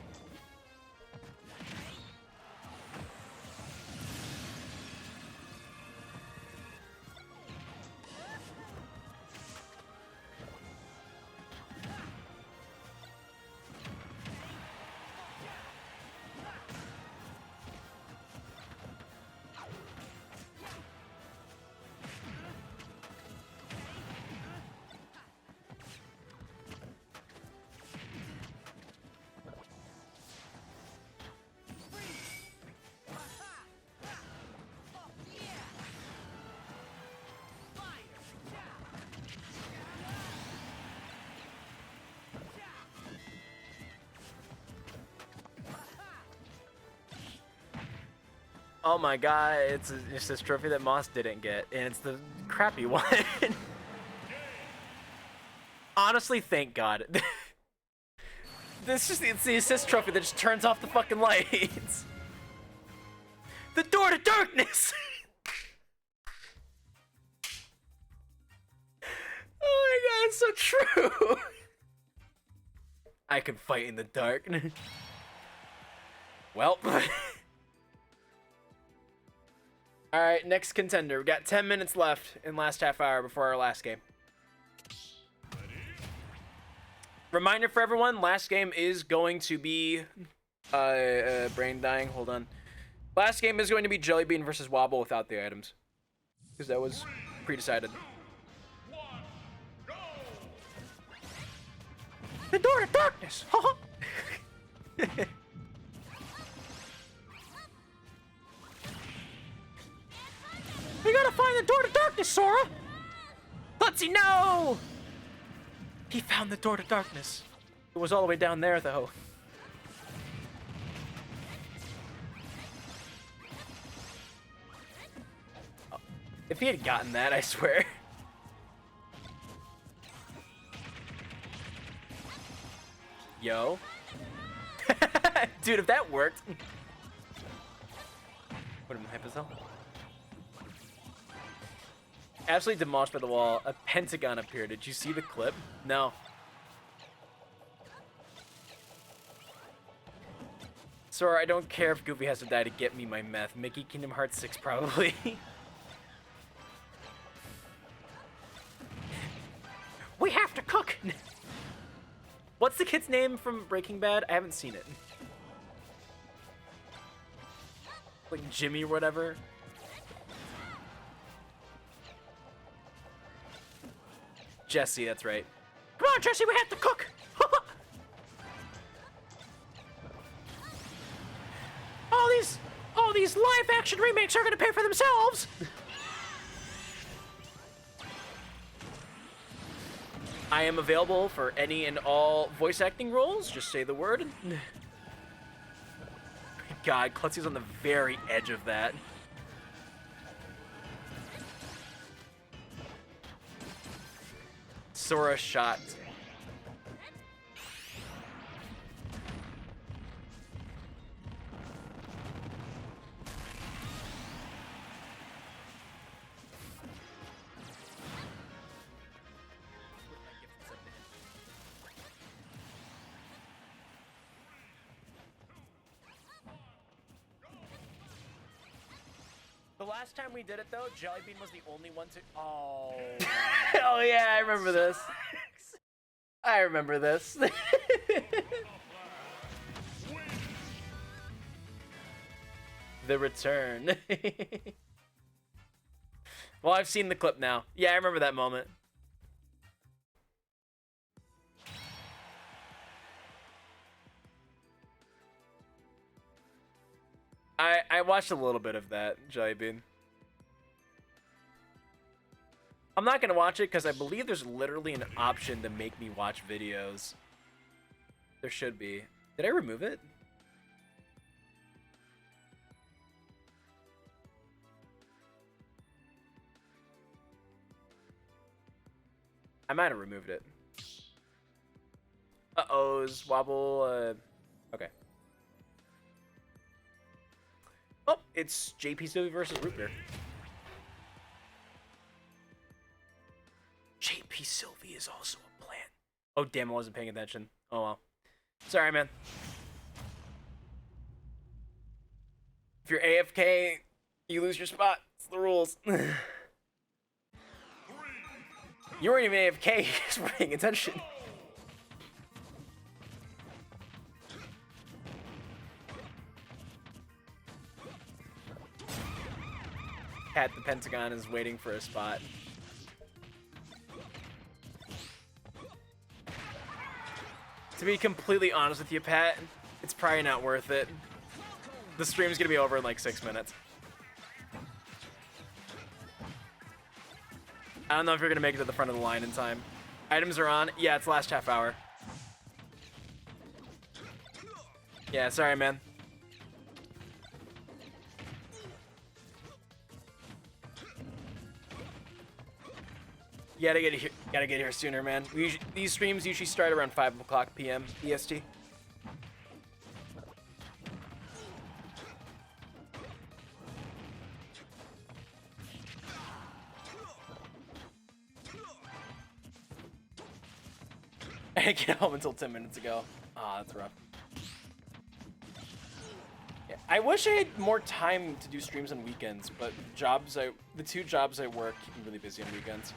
Oh my god, it's this trophy that Moss didn't get, and it's the crappy one. Honestly, thank God. It's the assist trophy that just turns off the fucking lights. The door to darkness! Oh my god, it's so true! I can fight in the dark. Well... Alright, next contender. We got 10 minutes left in last half hour before our last game. Reminder for everyone, last game is going to be... brain dying, hold on. Last game is going to be Jellybean versus Wobble without the items. Because that was pre-decided. The door to darkness! We gotta find the door to darkness, Sora! Clutzy, no! He found the door to darkness. It was all the way down there, though. Oh, if he had gotten that, I swear. Yo. Dude, if that worked. What am I, Hypozell? Absolutely demolished by the wall. A pentagon appeared. Did you see the clip? No. Sora, I don't care if Goofy has to die to get me my meth. Mickey, Kingdom Hearts 6, probably. We have to cook! What's the kid's name from Breaking Bad? I haven't seen it. Like Jimmy or whatever. Jesse, that's right. Come on, Jesse, we have to cook! all these live-action remakes are gonna pay for themselves! I am available for any and all voice acting roles. Just say the word. God, Klutzy's on the very edge of that. Sora shot. The last time we did it, though, Jellybean was the only one to... Oh. Oh, yeah, I remember this. I remember this. The return. Well, I've seen the clip now. Yeah, I remember that moment. I watched a little bit of that, Jellybean. I'm not gonna watch it because I believe there's literally an option to make me watch videos. There should be. Did I remove it? I might have removed it. Uh-ohs, wobble, okay. Oh, it's JP Sylvie versus Root Beer. JP Sylvie is also a plant. Oh, damn, I wasn't paying attention. Oh, well. Sorry, man. If you're AFK, you lose your spot. It's the rules. You weren't even AFK, you just weren't paying attention. Pat the Pentagon is waiting for a spot. To be completely honest with you, Pat, it's probably not worth it. The stream's gonna be over in like 6 minutes. I don't know if you're gonna make it to the front of the line in time. Items are on. Yeah, it's last half hour. Yeah, sorry, man. You gotta get here sooner, man. These streams usually start around 5 o'clock p.m. EST. I didn't get home until 10 minutes ago. Ah, that's rough. Yeah, I wish I had more time to do streams on weekends, but the 2 jobs I work keep me really busy on weekends.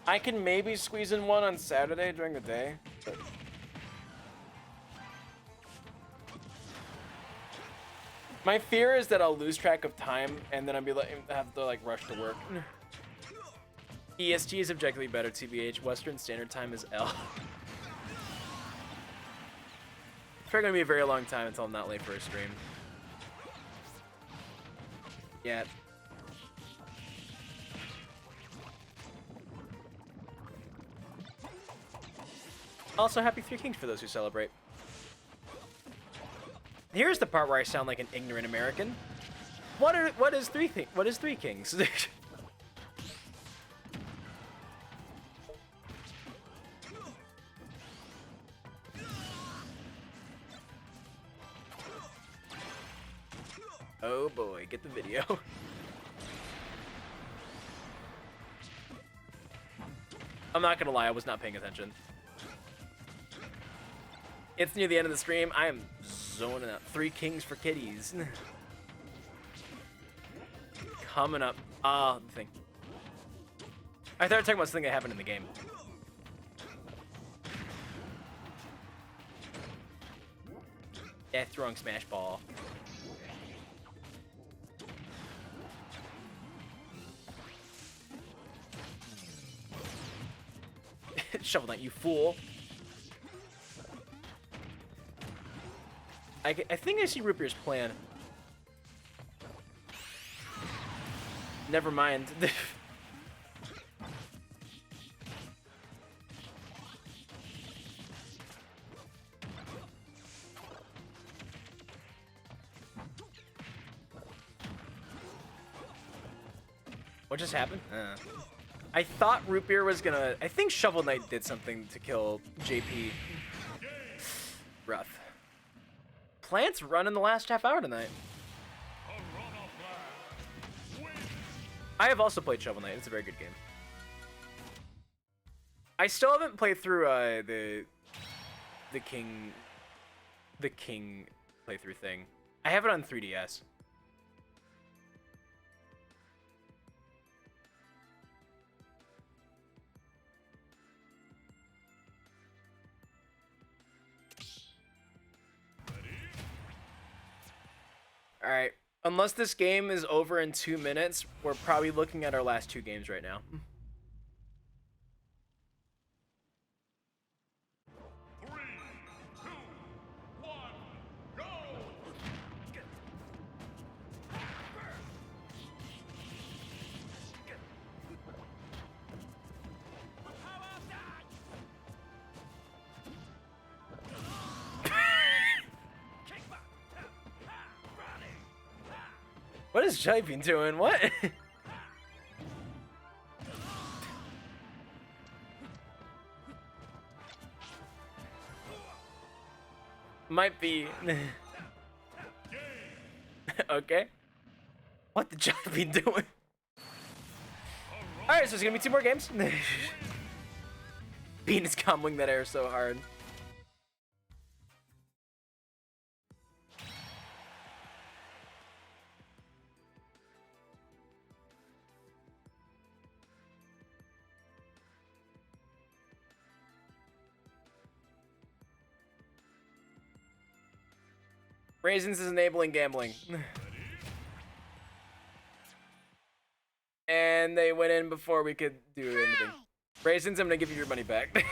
I can maybe squeeze in one on Saturday during the day, but my fear is that I'll lose track of time and then I'll be like have to like rush to work. EST is objectively better, TBH. Western Standard Time is L. It's probably gonna be a very long time until I'm not late for a stream. Yeah. Also, happy Three Kings for those who celebrate. Here's the part where I sound like an ignorant American. What is Three Kings? Oh boy, get the video. I'm not gonna lie, I was not paying attention. It's near the end of the stream. I am zoning out. Three Kings for kitties. Coming up. The thing. I thought I was talking about something that happened in the game. Yeah, throwing smash ball. Shovel Knight, you fool. I think I see Root Beer's plan. Never mind. What just happened? I thought Root Beer was gonna... I think Shovel Knight did something to kill JP. Rough. Plants running the last half hour tonight. I have also played Shovel Knight. It's a very good game. I still haven't played through the King playthrough thing. I have it on 3DS. Alright, unless this game is over in 2 minutes, we're probably looking at our last 2 games right now. What is Jellybean doing? What? Might be. Okay. What the Jelly Bean doing? Alright, so there's gonna be 2 more games. Bean is comboing that air so hard. Raisins is enabling gambling. And they went in before we could do anything. Raisins, I'm gonna give you your money back.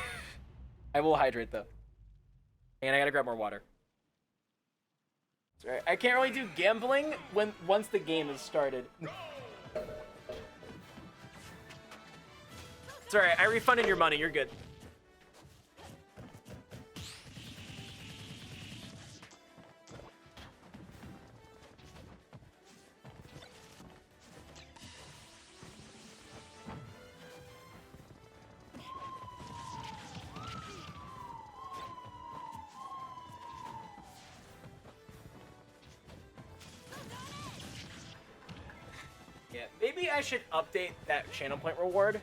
I will hydrate though. And I gotta grab more water. That's right. I can't really do gambling once the game is started. It's alright, I refunded your money, you're good. Yeah, maybe I should update that channel point reward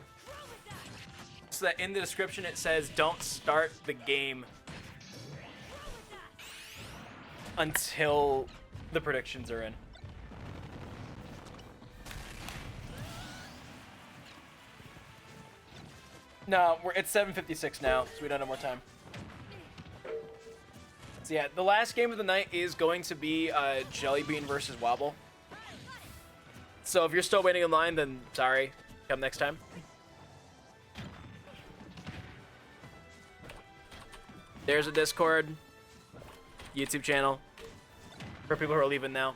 so that in the description it says don't start the game until the predictions are in. No, it's 7:56 now, so we don't have more time. So yeah, the last game of the night is going to be Jelly Bean versus Wobble. So if you're still waiting in line, then sorry. Come next time. There's a Discord, YouTube channel for people who are leaving now.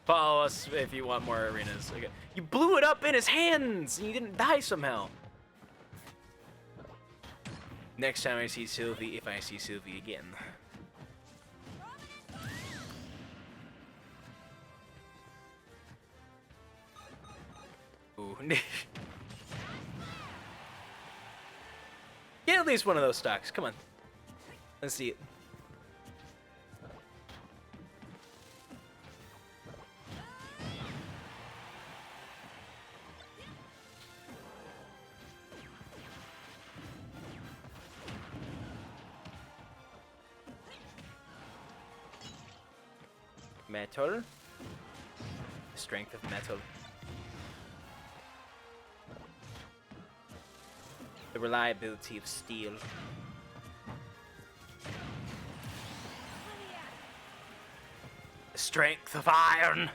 Follow us if you want more arenas. Okay. You blew it up in his hands and you didn't die somehow. Next time I see Sylvie, if I see Sylvie again. Ooh. Get at least one of those stocks. Come on. Let's see it. Metal. Strength of metal. The reliability of steel. The strength of iron.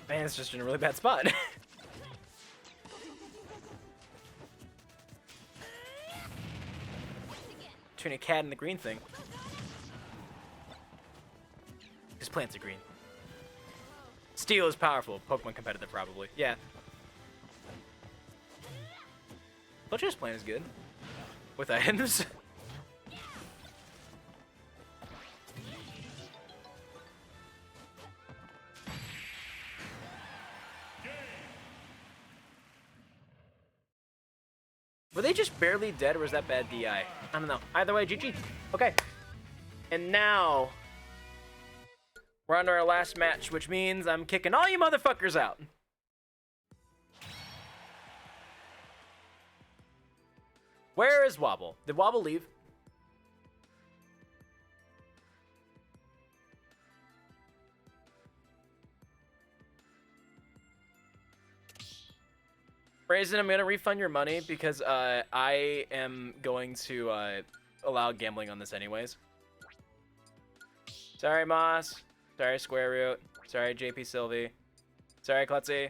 Man, it's just in a really bad spot. Between a cat and the green thing. His plants are green. Steel is powerful. Pokemon competitive, probably. Yeah. Butcher's plant is good. With items. Were they just barely dead, or was that bad DI? I don't know. Either way, GG. Okay. And now we're on to our last match, which means I'm kicking all you motherfuckers out. Where is Wobble? Did Wobble leave? Raisin, I'm going to refund your money because I am going to allow gambling on this anyways. Sorry, Moss. Sorry, Square Root. Sorry, JP Sylvie. Sorry, Klutzy.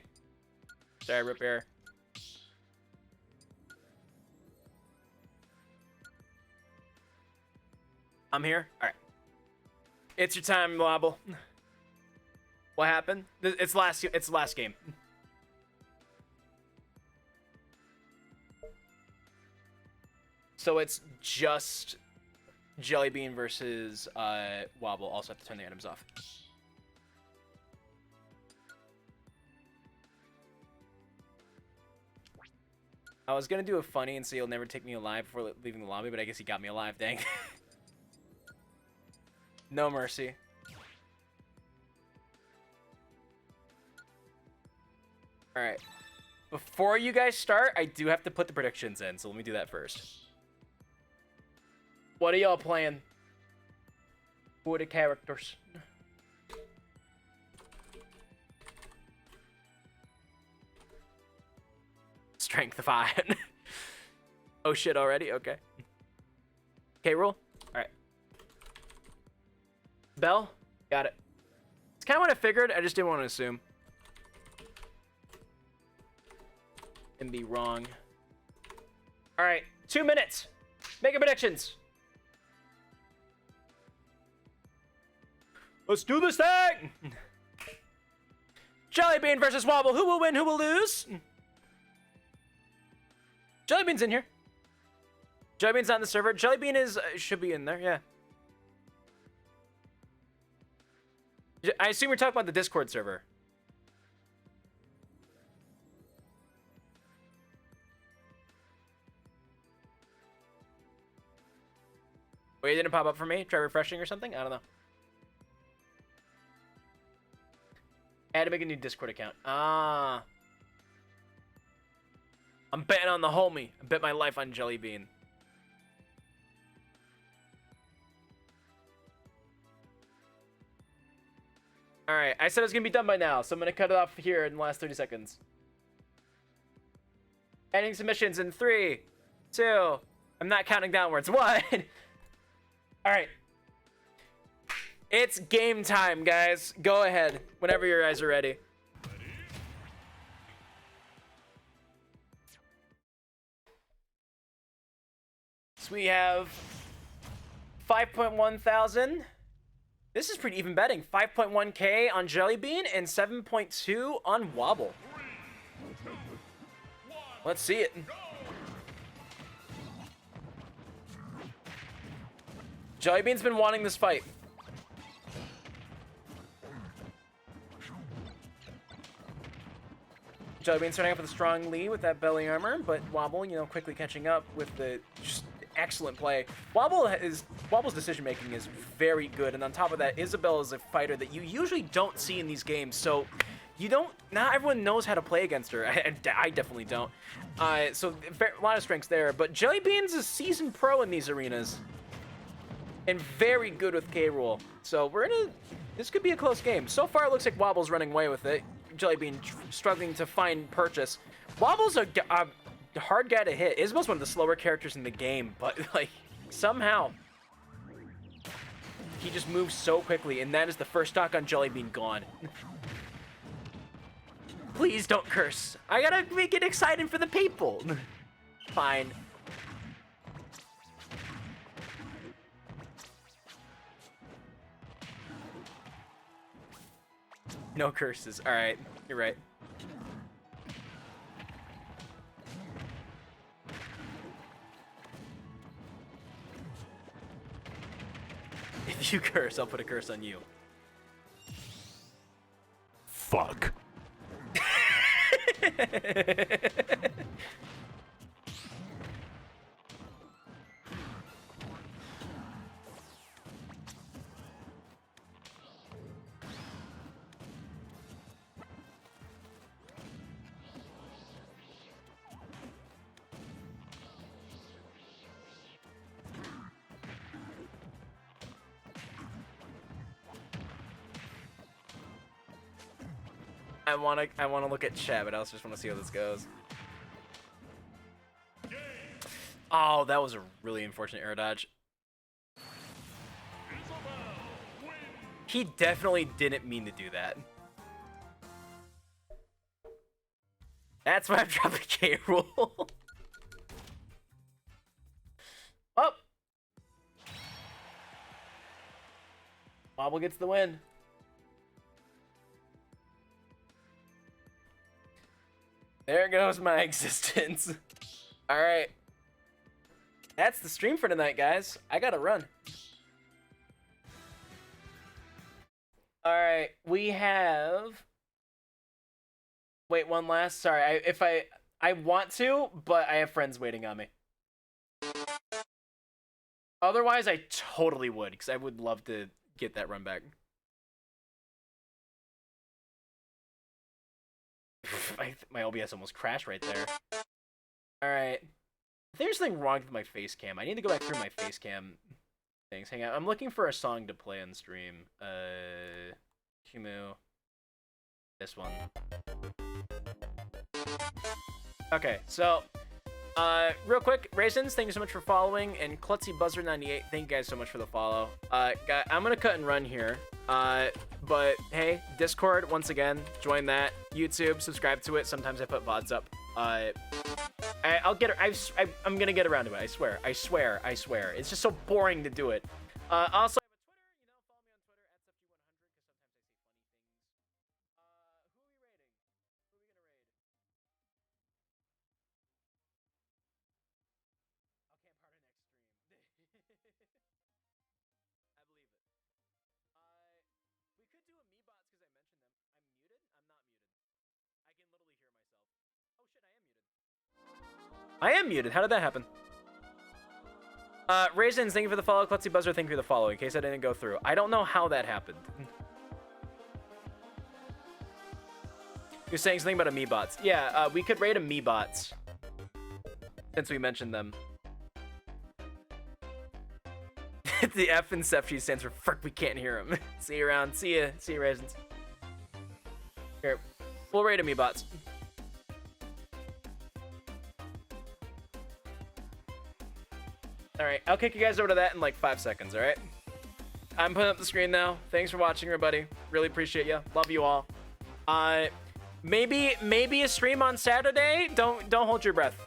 Sorry, Root Beer. I'm here? Alright. It's your time, Wobble. What happened? It's the last game. So it's just Jelly Bean versus Wobble. Also have to turn the items off. I was gonna do a funny and say you'll never take me alive before leaving the lobby, but I guess he got me alive, dang. No mercy. Alright. Before you guys start, I do have to put the predictions in, so let me do that first. What are y'all playing? Who are the characters? Strength of iron. Oh shit already? Okay. Okay, roll. Alright. Bell? Got it. It's kind of what I figured, I just didn't want to assume. And be wrong. Alright, 2 minutes. Make your predictions. Let's do this thing! Jellybean versus Wobble. Who will win? Who will lose? Jellybean's in here. Jellybean's on the server. Jellybean is should be in there, yeah. I assume we're talking about the Discord server. Wait, it didn't pop up for me? Try refreshing or something? I don't know. I had to make a new Discord account. Ah. I'm betting on the homie. I bet my life on Jellybean. Alright, I said it was going to be done by now, so I'm going to cut it off here in the last 30 seconds. Ending submissions in 3, 2, I'm not counting downwards, 1. Alright. It's game time, guys. Go ahead, whenever your guys are ready. So we have 5.1 thousand. This is pretty even betting. 5.1k on Jellybean and 7.2 on Wobble. Let's see it. Jellybean's been wanting this fight. Jellybean starting off with a strong lead with that belly armor, but Wobble, you know, quickly catching up with the just excellent play. Wobble's decision making is very good, and on top of that, Isabelle is a fighter that you usually don't see in these games, so not everyone knows how to play against her. I definitely don't. So a lot of strengths there, but Jellybean's a seasoned pro in these arenas, and very good with K-Rool. So this could be a close game. So far, it looks like Wobble's running away with it. Jellybean struggling to find purchase. Wobble's a hard guy to hit. Isabelle's one of the slower characters in the game, but like somehow he just moves so quickly, and that is the first stock on Jellybean gone. Please don't curse. I gotta make it exciting for the people. Fine. No curses. All right, you're right. If you curse, I'll put a curse on you. Fuck. I wanna look at chat, but I also just want to see how this goes. Oh, that was a really unfortunate air dodge. He definitely didn't mean to do that. That's why I'm dropping K-Rool. Oh! Wobble gets the win. There goes my existence. Alright. That's the stream for tonight, guys. I gotta run. Alright, we have... Wait, one last... Sorry, I want to, but I have friends waiting on me. Otherwise, I totally would, because I would love to get that run back. My OBS almost crashed right there. Alright. I think there's something wrong with my face cam. I need to go back through my face cam things. Hang on. I'm looking for a song to play on stream. Kumu. This one. Okay, so real quick, Raisins, thank you so much for following, and Klutzy Buzzer 98, thank you guys so much for the follow. I'm gonna cut and run here. But hey, Discord, once again, join that. YouTube, subscribe to it. Sometimes I put VODs up. I'll get it. I'm gonna get around to it. I swear. I swear. I swear. It's just so boring to do it. Also, I have a Twitter. I am muted. How did that happen? Raisins, thank you for the follow. Klutzy Buzzer, thank you for the follow. In case I didn't go through. I don't know how that happened. You're saying something about Amiibots. Yeah, we could raid Amiibots. Since we mentioned them. The F in Sepchi stands for frick, we can't hear him. See you around. See ya. See you, Raisins. Here. We'll raid Amiibots. Alright, I'll kick you guys over to that in like 5 seconds, alright? I'm putting up the screen now. Thanks for watching, everybody. Really appreciate you. Love you all. Maybe a stream on Saturday? Don't hold your breath.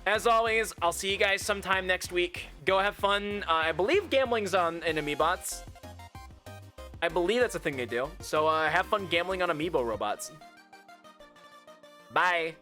As always, I'll see you guys sometime next week. Go have fun. I believe gambling's on in Amiibots. I believe that's a thing they do. So have fun gambling on Amiibo robots. Bye.